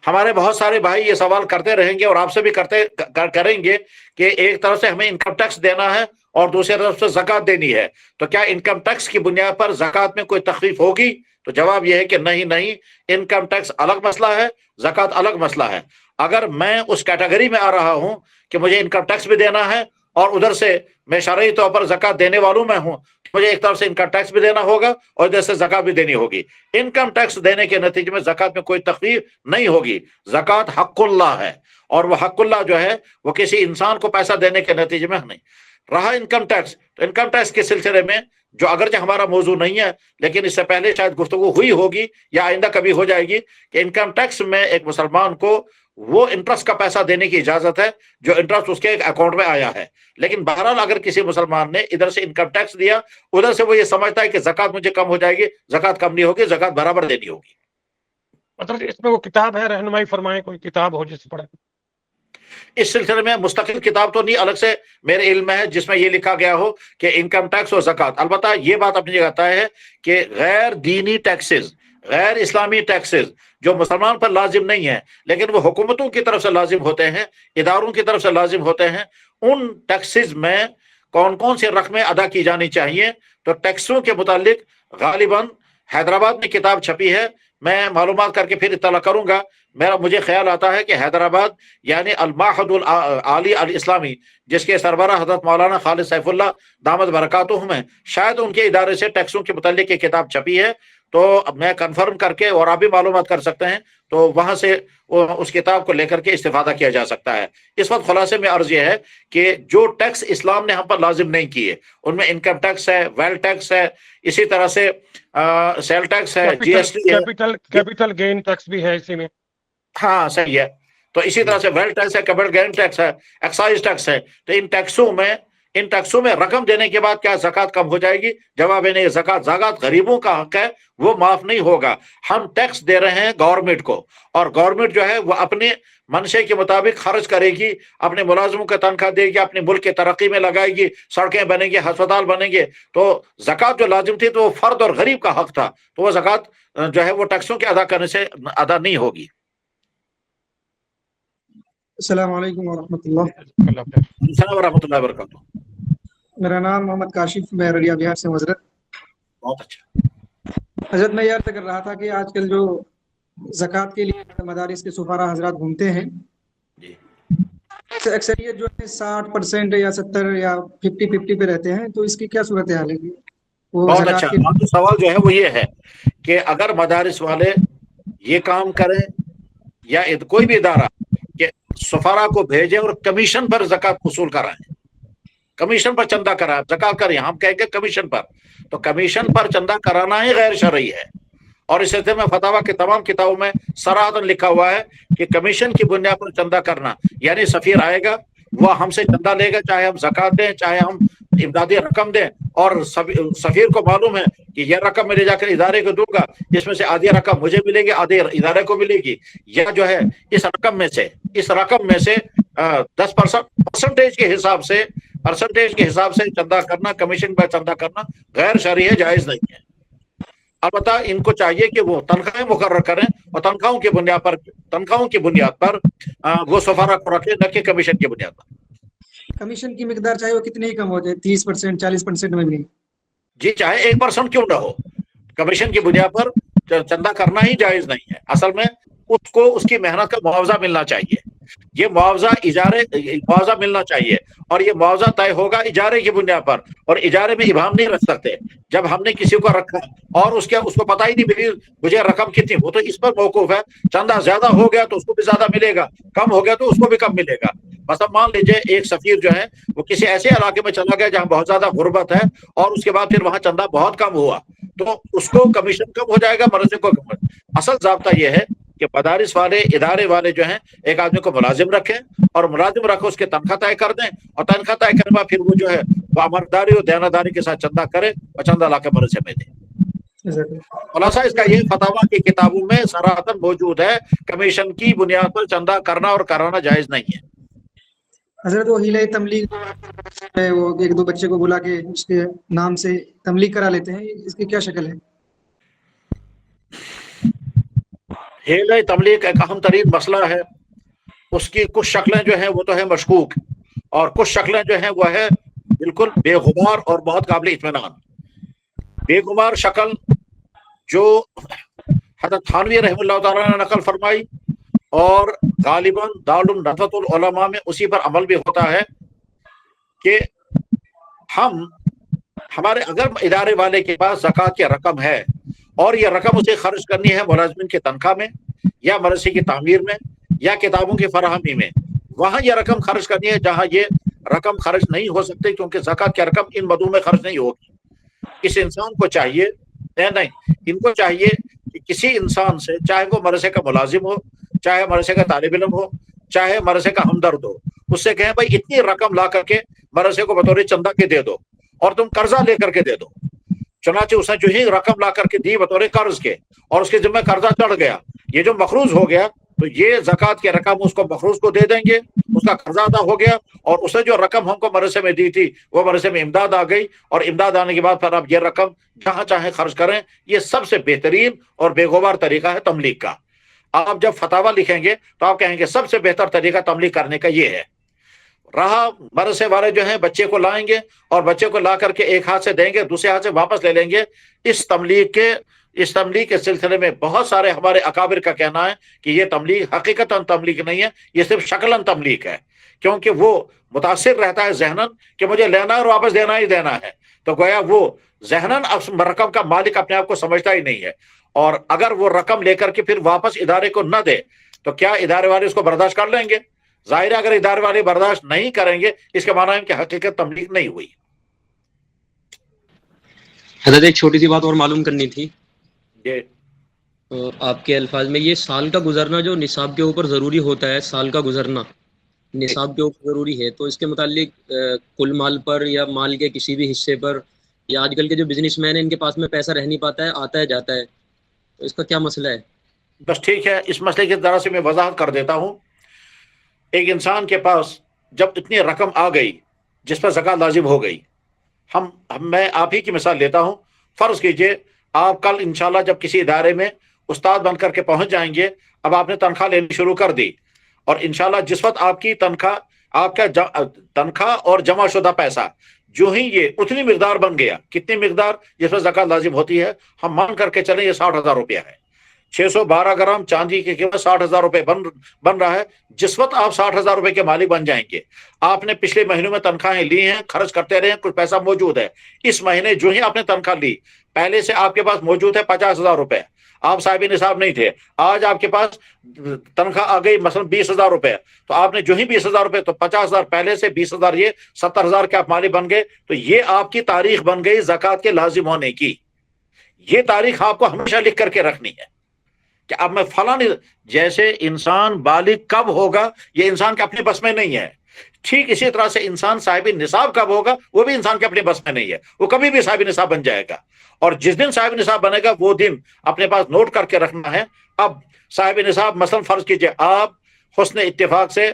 ہمارے بہت سارے بھائی یہ سوال کرتے رہیں گے اور آپ سے بھی کریں گے کہ ایک طرف سے ہمیں انکم ٹیکس دینا ہے اور دوسری طرف سے زکوٰۃ دینی ہے، تو کیا انکم ٹیکس کی بنیاد پر زکوٰۃ میں کوئی تخفیف ہوگی؟ تو جواب یہ ہے کہ نہیں، انکم ٹیکس الگ مسئلہ ہے، زکوٰۃ الگ مسئلہ ہے. اگر میں اس کیٹیگری میں آ رہا ہوں کہ مجھے انکم ٹیکس بھی دینا ہے اور ادھر سے میں شرعی طور پر زکوٰۃ دینے والوں میں ہوں، مجھے ایک طرف سے انکم ٹیکس بھی دینا ہوگا اور ادھر سے زکوٰۃ بھی دینی ہوگی. انکم ٹیکس دینے کے نتیجے میں زکوٰۃ میں کوئی تخفیف نہیں ہوگی. زکوٰۃ حق اللہ ہے، اور وہ حق اللہ جو ہے وہ کسی انسان کو پیسہ دینے کے نتیجے میں نہیں. رہا انکم ٹیکس، تو انکم ٹیکس کے سلسلے میں جو اگرچہ ہمارا موضوع نہیں ہے لیکن اس سے پہلے شاید گفتگو ہوئی ہوگی یا آئندہ کبھی ہو جائے گی کہ انکم ٹیکس میں ایک مسلمان کو وہ انٹرسٹ کا پیسہ دینے کی اجازت ہے جو انٹرسٹ اس کے اکاؤنٹ میں آیا ہے. لیکن بہرحال اگر کسی مسلمان نے ادھر سے انکم ٹیکس دیا، ادھر سے وہ یہ سمجھتا ہے کہ زکوٰۃ مجھے کم ہو جائے گی، زکوٰۃ کم نہیں ہوگی، زکوٰۃ برابر دینی ہوگی. مطلب اس میں وہ کتاب ہے، رہنمائی فرمائیں، کوئی کتاب ہو جس سے پڑھیں. اس سلسلے میں مستقل کتاب تو نہیں الگ سے میرے علم میں ہے جس میں یہ لکھا گیا ہو کہ انکم ٹیکس اور زکوٰۃ. البتہ یہ بات اپنی جگہ طے ہے کہ غیر دینی ٹیکسز، غیر اسلامی ٹیکسز جو مسلمان پر لازم نہیں ہیں لیکن وہ حکومتوں کی طرف سے لازم ہوتے ہیں، اداروں کی طرف سے لازم ہوتے ہیں، ان ٹیکسز میں کون کون سی رقمیں ادا کی جانی چاہیے. تو ٹیکسوں کے متعلق غالباً حیدرآباد میں کتاب چھپی ہے، میں معلومات کر کے پھر اطلاع کروں گا. مجھے خیال آتا ہے کہ حیدرآباد یعنی المعہد العالی الاسلامی جس کے سربراہ حضرت مولانا خالد سیف اللہ دامت برکاتہم ہیں، شاید ان کے ادارے سے ٹیکسوں کے متعلق یہ کتاب چھپی ہے. تو میں کنفرم کر کے، اور آپ بھی معلومات کر سکتے ہیں، تو وہاں سے اس کتاب کو لے کر کے استفادہ کیا جا سکتا ہے. اس وقت خلاصے میں عرض یہ ہے کہ جو ٹیکس اسلام نے ہم پر لازم نہیں کیے ان میں انکم ٹیکس ہے، ویلتھ ٹیکس ہے، اسی طرح سے سیل ٹیکس ہے، جی ایس ٹی ہے، کیپٹل گین ٹیکس بھی ہے اسی میں. ہاں صحیح ہے. تو اسی طرح سے ویلتھ ٹیکس ہے، کیپٹل گین ٹیکس ہے، ایکسائز ٹیکس ہے. تو ان ٹیکسوں میں رقم دینے کے بعد کیا زکوٰۃ کم ہو جائے گی؟ جواب ہے نہیں. زکوٰۃ غریبوں کا حق ہے، وہ معاف نہیں ہوگا. ہم ٹیکس دے رہے ہیں گورنمنٹ کو، اور گورنمنٹ جو ہے وہ اپنے منشے کے مطابق خرچ کرے گی، اپنے ملازموں کو تنخواہ دے گی، اپنے ملک کی ترقی میں لگائے گی، سڑکیں بنیں گی، ہسپتال بنیں گے. تو زکوٰۃ جو لازم تھی تو وہ فرد اور غریب کا حق تھا، تو وہ زکوٰۃ جو ہے وہ ٹیکسوں کے ادا کرنے سے ادا نہیں ہوگی. السلام علیکم ورحمۃ اللہ. السلام ورحمۃ اللہ وبرکاتہ. میرا نام محمد کاشف، میں ارریہ بہار سے حضرت. بہت اچھا حضرت میں یہ عرض کر رہا تھا کہ آج کل جو زکوٰۃ کے لیے مدارس کے سفارہ حضرات گھومتے ہیں، جی. अक्सरियत जो है 60% या 70 या 50-50 पे रहते हैं, तो इसकी क्या सूरत हाल है? वो बहुत ज़कात अच्छा। के तो सवाल जो है वो ये है कि अगर मदारिस वाले ये काम करें या कोई भी इदारा कि सफारा को भेजें और कमीशन पर ज़कात वसूल कराएं, कमीशन पर चंदा कराएं, ज़कात करें, हम कहेंगे कमीशन पर, तो कमीशन पर चंदा कराना ही गैर शरई है। और इस सिलसिले में फतावा के तमाम किताबों में सराहतन लिखा हुआ है कि कमीशन की बुनियाद पर चंदा करना, यानी सफीर आएगा, वह हमसे चंदा लेगा, चाहे हम ज़कात दें, चाहे हम इमदादी रकम दें, और सफीर को मालूम है कि यह रकम मैं ले जाकर इदारे को दूंगा, इसमें से आधी रकम मुझे मिलेगी, आधी इदारे को मिलेगी, या जो है इस रकम में से 10% परसेंटेज के हिसाब से चंदा करना, कमीशन पर चंदा करना गैर शरई है, जायज नहीं है। अलबत्ता इनको चाहिए कि वो तनख्वाहें मुकर्रर करें और तनख्वाहों की बुनियाद पर वो सफारा को रखें, न कि कमीशन की बुनियाद पर। कमीशन की मिकदार चाहे वो कितनी ही कम हो जाए, 30%, 40% में भी। जी, चाहे 1% क्यों ना हो, कमीशन की बुनियाद पर चंदा करना ही जायज नहीं है। असल में उसको उसकी मेहनत का मुआवजा मिलना चाहिए, ये मुआवजा मिलना चाहिए, और ये मुआवजा तय होगा इजारे की बुनियाद पर, और इजारे में इबाम नहीं रख सकते। जब हमने किसी को रखा और उसको पता ही नहीं मिली मुझे रकम कितनी, वो तो इस पर मौकूफ है, चंदा ज्यादा हो गया तो उसको भी ज्यादा मिलेगा, कम हो गया तो उसको भी कम मिलेगा। मतलब मान लीजिए एक सफीर जो है वो किसी ऐसे इलाके में चला गया जहाँ बहुत ज्यादा गुर्बत है, और उसके बाद फिर वहां चंदा बहुत कम हुआ, तो उसको कमीशन कम हो जाएगा, मदरसे को कम। असल ज़ाब्ता यह है कि मदारिस वाले, इदारे वाले जो हैं, एक आदमी को मुलाजिम रखें, और मुलाजिम रखो उसके तनख्वाह तय कर दें, और तनख्वाह तय करने बाद फिर वो जो है वो अमरदारी और देनादारी के साथ चंदा करे और चंदा लाके मदरसे में दे। खुलासा इसका ये फतावा की किताबों में सराहतन मौजूद है, कमीशन की बुनियाद पर चंदा करना और कराना जायज नहीं है। हजरत वो हीला तमलीग है, वो एक दो बच्चे को बुला के उसके नाम से तमलीग करा लेते हैं, इसकी क्या शक्ल है? हीला तमलीग एक अहम तरीन मसला है। उसकी कुछ शक्लें जो हैं वो तो है मशकूक, और कुछ शक्लें जो हैं वो है बिल्कुल बेगुमार और बहुत काबिल इत्मीनान। बेगुमार शक्ल जो हज़रत थानवी रहमतुल्लाह तआला ने नकल फरमाई, और गालिबन दारुल नदवतुल उलमा में उसी पर अमल भी होता है कि हमारे अगर इदारे वाले के पास ज़कात की रकम है और ये रकम उसे खर्च करनी है मुलाजिमिन की तनख्वाह में, या मदरसे की तामीर में, या किताबों की फराहमी में, वहां यह रकम खर्च करनी है जहां ये रकम खर्च नहीं हो सकती, क्योंकि ज़कात की रकम इन मदों में खर्च नहीं होगी। इस इंसान को चाहिए इनको चाहिए कि किसी इंसान से, चाहे वो मदरसे का मुलाजिम हो, चाहे मदरसे का तालिब इल्म हो, चाहे मदरसे का हमदर्द हो, उससे कहें भाई इतनी रकम ला करके मदरसे को बतौर चंदा के दे दो, और तुम कर्जा लेकर के दे दो। चुनाचे उसने जो ही रकम ला करके दी बतौर कर्ज के, और उसके जिम्मे कर्जा चढ़ गया, ये जो मखरूज हो गया, तो ये ज़कात की रकम उसको मखरूज को दे देंगे, उसका कर्जा अदा हो गया, और उसने जो रकम हमको मदरसे में दी थी वो मदरसे में इमदाद आ गई, और इमदाद आने के बाद फिर आप ये रकम जहां चाहे खर्च करें। ये सबसे बेहतरीन और बेगुबार तरीका है तमलीग का। आप जब फतावा लिखेंगे तो आप कहेंगे सबसे बेहतर तरीका तमलीग करने का ये है। रहा मदरसे वाले जो हैं बच्चे को लाएंगे, और बच्चे को ला करके एक हाथ से देंगे, दूसरे हाथ से वापस ले लेंगे। इस तमलीग के सिलसिले में बहुत सारे हमारे अकाबिर का कहना है कि ये तमलीग हकीकतन तमलीग नहीं है, ये सिर्फ शक्लन तमलीग है, क्योंकि वो मुतासिर रहता है ज़हनन कि मुझे लेना है और वापस देना ही देना है, तो गोया वो ज़हनन रकम का मालिक अपने आप को समझता ही नहीं है। और अगर वो रकम लेकर के फिर वापस इदारे को न दे तो क्या इदारे वाले उसको बर्दाश्त कर लेंगे? जाहिर है अगर इदारे वाले बर्दाश्त नहीं करेंगे, इसका माना है कि हकीकत तमलीग नहीं हुई। हज़रत एक छोटी सी बात और मालूम करनी थी। ये तो आपके अल्फाज में ये साल का गुजरना जो निसाब के ऊपर ज़रूरी होता है, साल का गुजरना निसाब के ऊपर ज़रूरी है, तो इसके मुतालिक कुल माल पर या माल के किसी भी हिस्से पर, या आजकल के जो बिजनेसमैन हैं इनके पास में पैसा रह नहीं पाता है, आता है जाता है, तो इसका क्या मसला है? बस ठीक है, इस मसले की तरह से मैं वजाहत कर देता हूँ। एक इंसान के पास जब इतनी रकम आ गई जिस पर ज़कात लाजिम हो गई, मैं आप ही की मिसाल लेता हूँ। फ़र्ज़ कीजिए आप कल इंशाल्लाह जब किसी इदारे में उस्ताद बन करके पहुँच जाएंगे, अब आपने तनख्वाह लेनी शुरू कर दी, और इंशाल्लाह जिस वक्त आपकी तनख्वाह और जमा शुदा पैसा जो ही ये उतनी मिकदार बन गया, कितनी मिकदार जिस पर ज़कात लाजिम होती है, हम मान करके चलें ये 60,000 रुपया है। 612 ग्राम चांदी की कीमत 60,000 रुपए बन रहा है। जिस वक्त आप 60,000 रुपए के मालिक बन जाएंगे, आपने पिछले महीनों में तनख्वाहें ली हैं, खर्च करते रहे, कुछ पैसा मौजूद है, इस महीने जो ही आपने तनख्वाह ली, पहले से आपके पास मौजूद है 50,000 रुपए, आप साहिब निसाब नहीं थे, आज आपके पास तनख्वाह आ गई मसलन 20,000 रुपए, तो आपने जो ही 20,000 रुपए, तो 50,000 पहले से 20,000 ये 70,000 के आप मालिक बन गए। तो ये आपकी तारीख बन गई ज़कात के लाजिम होने की। ये तारीख आपको हमेशा लिख करके रखनी है कि अब मैं फलां, जैसे इंसान बालिग कब होगा ये इंसान के अपने बस में नहीं है, ठीक इसी तरह से इंसान साहिब निसाब कब होगा वो भी इंसान के अपने बस में नहीं है, वो कभी भी साहिब निसाब बन जाएगा। और जिस दिन साहिब निसाब बनेगा वो दिन अपने पास नोट करके रखना है। अब साहिब निसाब मसलन फर्ज कीजिए आप हुस्न इत्तेफाक से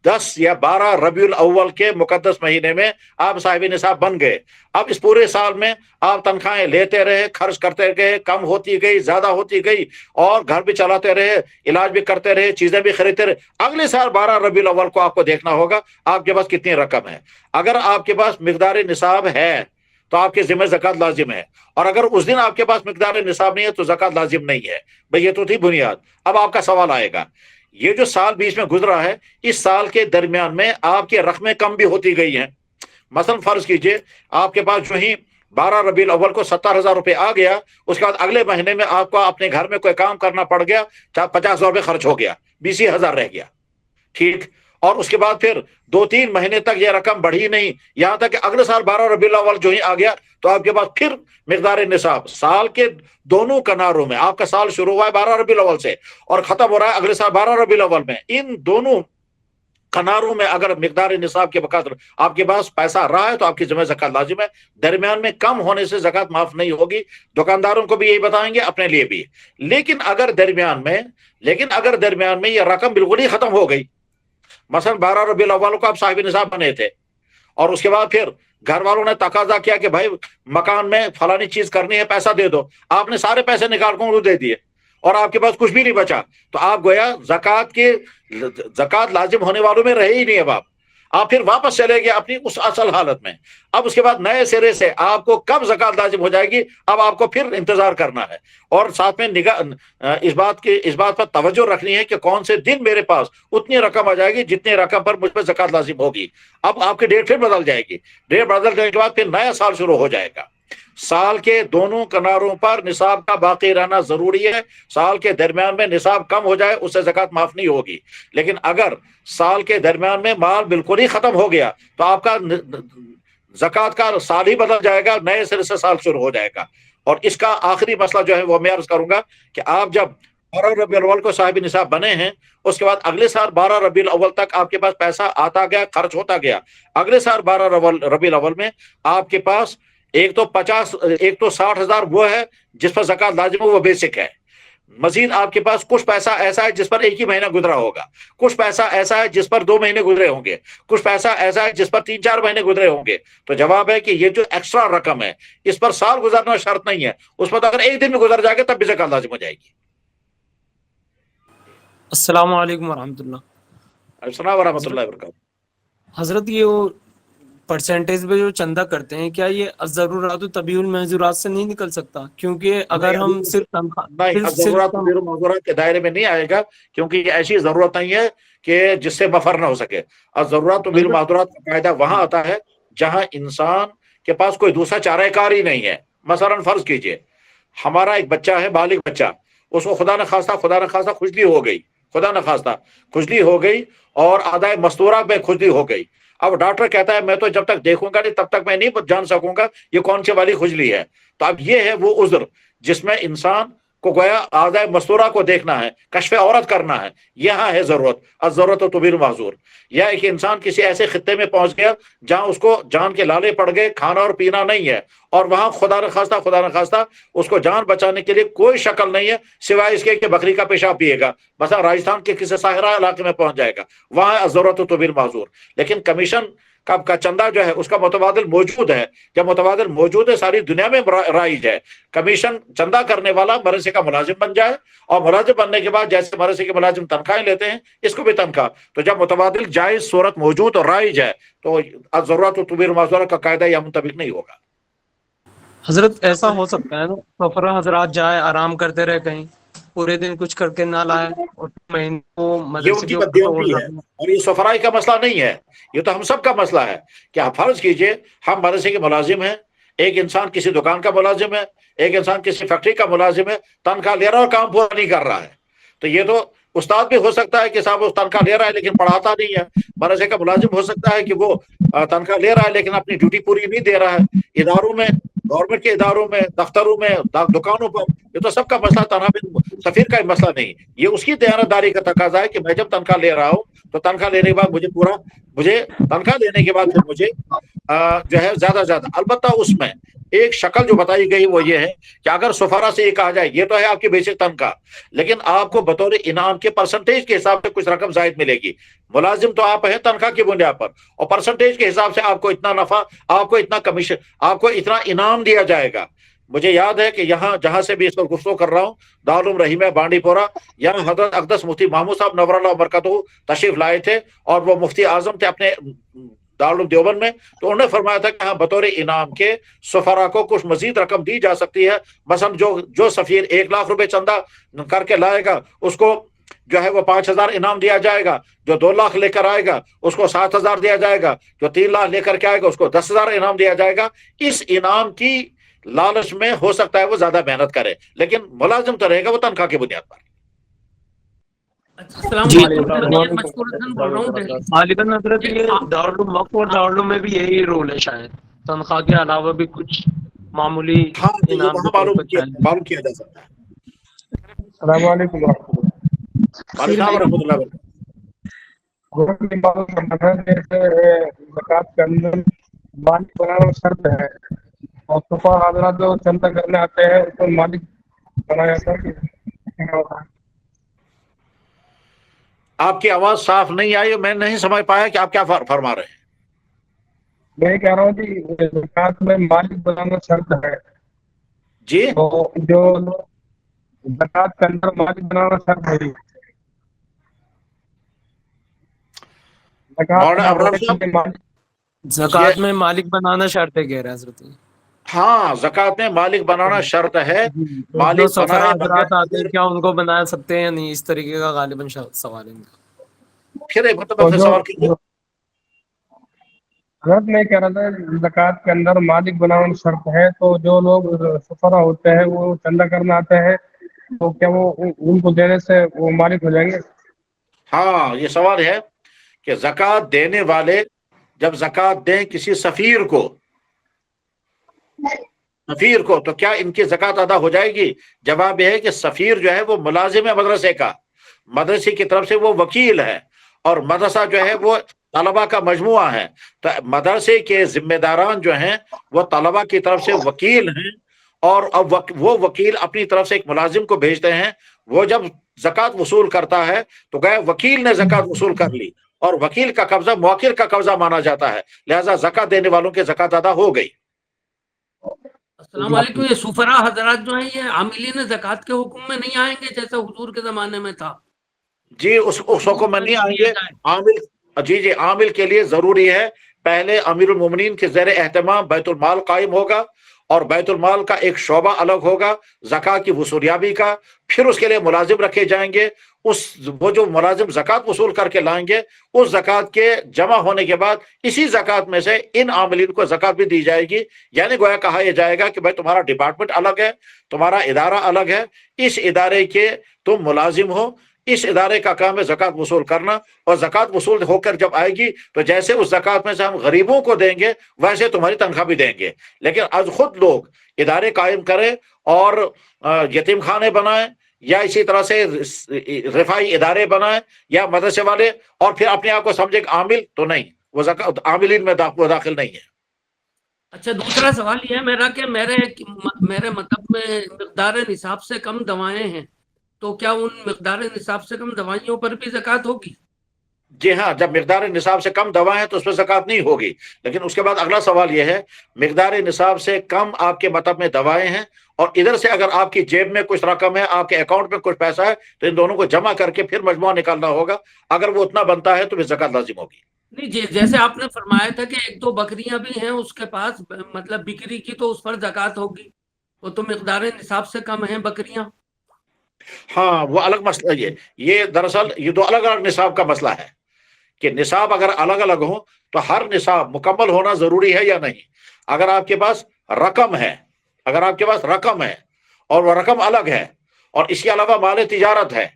10 या 12 रबीउल अव्वल के मुकद्दस महीने में आप साहिब निसाब बन गए। अब इस पूरे साल में आप तनख्वाहें लेते रहे, खर्च करते गए, कम होती गई, ज्यादा होती गई, और घर भी चलाते रहे, इलाज भी करते रहे, चीजें भी खरीदते रहे। अगले साल 12 रबीउल अव्वल को आपको देखना होगा आपके पास कितनी रकम है। अगर आपके पास मिकदार निसाब है तो आपके जिम्मे ज़कात लाजिम है, और अगर उस दिन आपके पास मिकदार निसाब नहीं है तो ज़कात लाजिम नहीं है। भाई ये तो थी बुनियाद। अब आपका सवाल आएगा, ये जो साल बीच में गुजरा है, इस साल के दरमियान में आपकी रकमें कम भी होती गई हैं। मसलन फर्ज कीजिए आपके पास जो ही 12 रबीउल अव्वल को 70,000 रुपए आ गया, उसके बाद अगले महीने में आपको अपने घर में कोई काम करना पड़ गया, 50,000 रुपये खर्च हो गया, 20,000 रह गया, ठीक। और उसके बाद फिर 2-3 महीने तक ये रकम बढ़ी नहीं, यहां तक कि अगले साल 12 रबीउल अव्वल जो ही आ गया तो आपके पास फिर मिकदार निसाब, साल के दोनों किनारों में, आपका साल शुरू हुआ है 12 रबीउल अव्वल से और खत्म हो रहा है अगले साल 12 रबीउल अव्वल में, इन दोनों किनारों में अगर मिकदार निसाब के बकात आपके पास पैसा रहा है तो आपकी जिम्मे ज़कात लाजिम है। दरमियान में कम होने से ज़कात माफ नहीं होगी। दुकानदारों को भी यही बताएंगे, अपने लिए भी। लेकिन अगर दरमियान में ये रकम बिल्कुल ही खत्म हो गई, मसलन 12 रबीउल अव्वल को आप साहिब निसाब बने थे और उसके बाद फिर घर वालों ने तकाजा किया कि भाई मकान में फलानी चीज करनी है, पैसा दे दो, आपने सारे पैसे निकाल कर दे दिए और आपके पास कुछ भी नहीं बचा, तो आप गोया ज़कात लाजिम होने वालों में रहे ही नहीं। अब आप फिर वापस चले गए अपनी उस असल हालत में। अब उसके बाद नए सिरे से आपको कब ज़कात लाजिम हो जाएगी, अब आपको फिर इंतजार करना है। और साथ में निगाह इस बात पर तवज्जो रखनी है कि कौन से दिन मेरे पास उतनी रकम आ जाएगी जितनी रकम पर मुझ पर ज़कात लाजिम होगी। अब आपकी डेट फिर बदल जाएगी, डेट बदलने के बाद फिर नया साल शुरू हो जाएगा। साल के दोनों किनारों पर निसाब का बाकी रहना जरूरी है। साल के दरमियान में निसाब कम हो जाए उससे ज़कात माफ नहीं होगी। लेकिन अगर साल के दरमियान में माल बिल्कुल ही खत्म हो गया तो आपका ज़कात का साल ही बदल जाएगा, नए सिरे से साल शुरू हो जाएगा। और इसका आखिरी मसला जो है वो मैं अर्ज करूंगा कि आप जब 12 रबीउल अव्वल को साहिब निसाब बने हैं, उसके बाद अगले साल 12 रबीउल अव्वल तक आपके पास पैसा आता गया, खर्च होता गया। अगले साल 12 रबीउल अव्वल में आपके पास एक तो 60,000 वो है जिस पर ज़कात लाजिम है, वो बेसिक है। मजीद आपके पास कुछ पैसा ऐसा है जिस पर एक ही महीना गुजरा होगा, कुछ पैसा ऐसा है जिस पर 2 महीने गुजरे होंगे, कुछ पैसा ऐसा है जिस पर 3-4 महीने गुजरे होंगे। तो जवाब है कि ये जो एक्स्ट्रा रकम है इस पर साल गुजरना शर्त नहीं है, उस पर तो अगर एक दिन में गुजर जाएगा तब भी ज़कात लाजिम हो जाएगी। अस्सलाम वालेकुम वरहमतुल्लाह। अस्सलाम वरहमतुल्लाहि वबरकातुहू। हजरत, ये वो परसेंटेज पे जो चंदा करते हैं, क्या ये ज़रूरात तबीउल महज़ूरात से नहीं निकल सकता? क्योंकि अगर हम सिर्फ ज़रूरत के दायरे में नहीं आएगा, क्योंकि ये ऐसी जरूरत नहीं है कि जिससे मफर ना हो सके। और ज़रूरत बिल महज़ूरात का कायदा वहां आता है जहां इंसान के पास कोई दूसरा चाराकार ही नहीं है। मसलन फर्ज कीजिए हमारा एक बच्चा है, बालिग बच्चा, उसको खुदा न खास्ता खुजली हो गई और आदाए मस्तूरा में खुजली हो गई। अब डॉक्टर कहता है मैं तो जब तक देखूंगा नहीं तब तक मैं नहीं जान सकूंगा ये कौन सी वाली खुजली है। तो अब ये है वो उज़्र जिसमें इंसान को गोया आदाए मस्तूरा को देखना है, कश्फ औरत करना है। यहाँ है जरूरत, ज़रूरत तुबील माजूर। या एक इंसान किसी ऐसे खित्ते में पहुंच गया जहां उसको जान के लाले पड़ गए, खाना और पीना नहीं है, और वहां खुदा न खास्ता उसको जान बचाने के लिए कोई शक्ल नहीं है सिवाय इसके कि बकरी का पेशाब पिएगा। बस राजस्थान के किसी साहरा इलाके में पहुंच जाएगा, वहां ज़रूरत तुबील माजूर। लेकिन कमीशन का चंदा जो है उसका मुतबादिल मौजूद है। जब मुतबादिल मौजूद है सारी दुनिया में राइज है। कमीशन चंदा करने वाला मदरसे का मुलाजिम बन जाए, और मुलाजिम बनने के बाद जैसे मदरसे के मुलाजिम तनख्वाहें लेते हैं इसको भी तनख्वाह। तो जब मुतबादिल जायज सूरत मौजूद और राइज है तो ज़रूरत तुबील माजूरा का कायदा या मुताबिक नहीं होगा। हजरत ऐसा हो सकता है ना, सफरा हजरात जाए आराम करते रहे कहीं, पूरे दिन कुछ करके ना लाए और महीने को ये मदरसे उनकी के ऊपर तो बददियों और है, और ये सफराई का मसला नहीं है, ये तो हम सब का मसला है। कि आप फर्ज कीजिए हम मदरसे के मुलाजिम हैं, एक इंसान किसी दुकान का मुलाजिम है, एक इंसान किसी फैक्ट्री का मुलाजिम है, तनख्वाह ले रहा है और काम पूरा नहीं कर रहा है। तो ये तो उस्ताद भी हो सकता है कि साहब वो तनख्वाह ले रहा है लेकिन पढ़ाता नहीं है, मदरसे का मुलाजिम हो सकता है कि वो तनख्वाह ले रहा है लेकिन अपनी ड्यूटी पूरी नहीं दे रहा है। इदारों में, गवर्नमेंट के इदारों में, दफ्तरों में, दुकानों पर, ये तो सबका मसला, तनहा सफीर का ही मसला नहीं। ये उसकी दयानतदारी का तकाजा है कि मैं जब तनख्वाह ले रहा हूँ तो तनख्वाह लेने के बाद मुझे तनख्वाह लेने के बाद फिर मुझे जो है ज्यादा अलबत्ता उसमें एक शक्ल जो बताई गई वो ये है कि अगर सफारा से ये कहा जाए ये तो है आपकी बेसिक तनख्वाह, लेकिन आपको बतौर इनाम के परसेंटेज के हिसाब से कुछ रकम जायद मिलेगी। मुलाजिम तो आप हैं तनख्वाह की बुनियाद पर, और परसेंटेज के हिसाब से आपको इतना नफा, आपको इतना कमीशन, आपको इतना इनाम दिया जाएगा। मुझे याद है कि यहाँ जहां से भी इस पर गुफ्तगू कर रहा हूँ, दारुल उलूम रहीमा बांडीपोरा, यहाँ हजरत अक़दस मुफ्ती महमूद साहब नवरल्लाह बरकतहू तशरीफ लाए थे, और वो मुफ्ती आजम थे अपने दारुल उलूम देवबंद में। तो उन्होंने फरमाया था कि हाँ बतौर इनाम के सफरा को कुछ मजीद रकम दी जा सकती है। मसलन जो सफीर 1 लाख रुपए चंदा करके लाएगा उसको जो है वो 5,000 इनाम दिया जाएगा, जो 2 लाख लेकर आएगा उसको 7,000 दिया जाएगा, जो 3 लाख लेकर के आएगा उसको 10,000 इनाम दिया जाएगा। इस इनाम की लालच में हो सकता है वो ज्यादा मेहनत करे, लेकिन मुलाजिम तो रहेगा वो तनख्वाह की बुनियाद पर। गालिबन हजरत ये दारुल उलूम वक्फ और दारुल उलूम में भी यही रूल है शायद, तनख्वाह के अलावा भी कुछ मामूली हाँ, इनाम वहाँ मालूम किया जा सकता है। अस्सलाम वालेकुम रहमतुल्लाह। ज़कात के अंदर मालिक बनाना शर्त है, और सुफा हजरात जो चंदा करने आते हैं उसको मालिक बनाया जाता है। आपकी आवाज साफ नहीं आई, मैं नहीं समझ पाया कि आप क्या फरमा रहे हैं। मैं कह रहा हूँ कि ज़कात में मालिक बनाना शर्त है जी, तो जो ज़कात के अंदर मालिक बनाना शर्त है। ज़कात में मालिक बनाना शर्त है कह रहे हैं हजरत। हाँ, ज़कात में मालिक बनाना शर्त है। मालिक सफरा हजरात आते हैं क्या उनको बना सकते हैं या नहीं, इस तरीके का गालिबन सवाल है इनका। फिर एक मतलब सवाल कीजिए। मैं कह रहा था ज़कात के अंदर मालिक बनाना शर्त है, तो जो लोग सफरा होते हैं वो चंदा करना आते हैं तो क्या वो उनको देने से वो मालिक हो जाएंगे? हाँ, ये सवाल है कि ज़कात देने वाले जब ज़कात दें किसी सफीर को तो क्या इनकी ज़कात अदा हो जाएगी? जवाब यह है कि सफीर जो है वो मुलाजिम है मदरसे का, मदरसे की तरफ से वो वकील है, और मदरसा जो है वो तलबा का मजमुआ है। तो मदरसे के जिम्मेदारान जो हैं वो तलबा की तरफ से वकील हैं, और अब वो वकील अपनी तरफ से एक मुलाजिम को भेजते हैं। वो जब ज़कात वसूल करता है तो गए वकील ने ज़कात वसूल कर ली, और वकील का कब्जा मुवक्किल का कब्जा माना जाता है, लिहाजा ज़कात देने वालों की ज़कात अदा हो गई। अस्सलाम वालेकुम। ये सुफरा हजरात जो हैं ये आमिलीन ज़कात के हुक्म में नहीं आएंगे जैसा हुजूर के जमाने में था? जी, उस हुक्म में नहीं आएंगे। आमिल, जी, आमिल के लिए जरूरी है पहले अमीरुल मोमिनीन के ज़ेर एहतमाम बैतुल माल कायम होगा, और बैतुल माल का एक शोबा अलग होगा ज़कात की वसूलियाबी का। फिर उसके लिए मुलाजिम रखे जाएंगे, वो जो मुलाजिम ज़कात वसूल करके लाएंगे उस ज़कात के जमा होने के बाद इसी ज़कात में से इन आमिलीन को ज़कात भी दी जाएगी। यानी गोया कहा यह जाएगा कि भाई तुम्हारा डिपार्टमेंट अलग है, तुम्हारा इदारा अलग है, इस इदारे के तुम मुलाजिम हो, इस इदारे का काम है ज़कात वसूल करना, और ज़कात वसूल होकर जब आएगी तो जैसे उस ज़कात में से हम गरीबों को देंगे वैसे तुम्हारी तनख्वाह भी देंगे। लेकिन आज खुद लोग इदारे कायम करें और यतीम खाने बनाएं, या इसी तरह से रिफाई इदारे बनाएं या मदरसे वाले, और फिर अपने आप को समझे आमिल, तो नहीं, वो ज़कात आमिलीन में दाखिल नहीं है। अच्छा, दूसरा सवाल ये है मेरा कि मेरे मतलब में मिक़दार निसाब से कम दवाएं हैं, तो क्या उन मिक़दार निसाब से कम दवाइयों पर भी ज़कात होगी? जी हाँ, जब मिक़दार निसाब से कम दवा है तो उस पर ज़कात नहीं होगी। लेकिन उसके बाद अगला सवाल यह है, मिक़दार निसाब से कम आपके मतलब में दवाएं हैं, और इधर से अगर आपकी जेब में कुछ रकम है, आपके अकाउंट में कुछ पैसा है, तो इन दोनों को जमा करके फिर मजमुआ निकालना होगा। अगर वो उतना बनता है तो फिर ज़कात लाजिम होगी। नहीं जी, जैसे आपने फरमाया था कि 1-2 बकरियां भी हैं उसके पास, मतलब बिक्री की, तो उस पर ज़कात होगी। वो तो मिक़दार निसाब से कम है बकरियां। हाँ, वो अलग मसला ये दरअसल ये दो अलग अलग निसाब का मसला है कि निसाब अगर अलग अलग हो तो हर निसाब मुकम्मल होना जरूरी है या नहीं। अगर आपके पास रकम है, अगर आपके पास रकम है और वो रकम अलग है और इसके अलावा माल तिजारत है,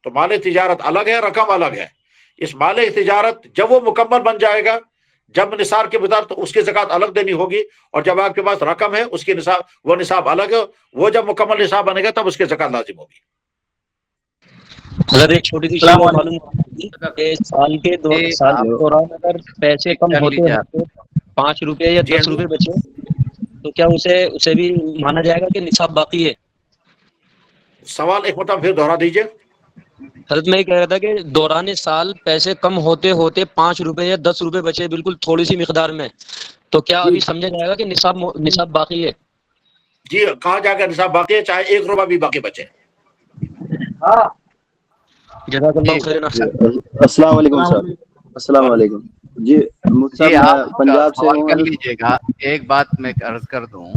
तो माल तिजारत अलग है, रकम अलग है। इस माल तिजारत जब वो मुकम्मल बन जाएगा, जब निसाब के मुताबिक, तो उसकी ज़कात अलग देनी होगी, और जब आपके पास रकम है उसकी निसाब, वो निसाब अलग है, वो जब मुकम्मल निसाब बनेगा तब उसकी ज़कात लाजिम होगी। अगर एक छोटी सी चीज मालूम कि साल के दौरान अगर पैसे कम होते हैं तो 5 रुपए या 10 रुपए बचे तो क्या उसे भी माना जाएगा कि निसाब बाकी है? सवाल एक मतलब फिर दोहरा दीजिए। हजरत मैं ये कह रहा था कि दौरान साल पैसे कम होते होते 5 रुपए या 10 रुपए बचे बिल्कुल थोड़ी सी मिकदार में, तो क्या अभी समझा जाएगा कि निसाब बाकी है? जी, कहा जाएगा निसाब बाकी है, चाहे 1 रुपया भी बाकी बचे। अस्सलाम वालेकुम सर। अस्सलाम वालेकुम जी। मुफ्ती साहब पंजाब से हूं। कर लीजिएगा। एक बात मैं अर्ज कर दूं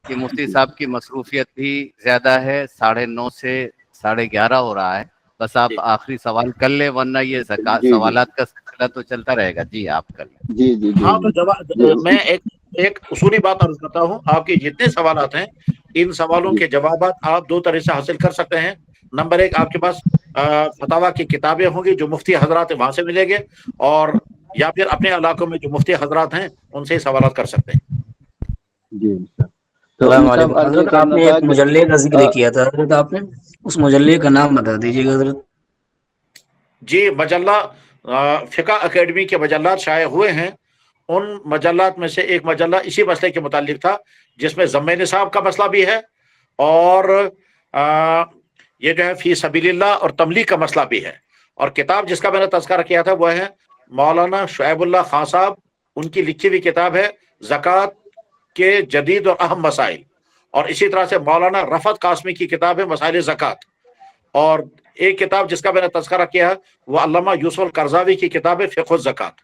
कि मुफ्ती साहब की मसरूफियत भी ज्यादा है, 9:30 से 11:30 हो रहा है। बस आप आखिरी सवाल कर ले, वरना ये सवालात का सिलसिला तो चलता रहेगा। जी आप कर लें। जी जी जी। हाँ, तो जवाब मैं एक उसूली बात अर्ज करता हूँ। आपके जितने सवालात हैं, इन सवालों के जवाबात आप 2 तरह से हासिल कर सकते हैं। नंबर 1, आपके पास फतावा की किताबें होंगी जो मुफ्ती हजरात वहां से मिलेंगे, और या फिर अपने इलाकों में जो मुफ्ती हजरात हैं उनसे ही सवालात कर सकते हैं। जी तो हजरत आपने एक मुजल्ले का जिक्र किया था, हजरत आपने उस मुजल्ले का नाम बता दीजिएगा हजरत। जी, मजल्ला फिका एकेडमी के मजल्लात शाये हुए हैं। उन मजल्लात में से एक मजल्ला इसी मसले के मुतालिक था, जिसमें ज़म्मे निसाब का मसला भी है, और ये जो है फी सबीलिल्लाह और तमलीग का मसला भी है। और किताब जिसका मैंने तज़किरा किया था वह है मौलाना शुएबुल्लाह खान साहब, उनकी लिखी हुई किताब है ज़कात के जदीद और अहम मसाइल। और इसी तरह से मौलाना रफ़त कासमी की किताब है मसाइल ज़कात। और एक किताब जिसका मैंने तज़किरा किया वो अल्लामा यूसुफ करज़ावी की किताब है फ़िक़्ह ज़कात।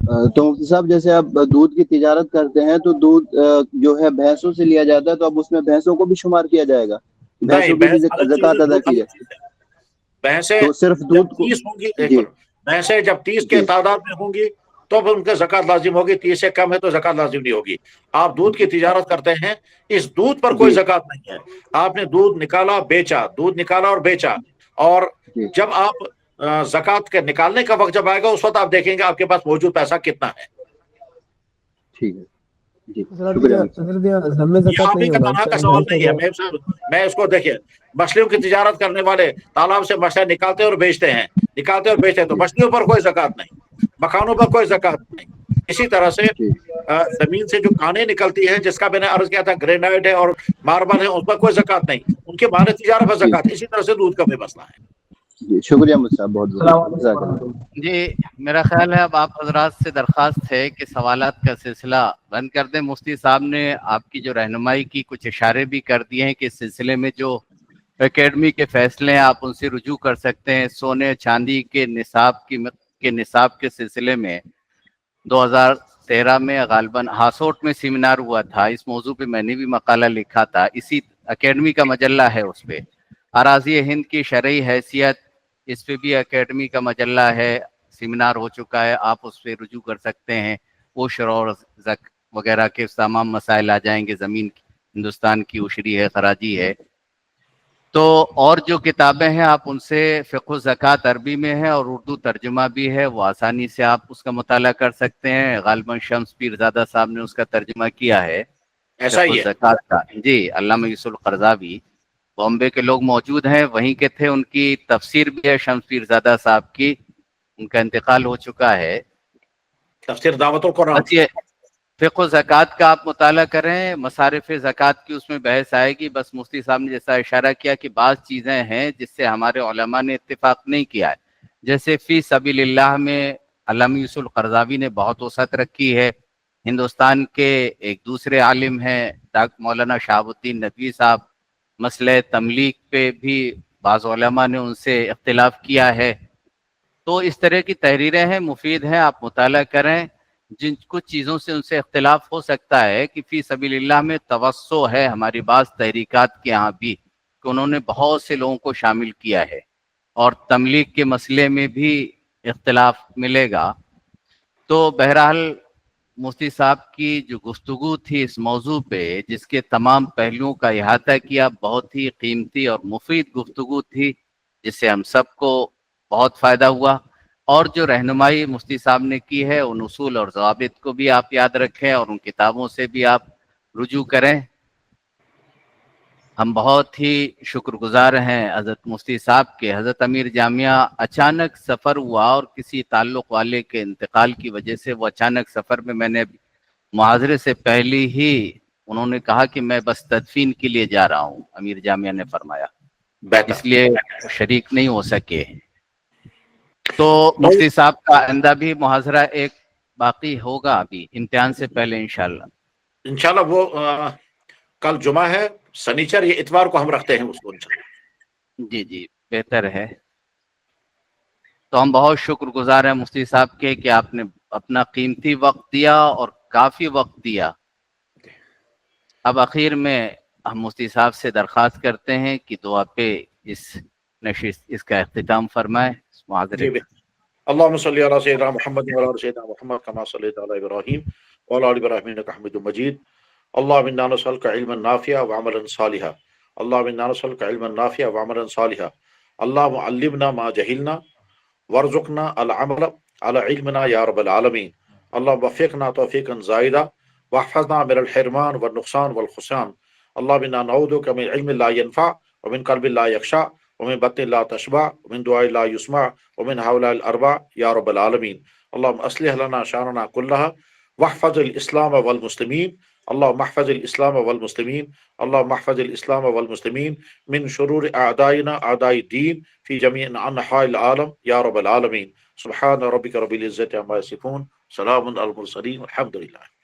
तो मुफ्ती साहब, जैसे आप दूध की तिजारत करते हैं तो दूध जो है भैंसों से लिया जाता है, तो अब उसमें भैंसों को भी शुमार किया जाएगा? भैंसों की भी ज़कात अदा की जाएगी? भैंसें तो सिर्फ दूध को 30 होंगी, भैंसें जब 30 के तादाद में होंगी तो फिर उनके ज़कात लाजिम होगी। 30 से कम है तो ज़कात लाजिम नहीं होगी। आप दूध की तिजारत करते हैं, इस दूध पर कोई ज़कात नहीं है। आपने दूध निकाला, बेचा, दूध निकाला और बेचा, और जब आप ज़कात के निकालने का वक्त जब आएगा उस वक्त आप देखेंगे आपके पास मौजूद पैसा कितना है। ठीक है जी, आप ही का तनहा का सवाल नहीं है। मैं इसको देखिए, मछलियों की तिजारत करने वाले तालाब से मछलियां निकालते और बेचते हैं, निकालते और बेचते हैं, तो मछलियों पर कोई ज़कात नहीं, मकानों पर कोई ज़कात नहीं। इसी तरह से जमीन से जो कानें निकलती है, जिसका मैंने अर्ज किया था ग्रेनाइट है और मार्बल है, उस पर कोई ज़कात नहीं, उनके माल तिजारत पर ज़कात। इसी तरह से दूध का भी मसला है। जी, शुक्रिया मुफ्ती साहब, बहुत। जी, मेरा ख्याल है अब आप हजरात से दरख्वास्त है कि सवालात का सिलसिला बंद कर दें। मुफ्ती साहब ने आपकी जो रहनुमाई की कुछ इशारे भी कर दिए हैं कि इस सिलसिले में जो एकेडमी के फैसले हैं आप उनसे रुजू कर सकते हैं। सोने चांदी के निसाब के सिलसिले में 2013 में गालिबन हासोट में सेमिनार हुआ था। इस मौजू पे मैंने भी मकाला लिखा था, इसी एकेडमी का मजल्ला है उस पर। अराज़ी हिंद की शरई हैसियत, इस पे भी एकेडमी का मजल्ला है, सेमिनार हो चुका है, आप उस पर रुजू कर सकते हैं। उशर और ज़क वगैरह के तमाम मसाइल आ जाएंगे। ज़मीन हिंदुस्तान की उशरी है, खराजी है। तो और जो किताबें हैं आप उनसे फ़िक़्ह ज़कात अरबी में है और उर्दू तर्जुमा भी है, वो आसानी से आप उसका मुताला कर सकते हैं। गालिबन शम्स पीरज़ादा साहब ने उसका तर्जुमा किया है, ऐसा ही है ज़कात का। जी, अल्लामा यूसुफ करज़ावी बॉम्बे के लोग मौजूद हैं, वहीं के थे। उनकी तफसीर भी है शम्स पीरज़ादा साहब की, उनका इंतकाल हो चुका है। तफसीर दावतुल कुरान, फ़िक़्ह ज़कात का आप मुताला करें, मसारिफ़ ज़कात की उसमें बहस आएगी। बस मुफ्ती साहब ने जैसा इशारा किया कि बाज़ चीज़ें हैं जिससे हमारे उलमा ने इत्तिफ़ाक़ नहीं किया है, जैसे फ़ी सबीलिल्लाह में अल्लामा यूसुफ करज़ावी ने बहुत वसअत रखी है। हिंदुस्तान के एक दूसरे आलिम हैं डॉक्टर मौलाना शहाबुद्दीन नदवी साहब, मसले तमलीक पे भी बाज़ उलमा ने उनसे इख्तिलाफ किया है। तो इस तरह की तहरीरें हैं, मुफीद हैं, आप मुताला करें। جن کچھ چیزوں سے ان سے اختلاف ہو سکتا ہے کہ فی سبیل اللہ میں توسع ہے ہماری بعض تحریکات کے یہاں بھی کہ انہوں نے بہت سے لوگوں کو شامل کیا ہے، اور تملیغ کے مسئلے میں بھی اختلاف ملے گا۔ تو بہرحال مفتی صاحب کی جو گفتگو تھی اس موضوع پہ، جس کے تمام پہلوؤں کا احاطہ کیا، بہت ہی قیمتی اور مفید گفتگو تھی جس سے ہم سب کو بہت فائدہ ہوا، اور جو رہنمائی مفتی صاحب نے کی ہے ان اصول اور ضوابط کو بھی آپ یاد رکھیں اور ان کتابوں سے بھی آپ رجوع کریں۔ ہم بہت ہی شکر گزار ہیں حضرت مفتی صاحب کے۔ حضرت امیر جامعہ اچانک سفر ہوا اور کسی تعلق والے کے انتقال کی وجہ سے وہ اچانک سفر میں نے محاضرے سے پہلے ہی انہوں نے کہا کہ میں بس تدفین کے لیے جا رہا ہوں، امیر جامعہ نے فرمایا، اس لیے شریک نہیں ہو سکے۔ تو مفتی صاحب کا آئندہ بھی محاضرہ ایک باقی ہوگا ابھی امتحان سے پہلے انشاءاللہ وہ کل جمعہ ہے، سنیچر یہ اتوار کو ہم رکھتے ہیں اس کو انشاءاللہ۔ جی جی بہتر ہے۔ تو ہم بہت شکر گزار ہیں مفتی صاحب کے کہ آپ نے اپنا قیمتی وقت دیا اور کافی وقت دیا۔ اب اخیر میں ہم مفتی صاحب سے درخواست کرتے ہیں کہ دعا پہ اس کا اختتام فرمائے اس محاضرے جی اللهم صل على سيدنا محمد وعلى ال سيدنا محمد كما صليت على ابراهيم وعلى ال ابراهيم انك حميد مجيد اللهم انا نسالك علما نافعا وعملا صالحا اللهم انا نسالك علما نافعا وعملا صالحا اللهم علمنا ما جهلنا وارزقنا العمل على علمنا يا رب العالمين اللهم وفقنا توفيقا زائدا واحفظنا من الحرمان والنقصان والخسران اللهم انا نعوذ بك من علم لا ينفع ومن قلب لا يخشع ومن بطن لا تشبع ومن دعاء لا يسمع ومن هؤلاء الأربع يا رب العالمين اللهم أصلح لنا شأننا كلها واحفظ الإسلام والمسلمين اللهم احفظ الإسلام والمسلمين اللهم احفظ الإسلام والمسلمين من شرور أعدائنا أعداء الدين في جميع أنحاء العالم يا رب العالمين سبحان ربك رب العزة عما يصفون سلام على المرسلين والحمد لله